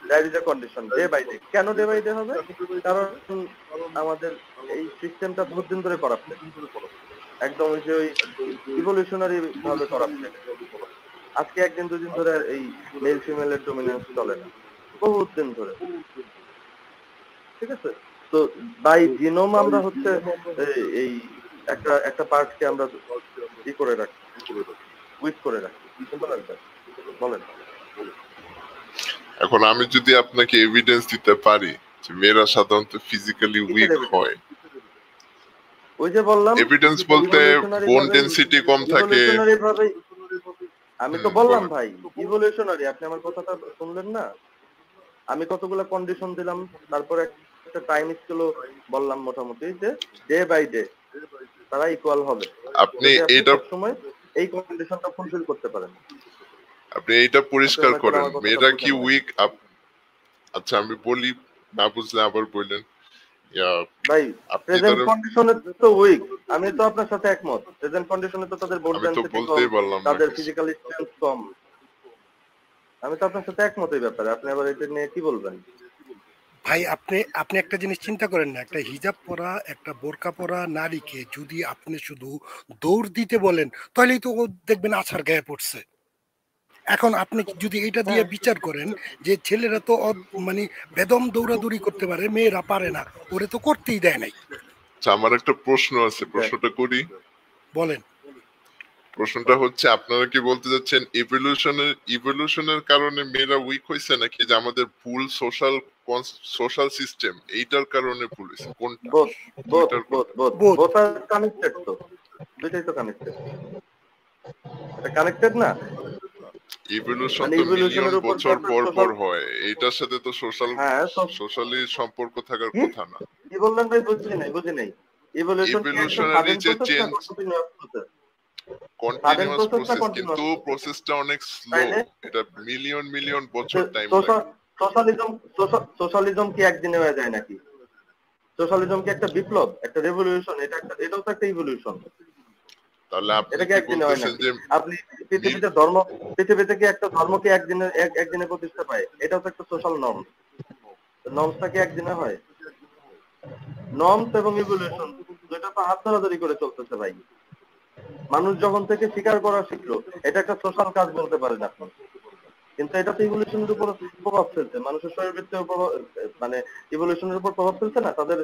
Speaker 1: That is a condition, day by day. কেন ডে বাই ডে হবে? কারণ আমাদের এই সিস্টেমটা বহুত দিন ধরে করাপ্টেড, একদম ওই যে ওই ইভলিউশনারি ভাবে করাপ্টেড। আজকে একদিন দুদিন ধরে এই মেল ফিমেলের ডমিনেন্স চলে না, বহুত দিন ধরে, ঠিক আছে? তো বাই জিনোম আমরা হচ্ছে এই একটা পার্টকে আমরা ই করে রাখি, উইক করে রাখি। বলেন।
Speaker 2: এখন আমি যদি আপনাকে এভিডেন্স দিতে পারি যে মেয়েরা সাধারণত ফিজিক্যালি উইক হয়,
Speaker 1: ওই যে বললাম
Speaker 2: এভিডেন্স বলতে বোন ডেনসিটি কম থাকে,
Speaker 1: আমি তো বললাম ভাই ইভলিউশনারি। আপনি আমার কথাটা শুনলেন না? আমি কতগুলো কন্ডিশন দিলাম, তারপরে একটা টাইম স্কেল বললাম, মোটামুটি যে ডে বাই ডে তারা ইকুয়াল হবে।
Speaker 2: আপনি এইটা
Speaker 1: সময় এই কন্ডিশনটা ফুলফিল করতে পারেন।
Speaker 2: আপনি এইটা পরিষ্কার করেন মেয়েরা কি উইক। আচ্ছা আমি বলি, না বুঝলে আবার বললেন।
Speaker 1: ভাই প্রেজেন্ট কন্ডিশনে তো উইক, আমি তো আপনার সাথে একমত। প্রেজেন্ট কন্ডিশনে তো তাদের বোন ডেনসিটি কম, তাদের ফিজিক্যাল স্ট্রেংথ কম। আমি তো আপনার সাথে একমত এই ব্যাপারে। আপনি আবার এটা নিয়ে কি বলবেন?
Speaker 7: ভাই আপনি একটা জিনিস চিন্তা করেন না, একটা হিজাব পরা, একটা বোরকা পরা নারীকে যদি আপনি শুধু দৌড় দিতে বলেন, তাহলেই তো দেখবেন আছাড় গায়ে পড়ছে। এখন আপনি যদি এটা দিয়ে বিচার করেন যে ছেলেরা তো মানে বেদম দৌড়াদৌড়ি করতে পারে, মেয়েরা পারে না, ওরে তো করতেই দেয় নাই।
Speaker 2: আমার একটা প্রশ্ন আছে, প্রশ্নটা করি।
Speaker 7: বলেন।
Speaker 2: প্রশ্নটা হচ্ছে, আপনারা কি বলতে যাচ্ছেন ইভলিউশনের কারণে মেয়েরা উইক হয়েছে, নাকি যে আমাদের ভুল সোশ্যাল সিস্টেম এইটার কারণে ভুল হয়েছে? কোনটা?
Speaker 1: বোথ আর কানেক্টেড, তো দুইটাই তো কানেক্টেড। এটা কানেক্টেড না?
Speaker 2: ইভলিউশন তো মিলিয়ন বছর পর পর হয়, এইটার সাথে তো সোশ্যালি সম্পর্ক থাকার কথা না।
Speaker 1: কি বললেন ভাই? বুঝি নাই। ইভলিউশন কি একটা
Speaker 2: ইভলিউশনারি
Speaker 1: সাডেন
Speaker 2: যে
Speaker 1: প্রসেস না
Speaker 2: change
Speaker 1: continuous process? Sudden
Speaker 2: continuous
Speaker 1: process না
Speaker 2: প্রসেস,
Speaker 1: কন্টিনিউয়াস
Speaker 2: কিন্তু
Speaker 1: প্রসেস,
Speaker 2: প্রসেসটা অনেক স্লো।
Speaker 1: তাইলে
Speaker 2: এটা মিলিয়ন মিলিয়ন বছর টাইম লাগে।
Speaker 1: সোশ্যালিজম সোশ্যালিজম কি একদিনে হয়ে যায় নাকি? সোশ্যালিজম কি একটা বিপ্লব, একটা রেভলিউশন? এটাও তো একটা ইভলিউশন।
Speaker 2: তাহলে আপনি
Speaker 1: এটা কি
Speaker 2: কি
Speaker 1: একদিনে হয়
Speaker 2: বলতেছেন
Speaker 1: নাকি?
Speaker 2: যে
Speaker 1: আপনি পৃথিবীতে কি একটা ধর্ম কি একদিনে প্রতিষ্ঠা পায়? এটাও তো একটা সোশ্যাল নর্ম। নর্মসটা কি একদিনে হয়? নর্মস এবং ইভলিউশন দুইটা তো হাত ধরাধরি করে চলতেছে ভাই। মানুষ যখন থেকে স্বীকার করা শিখলো, এটা একটা সোশ্যাল কাজ বলতে পারেন আপনি, কিন্তু এটা তো ইভলিউশনের উপর প্রভাব ফেলছে, মানুষের শরীরবৃত্তির উপর, মানে ইভলিউশনের উপর প্রভাব ফেলছে না? তাদের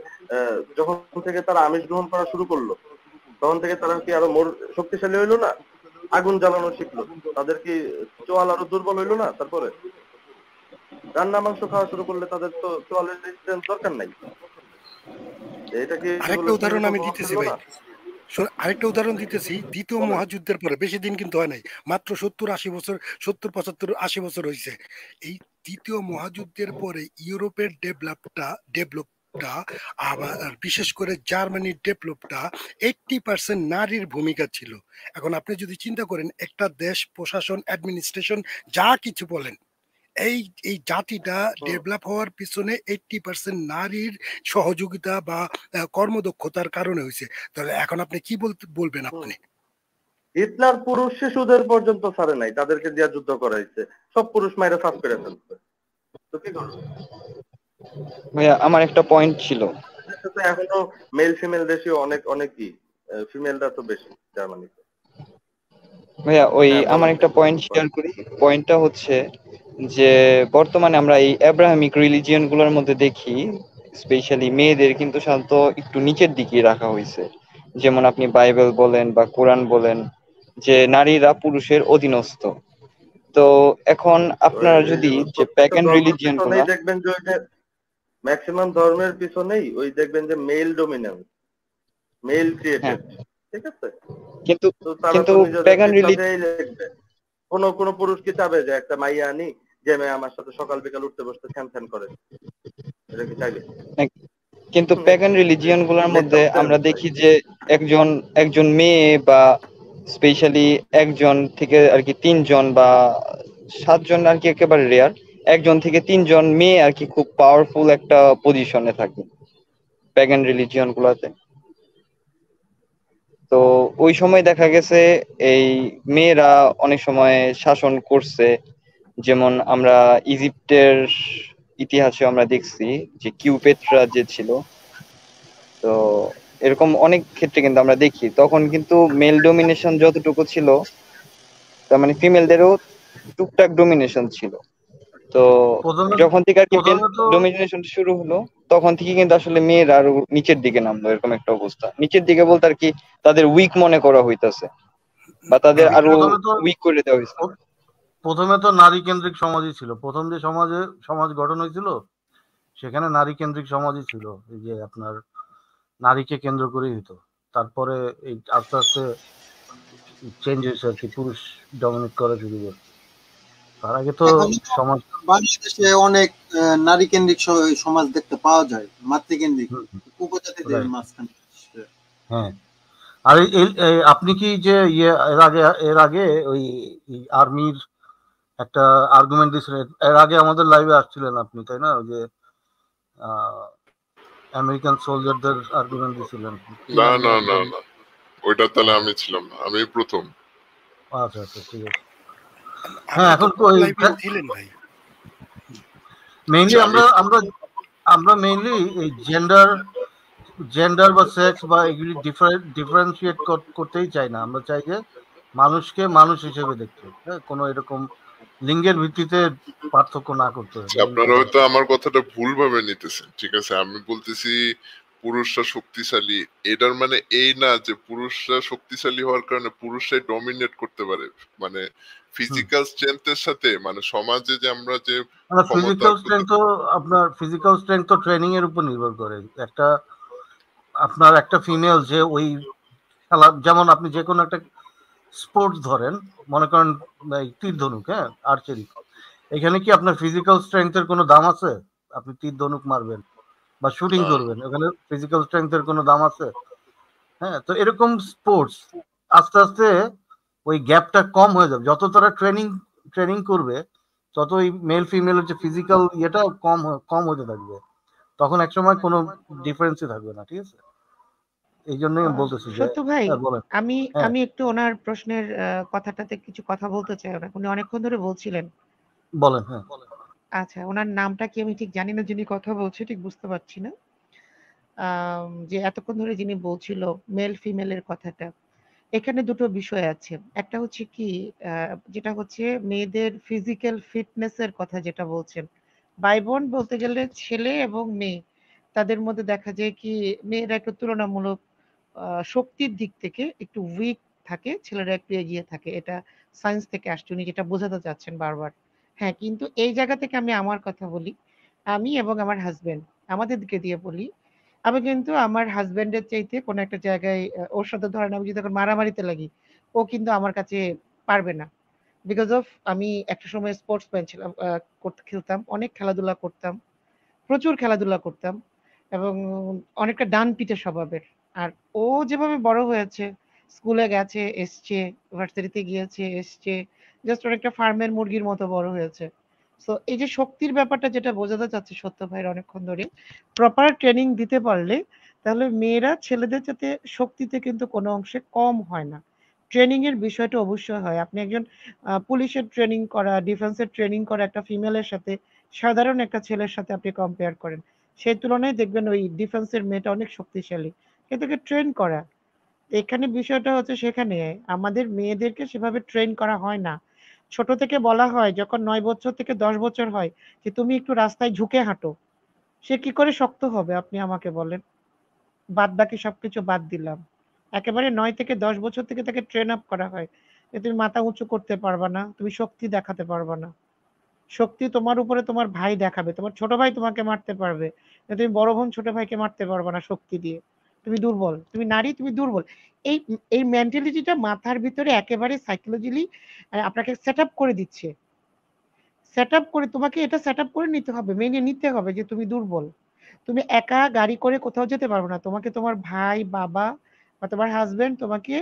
Speaker 1: যখন থেকে তারা আমিষ গ্রহণ করা শুরু করলো, তখন থেকে তারা কি আরো শক্তিশালী হইলো না? আগুন জ্বালানো শিখলো, তাদের কি চোয়াল আরো দুর্বল হইলো না? তারপরে রান্না মাংস খাওয়া শুরু করলে তাদের তো চোয়ালের রেজিস্ট্যান্স দরকার নাই। এটা কি
Speaker 7: আরেকটা উদাহরণ আমি
Speaker 1: প্রভাব
Speaker 7: দিতেছি
Speaker 1: ফেললো
Speaker 7: ভাই,
Speaker 1: না?
Speaker 7: আরেকটা উদাহরণ দিতেছি। দ্বিতীয় মহাযুদ্ধের পরে বেশি দিন কিন্তু হয় নাই, মাত্র 70-80 বছর হয়েছে। এই দ্বিতীয় মহাযুদ্ধের পরে ইউরোপের ডেভেলপটা আবার বিশেষ করে জার্মানির ডেভেলপটা 80% নারীর ভূমিকা ছিল। এখন আপনি যদি চিন্তা করেন, একটা দেশ প্রশাসন, অ্যাডমিনিস্ট্রেশন, যা কিছু বলেন, এই এই জাতিটা ডেভেলপ হওয়ার পিছনে 80% নারীর সহযোগিতা বা কর্মদক্ষতার কারণে হয়েছে। তাহলে এখন আপনি কি বলবেন আপনি?
Speaker 1: হিটলার পুরুষ শিশুদের পর্যন্ত ছাড়ে নাই, তাদেরকে দিয়া যুদ্ধ করাইছে, সব পুরুষ মাইরা সাফ করে ফেলছে। তো কি করবে?
Speaker 12: ভাইয়া আমার একটা পয়েন্ট ছিল।
Speaker 1: তো এখনো মেল ফিমেল রেশিও অনেকই, ফিমেলরা তো বেশি জার্মানিতে।
Speaker 12: ভাইয়া ওই
Speaker 1: হ্যাঁ,
Speaker 12: আমার
Speaker 1: বলেন
Speaker 12: একটা
Speaker 1: ভাই।
Speaker 12: পয়েন্ট শেয়ার করি। পয়েন্টটা হচ্ছে যে বর্তমানে আমরা এই অ্যাব্রাহামিক রিলিজিয়ন গুলোর মধ্যে দেখি স্পেশালি মেয়েদের কিন্তু সাধারণত একটু নিচের দিকে রাখা হয়েছে। যেমন আপনি বাইবেল বলেন বা কোরআন বলেন, যে নারীরা পুরুষের অধীনস্থ। তো এখন আপনারা যদি যে
Speaker 1: প্রত্যেকটা
Speaker 12: প্যাগান
Speaker 1: ধর্মের
Speaker 12: রিলিজিয়ন গুলা,
Speaker 1: পিছনেই দেখবেন যে ওই যে ম্যাক্সিমাম ধর্মের পিছনেই ওই দেখবেন যে মেল ডমিনেন্স, মেল
Speaker 12: হ্যাঁ,
Speaker 1: ক্রিয়েটেড, ঠিক আছে?
Speaker 12: কিন্তু
Speaker 1: তো তারা
Speaker 12: কিন্তু
Speaker 1: তো
Speaker 12: প্যাগান
Speaker 1: নিজেদের সাথেই লিখবে। কোন পুরুষ কি চাবে যে একটা মাইয়া আনি, যে মেয়ে আমার সাথে সকাল বিকাল উঠতে বসতে ফ্যান ফ্যান করে? এটা কি চাইবে?
Speaker 12: কিন্তু প্যাগান রিলিজিয়ন গুলোর মধ্যে
Speaker 1: লেকচার
Speaker 12: আমরা দেখি যে একজন একজন মেয়ে বা স্পেশালি একজন থেকে আর কি 3 জন বা 7 জন আর কি একেবারে রেয়ার, 1 জন থেকে 3 জন মেয়ে আর কি খুব পাওয়ারফুল একটা পজিশনে থাকে প্যাগান রিলিজিয়ন গুলাতে। তো ওই সময় দেখা গেছে এই মেয়েরা অনেক সময় শাসন করছে। যেমন আমরা ইজিপ্টের ইতিহাসে আমরা দেখছি যে কিউপেট্রা যে ছিল, তো এরকম অনেক ক্ষেত্রে কিন্তু আমরা দেখি তখন কিন্তু মেল ডমিনেশন যতটুকু ছিল, তার মানে ফিমেলদেরও টুকটাক ডমিনেশন ছিল। তো
Speaker 10: প্রথমে
Speaker 12: যখন থেকে আর কি মেল
Speaker 10: প্রথমে তো
Speaker 12: ডমিনেশন শুরু হলো, তখন থেকে কিন্তু আসলে মেয়েরা আরো নিচের দিকে নামলো, এরকম একটা অবস্থা। নিচের দিকে বলতে আর কি তাদের উইক মনে করা হইতাছে বা তাদের আরো
Speaker 10: প্রথমে তো
Speaker 12: উইক করে দেওয়া হয়েছে।
Speaker 10: প্রথমে তো নারী কেন্দ্রিক সমাজই ছিল। প্রথম যে সমাজ গঠন হয়েছিল সেখানে নারী কেন্দ্রিক সমাজই ছিল, এই যে আপনার নারীকে কেন্দ্র করেই হতো। তারপরে এই আস্তে আস্তে চেঞ্জ হয়েছে আর কি, পুরুষ ডমিনেট করা শুরু করে। তার আগে তো
Speaker 9: এখন তো
Speaker 10: সমাজ
Speaker 9: বাংলাদেশে অনেক নারী কেন্দ্রিক সমাজ দেখতে পাওয়া যায়, মাতৃকেন্দ্রিক উপজাতিদের মাঝখানে।
Speaker 10: হ্যাঁ। আর আপনি কি যে এর আগে ওই আর্মির একটা আর্গুমেন্ট দিয়েছিলেন, এর আগে আমাদের লাইভে আসছিলেন আপনি, তাই না? ওই যে আমেরিকান সোলজারদের আর্গুমেন্ট দিয়েছিলেন।
Speaker 2: না না না না, ওইটা তাহলে আমি ছিলাম না, আমি প্রথম।
Speaker 10: আচ্ছা আচ্ছা, ঠিক আছে। হ্যাঁ, এখন
Speaker 7: ছিলেন ভাই।
Speaker 10: মেইনলি আমরা মেইনলি এই জেন্ডার বা সেক্স বা এগুলি ডিফারেন্সিয়েট করতেই চাই না। আমরা চাই যে মানুষকে মানুষ হিসেবে দেখতে, হ্যাঁ, কোনো এরকম লিঙ্গের ভিত্তিতে পার্থক্য না করতে হবে।
Speaker 2: আপনারা হয়তো আমার কথাটা ভুল ভাবে নিতেছেন, ঠিক আছে? আমি বলতেছি পুরুষরা শক্তিশালী, এটার মানে এই না যে পুরুষরা শক্তিশালী হওয়ার কারণে পুরুষরাই ডমিনেট করতে পারে। মানে ফিজিক্যাল স্ট্রেংথের সাথে, মানে সমাজে যে আমরা যে
Speaker 10: ফিজিক্যাল স্ট্রেংথ তো আপনার ফিজিক্যাল স্ট্রেংথ তো ট্রেনিং এর উপর নির্ভর করে। একটা ফিমেল যে ওই খেলা, যেমন আপনি যে কোনো একটা স্পোর্টস ধরেন, মনে করেন তীর ধনুক, হ্যাঁ, আর্চারি, এখানে কি আপনার ফিজিক্যাল স্ট্রেংথের কোনো দাম আছে? আপনি তীর ধনুক মারবেন বা শুটিং করবেন, ওখানে ফিজিক্যাল স্ট্রেংথের কোনো দাম আছে? হ্যাঁ, তো এরকম স্পোর্টস আস্তে আস্তে ওই গ্যাপটা কম হয়ে যাবে। যত তারা ট্রেনিং করবে তত ওই মেল ফিমেলের যে ফিজিক্যাল ইয়েটা কম হতে থাকবে, তখন একসময় কোনো ডিফারেন্সই থাকবে না। ঠিক আছে, এই জন্যই আমি বলতেছি যে
Speaker 11: সত্য ভাই,
Speaker 10: বলেন।
Speaker 11: আমি
Speaker 10: হ্যাঁ
Speaker 11: আমি একটু ওনার প্রশ্নের কথাটাতে কিছু কথা বলতে চাই। উনি অনেকক্ষণ ধরে বলছিলেন।
Speaker 10: বলেন। হ্যাঁ
Speaker 11: আচ্ছা, ওনার নামটা কি আমি ঠিক জানি না, যিনি কথা বলছে ঠিক বুঝতে পারছি না। যে এতক্ষণ ধরে যিনি বলছিল মেল ফিমেলের কথাটা, এখানে দুটো বিষয় আছে। একটা হচ্ছে কি, যেটা হচ্ছে মেয়েদের ফিজিক্যাল ফিটনেসের কথা যেটা বলছেন। ভাই বোন বলতে গেলে ছেলে এবং মেয়ে, তাদের মধ্যে দেখা যায় কি মেয়েরা একটু তুলনামূলক শক্তির দিক থেকে একটু উইক থাকে, ছেলেরা একটু এগিয়ে থাকে। এটা সায়েন্স থেকে আসছে, উনি যেটা বোঝাতে চাচ্ছেন বারবার। হ্যাঁ, কিন্তু এই জায়গা থেকে আমি আমার কথা বলি। আমি এবং আমার হাজবেন্ড, আমাদের দিকে দিয়ে বলি। আমি কিন্তু আমার হাজবেন্ডের চাইতে কোনো একটা জায়গায় ওর সাথে ধরেন আমি যদি এখন মারামারিতে লাগি, ও কিন্তু আমার কাছে পারবে না। বিকজ অফ আমি একটা সময় স্পোর্টসম্যান ছিলাম, খেলতাম, অনেক খেলাধুলা করতাম, প্রচুর খেলাধুলা করতাম এবং অনেকটা ডান পিটে স্বভাবের। আর ও যেভাবে বড় হয়েছে, স্কুলে গেছে, এসছে, ভার্সিটিতে গিয়েছে, এসছে, জাস্ট অনেকটা ফার্মের মুরগির মতো বড় হয়েছে। সো এই যে শক্তির ব্যাপারটা যেটা বোঝাতে চাচ্ছে সত্য ভাইয়ের অনেকক্ষণ ধরে, প্রপার ট্রেনিং দিতে পারলে তাহলে মেয়েরা ছেলেদের সাথে শক্তিতে কিন্তু কোনো অংশে কম হয় না। ট্রেনিং এর বিষয়টা অবশ্যই হয়। আপনি একজন পুলিশের ট্রেনিং করা, ডিফেন্সের ট্রেনিং করা একটা ফিমেলের সাথে সাধারণ একটা ছেলের সাথে আপনি কম্পেয়ার করেন, সেই তুলনায় দেখবেন ওই ডিফেন্সের মেয়েটা অনেক শক্তিশালী, কিন্তু ট্রেন করা। এখানে বিষয়টা হচ্ছে সেখানে আমাদের মেয়েদেরকে সেভাবে ট্রেন করা হয় না। ছোট থেকে বলা হয় যখন 9 বছর থেকে 10 বছর হয় যে তুমি একটু রাস্তায় ঝুঁকে হাঁটো, সে কি করে শক্ত হবে আপনি আমাকে বলেন? বাদ বাকি সবকিছু বাদ দিলাম, একেবারে 9 থেকে 10 বছর থেকে তাকে ট্রেন আপ করা হয় যে তুমি মাথা উঁচু করতে পারবা না, তুমি শক্তি দেখাতে পারবা না। শক্তি তোমার উপরে তোমার ভাই দেখাবে, তোমার ছোট ভাই তোমাকে মারতে পারবে, তুমি বড় বোন ছোট ভাইকে মারতে পারবে না শক্তি দিয়ে। তুমি দুর্বল, তুমি নারী, তুমি দুর্বল। এই এই মেন্টালিটিটা মাথার ভিতরে একেবারে সাইকোলজিক্যালি আপনাকে সেট আপ করে দিচ্ছে। সেট আপ করে তোমাকে এটা সেট আপ করে নিতে হবে, মেনে নিতে হবে যে তুমি দুর্বল। তুমি একা গাড়ি করে কোথাও যেতে পারবে না, তোমাকে তোমার ভাই, বাবা বা তোমার হাজবেন্ড তোমাকে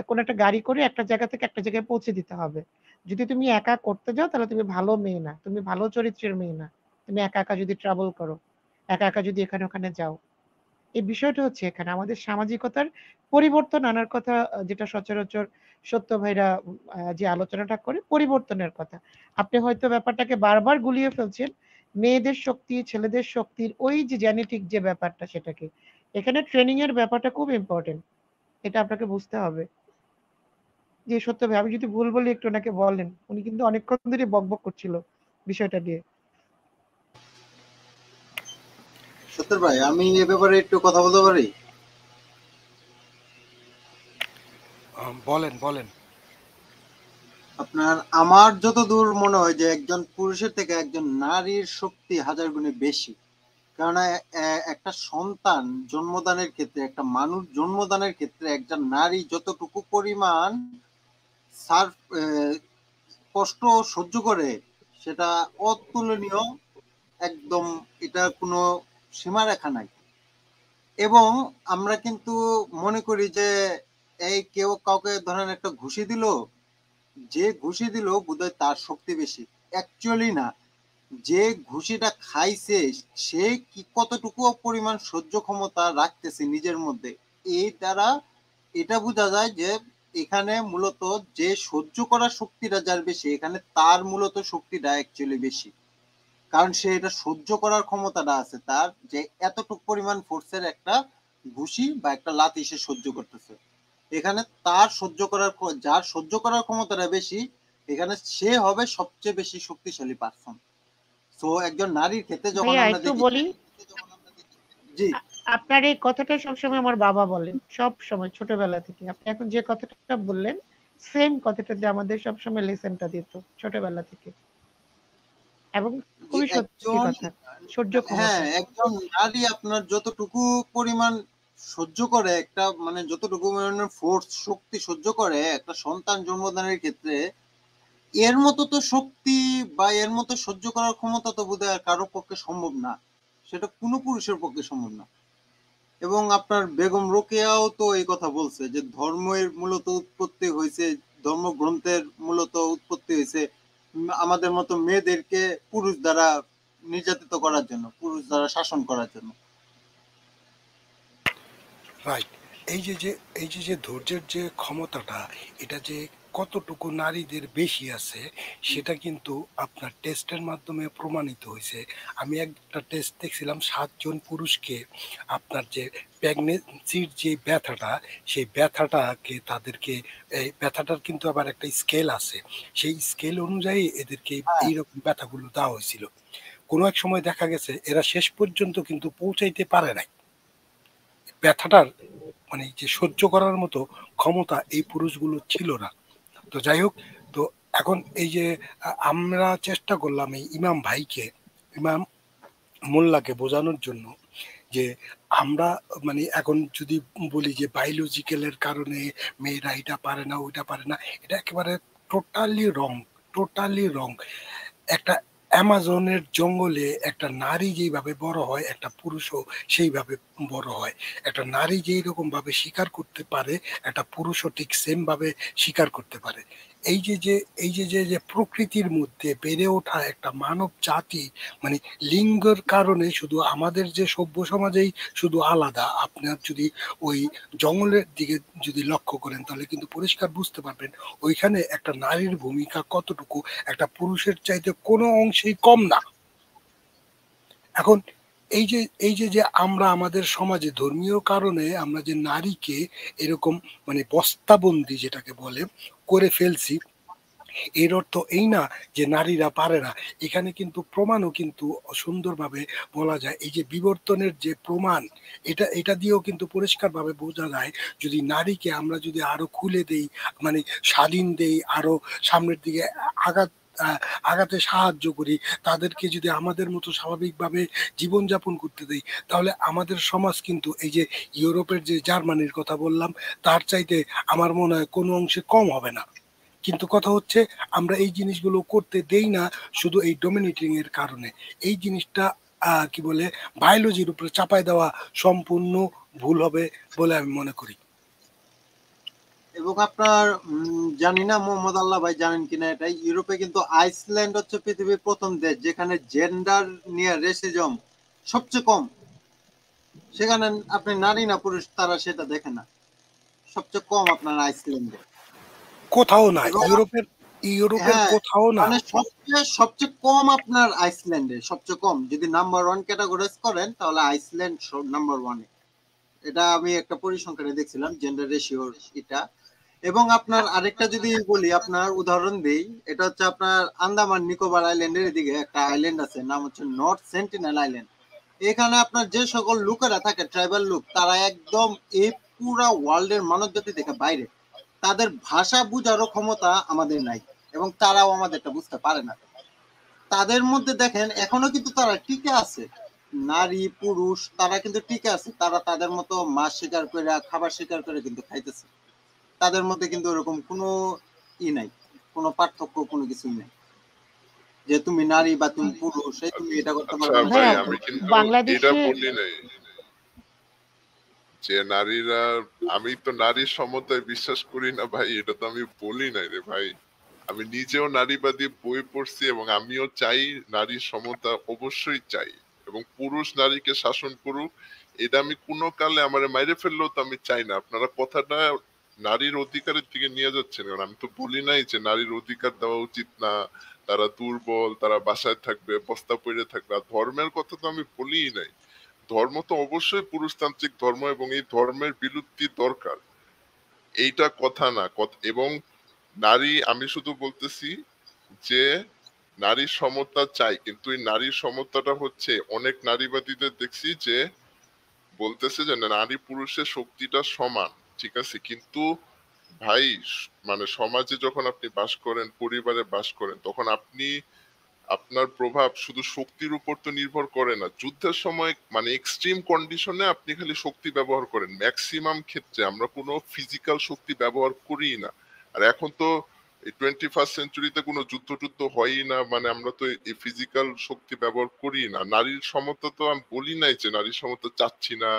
Speaker 11: কোনো একটা গাড়ি করে একটা জায়গা থেকে একটা জায়গায় পৌঁছে দিতে হবে। যদি তুমি একা করতে যাও তাহলে তুমি ভালো মেয়ে না, তুমি ভালো চরিত্রের মেয়ে না। তুমি একা একা যদি ট্রাভেল করো, একা একা যদি এখানে ওখানে যাও, এই বিষয়টা হচ্ছে এখানে আমাদের সামাজিকতার পরিবর্তন আনার কথা, যেটা সচরাচর সত্য ভাইরা যে আলোচনাটা করে পরিবর্তনের কথা। আপনি হয়তো ব্যাপারটাকে বারবার গুলিয়ে ফেলছেন মেয়েদের শক্তি, ছেলেদের শক্তির ওই যে জেনেটিক যে ব্যাপারটা, সেটাকে এখানে ট্রেনিং এর ব্যাপারটা খুব ইম্পর্টেন্ট, এটা আপনাকে বুঝতে হবে। যে সত্য ভাই, আমি যদি ভুল বলি একটু ওনাকে বলেন, উনি কিন্তু অনেকক্ষণ ধরে বকবক করছিল বিষয়টা নিয়ে।
Speaker 9: সত্তর ভাই, আমি এ ব্যাপারে একটু কথা বলতে পারি?
Speaker 7: বলেন বলেন।
Speaker 9: আপনার আমার যতদূর মনে হয় যে একজন পুরুষের থেকে একজন নারীর শক্তি হাজার গুণে বেশি। কেননা একটা সন্তান জন্মদানের ক্ষেত্রে, একটা মানুষ জন্মদানের ক্ষেত্রে একজন নারী যতটুকু পরিমাণ কষ্ট সহ্য করে সেটা অতুলনীয়, একদম, এটা কোনো সীমারেখা নাই। এবং আমরা কিন্তু মনে করি যে এই কেউ কাউকে ধরেন একটা ঘুষি দিল, যে ঘুষি দিল বোধহয় তার শক্তি বেশি। অ্যাকচুয়ালি না, যে ঘুষিটা খাইছে সে কি কতটুকু পরিমাণ সহ্য ক্ষমতা রাখতেছে নিজের মধ্যে, এই দ্বারা এটা বোঝা যায় যে এখানে মূলত যে সহ্য করার শক্তিটা যার বেশি, এখানে তার মূলত শক্তিটা অ্যাকচুয়ালি বেশি। কারণ সে এটা সহ্য করার ক্ষমতাটা আছে তার, যে এতটুকু পরিমাণ ফোর্সের একটা ঘুষি বা একটা লাথি সে সহ্য করতেছে। এখানে তার সহ্য করার, যার সহ্য করার ক্ষমতাটা বেশি, এখানে সে হবে সবচেয়ে বেশি শক্তিশালী পারসন। তো একজন নারীর ক্ষেত্রে যখন
Speaker 11: ভাইয়া
Speaker 9: আমরা
Speaker 11: একটু
Speaker 9: দেখি,
Speaker 11: বলি,
Speaker 9: জি
Speaker 11: আপনার এই কথাটা সবসময় আমার বাবা বলেন, সব সময় ছোটবেলা থেকে। আপনি এখন যে কথাটা বললেন সেম কথাটা দিয়ে আমাদের সবসময় লেসনটা দিত ছোটবেলা থেকে, এবং
Speaker 9: যে
Speaker 11: খুবই সত্যি
Speaker 9: একজন,
Speaker 11: কথা, সহ্য
Speaker 9: হ্যাঁ,
Speaker 11: ক্ষমতা।
Speaker 9: একজন নারী আপনার যতটুকু পরিমাণ সহ্য করে, একটা মানে যতটুকু পরিমাণের ফোর্স শক্তি সহ্য করে একটা সন্তান জন্মদানের ক্ষেত্রে, এর মতো তো শক্তি বা এর মতো সহ্য করার ক্ষমতা তো বোধহয় আর কারোর পক্ষে সম্ভব না। সেটা কোনো পুরুষের পক্ষে সম্ভব না। এবং আপনার বেগম রোকেয়াও তো এই কথা বলছে যে ধর্মের মূলত উৎপত্তি হয়েছে, ধর্মগ্রন্থের মূলত উৎপত্তি হয়েছে আমাদের মতো মেয়েদেরকে পুরুষ দ্বারা নির্যাতিত করার জন্য, পুরুষ দ্বারা শাসন করার জন্য।
Speaker 7: রাইট। এই যে ধৈর্যের যে ক্ষমতাটা, এটা যে কতটুকু নারীদের বেশি আছে সেটা কিন্তু আপনার টেস্টের মাধ্যমে প্রমাণিত হয়েছে। আমি একটা টেস্ট দেখছিলাম 7 জন পুরুষকে আপনার যে প্রেগনেন্সির যে ব্যথাটা, সেই ব্যথাটাকে তাদেরকে, এই ব্যথাটার কিন্তু আবার একটা স্কেল আছে, সেই স্কেল অনুযায়ী এদেরকে এইরকম ব্যথাগুলো দেওয়া হয়েছিল। কোনো এক সময় দেখা গেছে এরা শেষ পর্যন্ত কিন্তু পৌঁছাইতে পারে নাই। ব্যথাটার মানে যে সহ্য করার মতো ক্ষমতা এই পুরুষগুলো ছিল না। তো যাই হোক, তো এখন এই যে আমরা চেষ্টা করলাম এই ইমাম ভাইকে, ইমাম মোল্লাকে বোঝানোর জন্য যে আমরা মানে এখন যদি বলি যে বায়োলজিক্যালের কারণে মেয়েরা এটা পারে না ওইটা পারে না, এটা একেবারে টোটালি রং। একটা অ্যামাজনের জঙ্গলে একটা নারী যেইভাবে বড় হয়, একটা পুরুষও সেইভাবে বড় হয়। একটা নারী যেই রকম ভাবে শিকার করতে পারে, একটা পুরুষও ঠিক সেম ভাবে শিকার করতে পারে। এই যে প্রকৃতির মধ্যে বেড়ে ওঠা একটা মানব জাতি, মানে লিঙ্গের কারণে শুধু আমাদের যে সভ্য সমাজেই শুধু আলাদা। আপনার যদি ওই জঙ্গলের দিকে যদি লক্ষ্য করেন তাহলে কিন্তু পরিষ্কার বুঝতে পারবেন ওইখানে একটা নারীর ভূমিকা কতটুকু একটা পুরুষের চাইতে কোনো অংশেই কম না। এখন এই যে আমরা আমাদের সমাজে ধর্মীয় কারণে আমরা যে নারীকে এরকম মানে বস্তাবন্দি যেটাকে বলে করে ফেলছি, এর অর্থ এই না যে নারীরা পারে না। এখানে কিন্তু প্রমাণও কিন্তু সুন্দরভাবে বলা যায়। এই যে বিবর্তনের যে প্রমাণ, এটা দিয়েও কিন্তু পরিষ্কারভাবে বোঝা যায় যদি নারীকে আমরা যদি আরো খুলে দেই, মানে স্বাধীন দেই, আরো সামনের দিকে আঘাত আগাতে সাহায্য করি, তাদেরকে যদি আমাদের মতো স্বাভাবিকভাবে জীবনযাপন করতে দেই, তাহলে আমাদের সমাজ কিন্তু এই যে ইউরোপের যে জার্মানির কথা বললাম তার চাইতে আমার মনে হয় কোনো অংশে কম হবে না। কিন্তু কথা হচ্ছে আমরা এই জিনিসগুলো করতে দেই না শুধু এই ডমিনেটিং এর কারণে। এই জিনিসটা কি বলে বায়োলজির উপরে চাপাই দেওয়া সম্পূর্ণ ভুল হবে বলে আমি মনে করি।
Speaker 9: এবং আপনার জানি না মোহাম্মদ আল্লাহ ভাই জানেন কিনা, এটা ইউরোপে কিন্তু আইসল্যান্ড হচ্ছে পৃথিবীর প্রথম দেশ যেখানে জেন্ডার নিয়ে রেসিজম সবচেয়ে কম। সেখানে আপনি নারী না পুরুষ তারা সেটা দেখে না, সবচেয়ে কম আপনার আইসল্যান্ডে।
Speaker 7: কোথাও না ইউরোপের
Speaker 9: হ্যাঁ,
Speaker 7: কোথাও না।
Speaker 9: মানে সবচেয়ে কম আপনার আইসল্যান্ডে, সবচেয়ে কম। যদি নাম্বার 1 ক্যাটাগরাইজ করেন তাহলে আইসল্যান্ড নাম্বার 1 এ। এটা আমি একটা পরিসংখ্যানে দেখছিলাম জেন্ডার রেশিওর এটা। এবং আপনার আরেকটা যদি বলি, আপনার উদাহরণ দেই, এটা হচ্ছে আপনার আন্দামান নিকোবর আইল্যান্ডের দিকে একটা আইল্যান্ড আছে, নাম হচ্ছে নর্থ সেন্টিনেল আইল্যান্ড। এখানে আপনার যে সকল লোকেরা থাকে ট্রাইবাল লোক, তারা একদম এই পুরা ওয়ার্ল্ডের মানব জাতি থেকে বাইরে। তাদের ভাষা বুঝারও ক্ষমতা আমাদের নাই এবং তারাও আমাদেরটা বুঝতে পারে না। তাদের মধ্যে দেখেন এখনো কিন্তু তারা টিকে আছে, নারী পুরুষ তারা কিন্তু টিকে আছে। তারা তাদের মতো মাছ শিকার করে খাবার শিকার করে কিন্তু খাইতেছে। তাদের মধ্যে কিন্তু ওরকম কোনো নাই, কোনো পার্থক্য কোনো কিছুই নাই যে তুমি নারী বা তুমি পুরুষ এই তুমি এটা করতে
Speaker 2: আচ্ছা
Speaker 9: পারবে না।
Speaker 2: ভাই, আমি কিন্তু এটা
Speaker 11: বাংলাদেশে
Speaker 2: বলি নাই যে নারীরা, আমি তো নারীর সমতায় বিশ্বাস করি না ভাই, এটা তো আমি বলি নাই রে ভাই। আমি নিজেও নারীবাদী বই পড়ছি এবং আমিও চাই নারীর সমতা, অবশ্যই চাই, এবং পুরুষ নারীকে শাসন করুক, এটা আমি কোনো কালে আমার মাইরে ফেললেও তো আমি চাই না। আপনারা কথাটা নারীর অধিকারের দিকে নিয়ে যাচ্ছেন, কারণ আমি তো বলি নাই যে নারীর অধিকার দেওয়া উচিত না, তারা দুর্বল, তারা বাসায় থাকবে, বস্তা পড়ে থাকবে। আর ধর্মের কথা তো আমি বলিই নাই। ধর্ম তো অবশ্যই পুরুষতান্ত্রিক ধর্ম এবং এই ধর্মের বিলুপ্তি দরকার, এইটা কথা না। এবং নারী, আমি শুধু বলতেছি যে নারীর সমতা চাই, কিন্তু এই নারীর সমতাটা হচ্ছে অনেক নারীবাদীদের দেখছি যে বলতেছে যে নারী পুরুষের শক্তিটা সমান, ঠিক আছে, কিন্তু ভাই মানে সমাজে যখন আপনি বাস করেন, পরিবারে বাস করেন, তখন আপনি আপনার প্রভাব শুধু শক্তির উপর তো নির্ভর করে না। যুদ্ধের সময় মানে এক্সট্রিম কন্ডিশনে আপনি খালি শক্তি ব্যবহার করেন, ম্যাক্সিমাম ক্ষেত্রে আমরা কোনো ফিজিক্যাল শক্তি ব্যবহার করি না। আর এখন তো এই 21st সেঞ্চুরিতে কোনো যুদ্ধ হয়ই না, মানে আমরা তো এই ফিজিক্যাল শক্তি ব্যবহার করি না। নারীর সমতা তো আমি বলি নাই যে নারীর সমতা চাচ্ছি না,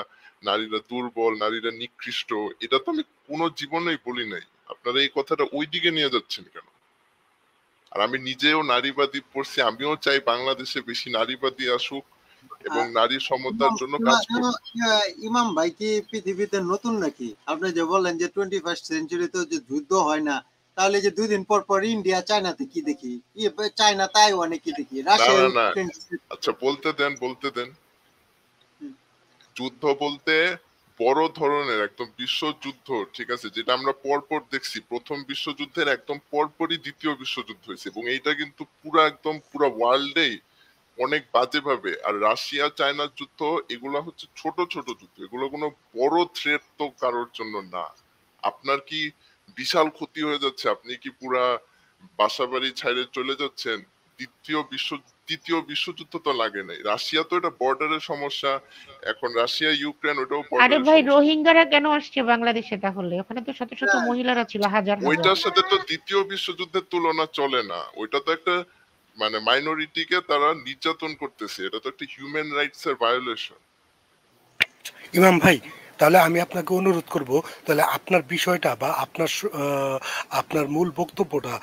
Speaker 2: নারীরা দুর্বল, নারীরা নিকৃষ্ট, এটা তো আমি কোনো জীবনেই বলি নাই। আপনারা এই কথাটা ওই দিকে নিয়ে যাচ্ছেন কেন? আর আমি নিজেও নারীবাদী পড়ছি, আমিও চাই বাংলাদেশে বেশি নারীবাদী আসুক এবং নারী সমতার জন্য কাজ করুক।
Speaker 9: ইমাম ভাই কি পৃথিবীতে নতুন নাকি? আপনি যে বললেন যে 21st সেঞ্চুরিতে যে যুদ্ধ হয় না, তাহলে যে 2 দিন পর পর ইন্ডিয়া চায়নাতে কি দেখি, চায়না তাইওয়ানে কি দেখি,
Speaker 2: না
Speaker 9: রাশিয়া
Speaker 2: না না,
Speaker 9: ইউক্রেন।
Speaker 2: আচ্ছা বলতে দেন। যুদ্ধ বলতে বড় ধরনের একদম বিশ্বযুদ্ধ, ঠিক আছে, যেটা আমরা পরপর দেখছি। প্রথম বিশ্বযুদ্ধের একদম পরপরই দ্বিতীয় বিশ্বযুদ্ধ হয়েছে এবং এইটা কিন্তু পুরা ওয়ার্ল্ডেই অনেক বাজে ভাবে। আর রাশিয়া চায়নার যুদ্ধ এগুলা হচ্ছে ছোট যুদ্ধ, এগুলো কোনো বড় থ্রেট তো কারোর জন্য না। আপনার কি বিশাল ক্ষতি হয়ে যাচ্ছে, আপনি কি পুরা বাসাবাড়ি ছাইড়ে চলে যাচ্ছেন? তৃতীয় বিশ্বযুদ্ধ তো লাগে নাই। রাশিয়া তো এটা বর্ডারের সমস্যা, এখন রাশিয়া ইউক্রেন ওটাও
Speaker 11: আরে
Speaker 2: বর্ডারের
Speaker 11: ভাই,
Speaker 2: সমস্যা।
Speaker 11: রোহিঙ্গারা কেন আসছে বাংলাদেশে? তাহলে ওখানে তো শত শত মহিলারা ছিল, হাজার হাজার।
Speaker 2: ওইটার সাথে তো দ্বিতীয় বিশ্বযুদ্ধের তুলনা চলে না। ওইটা তো একটা মানে মাইনরিটিকে তারা নির্যাতন করতেছে, এটা তো একটা হিউম্যান রাইটস এর ভায়োলেশন।
Speaker 7: ইমাম ভাই, তাহলে আমি আপনাকে অনুরোধ করব, তাহলে আপনার বিষয়টা বা আপনার মূল বক্তব্যটা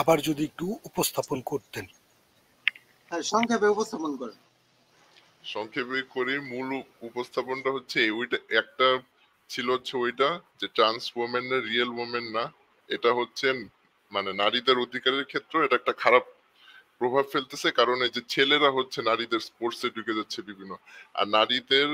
Speaker 7: আবার যদি একটু উপস্থাপন করতেন।
Speaker 9: সংক্ষেপে উপস্থাপন করেন।
Speaker 2: সংক্ষেপে করি, মূল উপস্থাপনটা হচ্ছে ওইটা একটা ছিল হচ্ছে ওইটা যে ট্রান্স ওমেন না রিয়েল ওমেন না, এটা হচ্ছে মানে নারীদের অধিকারের ক্ষেত্রে এটা একটা খারাপ প্রভাব ফেলতেছে। কারণ এই যে ছেলেরা হচ্ছে নারীদের স্পোর্টসে ঢুকে যাচ্ছে বিভিন্ন, আর নারীদের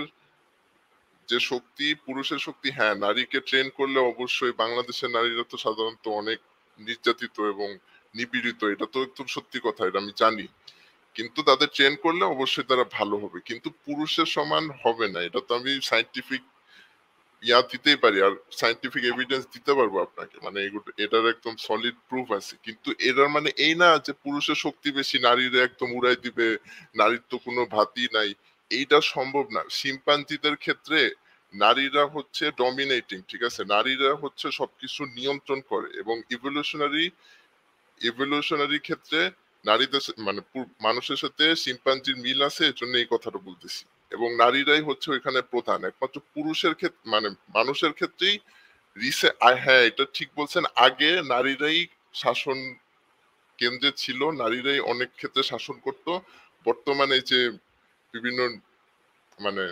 Speaker 2: যে শক্তি, পুরুষের শক্তি, হ্যাঁ নারীকে ট্রেন করলে অবশ্যই, বাংলাদেশের নারীরা তো সাধারণত অনেক নির্যাতিত এবং নিপীড়িত, এটা তো একদম সত্যি কথা, এটা আমি জানি। কিন্তু তাদের ট্রেন করলে অবশ্যই তারা ভালো হবে, কিন্তু পুরুষের সমান হবে না। এটা তো আমি সায়েন্টিফিক দিতেই পারি, আর সায়েন্টিফিক এভিডেন্স দিতে পারবো আপনাকে, মানে এটার একদম সলিড প্রুফ আছে। কিন্তু এটার মানে এই না যে পুরুষের শক্তি বেশি, নারীরা একদম উড়াই দিবে, নারীর তো কোনো ভাতই নাই, এইটা সম্ভব না। শিম্পাঞ্জিদের ক্ষেত্রে নারীরা হচ্ছে ডমিনেটিং, ঠিক আছে, নারীরা হচ্ছে সবকিছু নিয়ন্ত্রণ করে এবং ইভলিউশনারি ক্ষেত্রে নারীদের মানে মানুষের সাথে শিম্পাঞ্জির মিল আছে, এজন্য এই কথাটা বলতেছি। এবং নারীরাই হচ্ছে ওইখানে প্রধান, একমাত্র পুরুষের ক্ষেত্রে মানে মানুষের ক্ষেত্রেই হ্যাঁ এটা ঠিক বলছেন, আগে নারীরাই শাসন কেন্দ্রে ছিল, নারীরাই অনেক ক্ষেত্রে শাসন করত। বর্তমানে যে বিভিন্ন মানে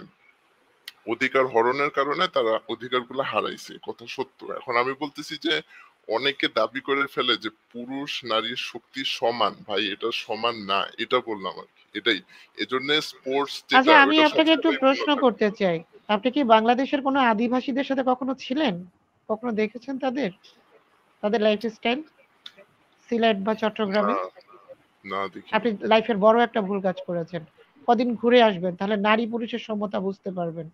Speaker 2: অধিকার হরণের কারণে তারা অধিকারগুলো হারাইছে, কথা সত্য। এখন আমি বলতেছি যে অনেকে দাবি করে ফেলে যে পুরুষ নারীর শক্তি সমান, ভাই এটা সমান না, এটা বললাম আর কি, এটাই। এজন্য স্পোর্টস
Speaker 11: আচ্ছা,
Speaker 2: যেটা
Speaker 11: আমি
Speaker 2: ওটা
Speaker 11: আপনাকে একটু
Speaker 2: সবসময়
Speaker 11: প্রশ্ন করতে চাই। আপনি কি বাংলাদেশের কোনো আদিবাসীদের সাথে কখনো ছিলেন? কখনো দেখেছেন তাদের লাইফস্টাইল সিলেট বা চট্টগ্রামে?
Speaker 2: না দেখি।
Speaker 11: আপনি লাইফের বড় একটা ভুল কাজ করেছেন। কদিন ঘুরে আসবেন, তাহলে নারী পুরুষের সমতা বুঝতে পারবেন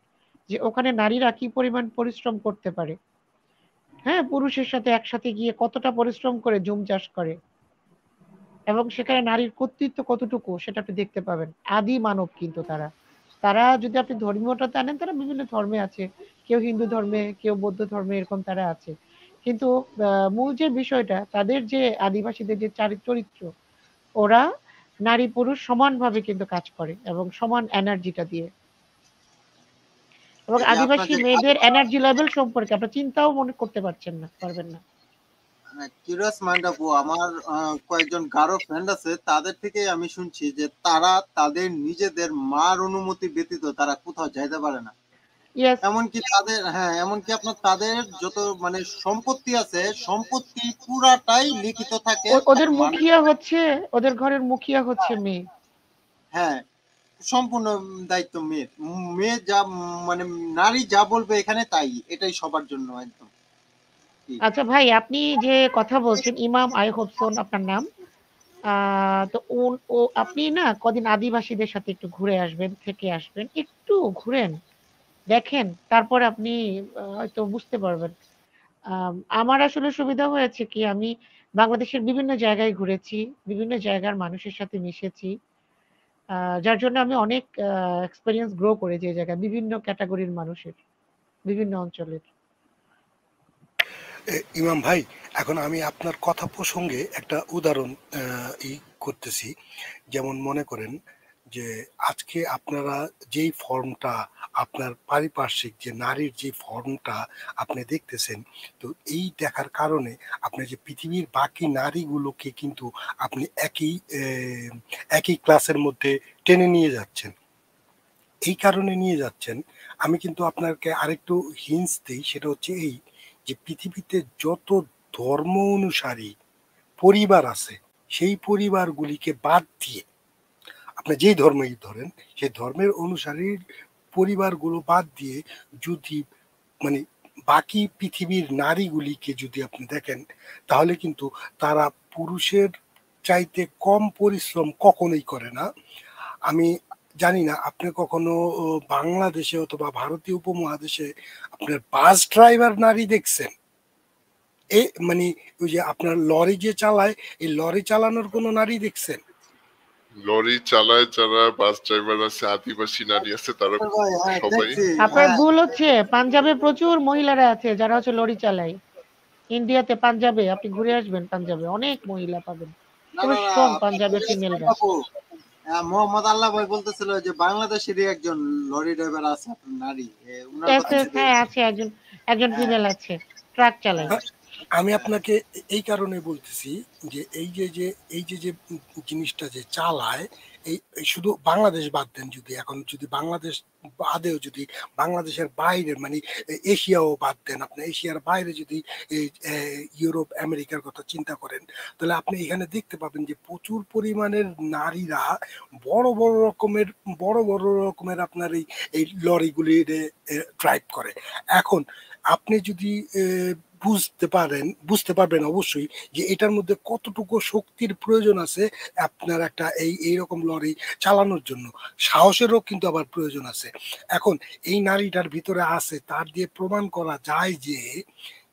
Speaker 11: যে ওখানে নারীরা কি পরিমাণ পরিশ্রম করতে পারে। হ্যাঁ, পুরুষের সাথে একসাথে গিয়ে কতটা পরিশ্রম করে জুম চাষ করে, এবং সেখানে নারীর কর্তৃত্ব কতটুকু সেটা আপনি দেখতে পাবেন। আদি মানব কিন্তু তারা যদি আপনি ধর্মীয়টাতে আনেন, তারা বিভিন্ন ধর্মে আছে, কেউ হিন্দু ধর্মে, কেউ বৌদ্ধ ধর্মে, এরকম তারা আছে। কিন্তু মূল যে বিষয়টা, তাদের যে আদিবাসীদের যে চরিত্র, ওরা নারী পুরুষ সমানভাবে কিন্তু কাজ করে এবং সমান এনার্জিটা দিয়ে। এবং আদিবাসী মেয়েদের এনার্জি লেভেল সম্পর্কে আপনারা চিন্তাও মনে করতে পারবেন না।
Speaker 9: কিউরিয়াস মাইন্ড আপু, আমার কয়েকজন গারো ফ্রেন্ড আছে, তাদের থেকে আমি শুনছি যে তারা তাদের নিজেদের মার অনুমতি ব্যতীত তারা কোথাও যাইতে পারে না। এমনকি আপনার তাদের যত মানে সম্পত্তি আছে, সম্পত্তি পুরাটাই লিখিত থাকে।
Speaker 11: ওদের মুখিয়া হচ্ছে, ওদের ঘরের মুখিয়া হচ্ছে মেয়ে।
Speaker 9: হ্যাঁ, সম্পূর্ণ দায়িত্ব মেয়ের। মেয়ে যা মানে নারী যা বলবে এখানে তাই, এটাই সবার জন্য একদম।
Speaker 11: আচ্ছা ভাই, আপনি যে কথা বলছেন, ইমাম আইহবসন আপনার নাম, তো আপনি না কদিন আদিবাসীদের সাথে একটু ঘুরে আসবেন, থেকে আসবেন, একটু ঘুরেন, দেখেন, তারপর আপনি হয়তো বুঝতে পারবেন। আমার আসলে সুবিধা হয়েছে কি, আমি বাংলাদেশের বিভিন্ন জায়গায় ঘুরেছি, বিভিন্ন জায়গার মানুষের সাথে মিশেছি, যার জন্য আমি অনেক এক্সপেরিয়েন্স গ্রো করেছি এই জায়গায়, বিভিন্ন ক্যাটাগরির মানুষের, বিভিন্ন অঞ্চলের।
Speaker 7: ইমাম ভাই, এখন আমি আপনার কথা প্রসঙ্গে একটা উদাহরণ করতেছি। যেমন মনে করেন যে আজকে আপনারা যেই ফর্মটা আপনার পারিপার্শ্বিক যে নারীর যে ফর্মটা আপনি দেখতেছেন, তো এই দেখার কারণে আপনি যে পৃথিবীর বাকি নারীগুলোকে কিন্তু আপনি একই ক্লাসের মধ্যে টেনে নিয়ে যাচ্ছেন। এই কারণে নিয়ে যাচ্ছেন, আমি কিন্তু আপনাকে আরেকটু হিন্টস দিই, সেটা হচ্ছে এই যে পৃথিবীতে যত ধর্ম অনুসারী পরিবার আছে সেই পরিবারগুলিকে বাদ দিয়ে, আপনি যেই ধর্মই ধরেন সেই ধর্মের অনুসারীর পরিবারগুলো বাদ দিয়ে যদি মানে বাকি পৃথিবীর নারীগুলিকে যদি আপনি দেখেন, তাহলে কিন্তু তারা পুরুষের চাইতে কম পরিশ্রম কখনোই করে না। আমি জানি না আপনি কখনো বাংলাদেশে অথবা ভারতীয় উপমহাদেশে আপনার বাস ড্রাইভার নারী দেখছেন? মানে ওই যে আপনার লরি যে চালায়, এই লরি চালানোর কোনো নারী দেখছেন?
Speaker 2: লরি চালায় যারা, বাস ড্রাইভার আছে, আদিবাসী নারী আছে, তারা সবাই।
Speaker 11: আপনার ভুল হচ্ছে, পাঞ্জাবে প্রচুর মহিলারা আছে যারা হচ্ছে লরি চালায়। ইন্ডিয়াতে, পাঞ্জাবে আপনি ঘুরে আসবেন, পাঞ্জাবে অনেক মহিলা পাবেন, খুব স্ট্রং পাঞ্জাবের ফিমেলরা।
Speaker 9: মোহাম্মদ আল্লাহ ভাই বলতেছিল যে বাংলাদেশেরই একজন লরি ড্রাইভার আছে নারী,
Speaker 11: হ্যাঁ আছে, একজন ফিমেল আছে, ট্রাক চালায়।
Speaker 7: আমি আপনাকে এই কারণে বলতেছি যে এই যে জিনিসটা যে চালায়, এই শুধু বাংলাদেশ বাদ দেন, যদি এখন যদি বাংলাদেশ বাদেও যদি বাংলাদেশের বাইরে মানে এশিয়াও বাদ দেন, আপনি এশিয়ার বাইরে যদি ইউরোপ আমেরিকার কথা চিন্তা করেন, তাহলে আপনি এখানে দেখতে পাবেন যে প্রচুর পরিমাণের নারীরা বড় বড় রকমের আপনার এই লরিগুলি ড্রাইভ করে। এখন আপনি যদি বুঝতে পারবেন অবশ্যই যে এটার মধ্যে কতটুকু শক্তির প্রয়োজন আছে আপনার একটা এইরকম লরি চালানোর জন্য। সাহসেরও কিন্তু আবার প্রয়োজন আছে। এখন এই নারীটার ভিতরে আছে, তার দিয়ে প্রমাণ করা যায়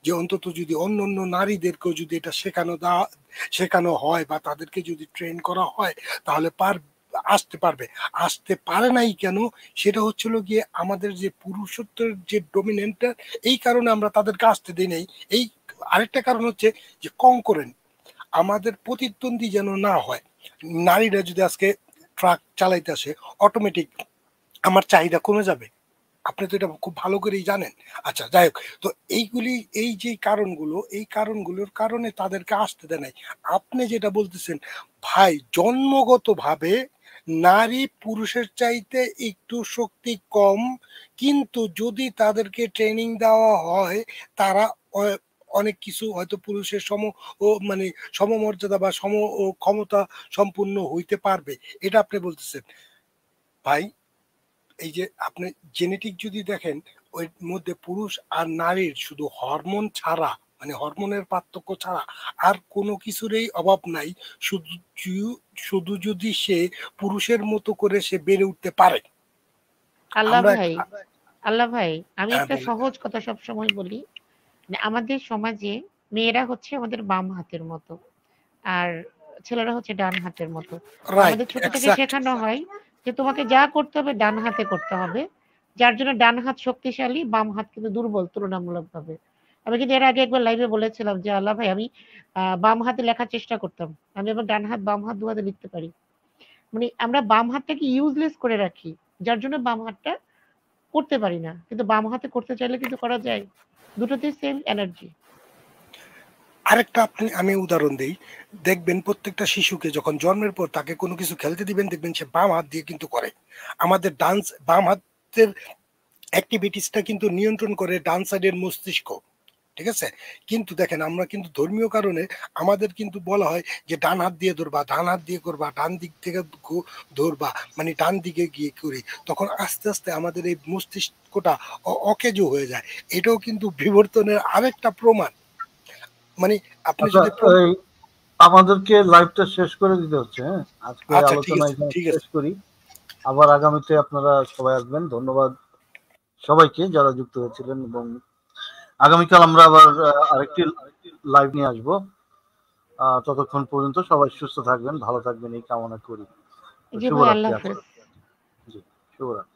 Speaker 7: যে অন্তত যদি অন্য অন্য নারীদেরকেও যদি এটা শেখানো হয় বা তাদেরকে যদি ট্রেন করা হয়, তাহলে আসতে পারে নাই কেন? সেটা হচ্ছিল গিয়ে আমাদের যে পুরুষত্বের যে ডমিনেন্টটা, এই কারণে আমরা তাদেরকে আসতে দিই নাই। এই আরেকটা কারণ হচ্ছে যে কনকারেন্ট, আমাদের প্রতিদ্বন্দ্বী যেন না হয়। নারীরা যদি আজকে ট্রাক চালাইতে আসে, অটোমেটিক আমার চাহিদা কমে যাবে। আপনি তো এটা খুব ভালো করেই জানেন। আচ্ছা যাই হোক, তো এই যে কারণগুলোর কারণে তাদেরকে আসতে দেয় নাই। আপনি যেটা বলতেছেন ভাই, জন্মগতভাবে নারী পুরুষের চাইতে একটু শক্তি কম, কিন্তু যদি তাদেরকে ট্রেনিং দেওয়া হয়, তারা অনেক কিছু হয়তো পুরুষের মানে সমমর্যাদা বা ক্ষমতা সম্পূর্ণ হইতে পারবে, এটা আপনি বলতেছেন। ভাই এই যে আপনি জেনেটিক যদি দেখেন, ওই মধ্যে পুরুষ আর নারীর শুধু হরমোন ছাড়া, মানে হরমোনের পার্থক্য ছাড়া আর কোনো কিছুরই অভাব নাই। শুধু যদি সে পুরুষের মতো করে সে বেড়ে উঠতে পারে।
Speaker 11: আল্লাহ ভাই, আমি একটা সহজ কথা সব সময় বলি, আমাদের সমাজে মেয়েরা হচ্ছে আমাদের বাম হাতের মতো আর ছেলেরা হচ্ছে ডান হাতের মতো। আমাদের ছোট থেকে শেখানো হয় যে তোমাকে যা করতে হবে ডান হাতে করতে হবে, যার জন্য ডান হাত শক্তিশালী, বাম হাত কিন্তু দুর্বল তুলনামূলকভাবে। আমি কিন্তু এর আগে একবার লাইভে বলেছিলাম যে আল্লাহ ভাই, আমি বাম হাতে লেখার চেষ্টা করতাম, আমি আবার ডান হাত বাম হাত দু হাতে লিখতে পারি। মানে আমরা বাম হাতটাকে ইউজলেস করে রাখি, যার জন্য বাম হাতটা করতে পারি না, কিন্তু বাম হাতে করতে চাইলে কিন্তু করা যায়, দুটোতেই সেম এনার্জি।
Speaker 7: আরেকটা আমি উদাহরণ দিই, দেখবেন প্রত্যেকটা শিশুকে যখন জন্মের পর তাকে কোনো কিছু খেলতে দিবেন, দেখবেন সে বাম হাত দিয়ে কিন্তু করে। আমাদের বাম হাতের অ্যাক্টিভিটিসটা কিন্তু নিয়ন্ত্রণ করে ডান সাইডের মস্তিষ্ক, ঠিক আছে? কিন্তু দেখেন আমরা কিন্তু ধর্মীয় কারণে আমাদের কিন্তু বলা হয় যে ডান হাত দিয়ে ধরবা, ডান হাত দিয়ে করবা, ডান দিক থেকে ধরবা, মানে ডান দিকে গিয়ে করি, তখন আস্তে আস্তে আমাদের এই মস্তিষ্কটা অকেজো হয়ে যায়। এটাও কিন্তু বিবর্তনের আরেকটা প্রমাণ। মানে আপনি যদি
Speaker 10: আমাদেরকে লাইভটা শেষ করে দিতে হচ্ছে, হ্যাঁ আজকে আলোচনা শেষ করি, আবার আগামীতে আপনারা সবাই আসবেন। ধন্যবাদ সবাইকে যারা যুক্ত হয়েছিলেন, এবং আগামীকাল আমরা আবার আরেকটি লাইভ নিয়ে আসবো। ততক্ষণ পর্যন্ত সবাই সুস্থ থাকবেন, ভালো থাকবেন, এই কামনা করি। শুভরাত্রি। জি, শুভরাত্রি।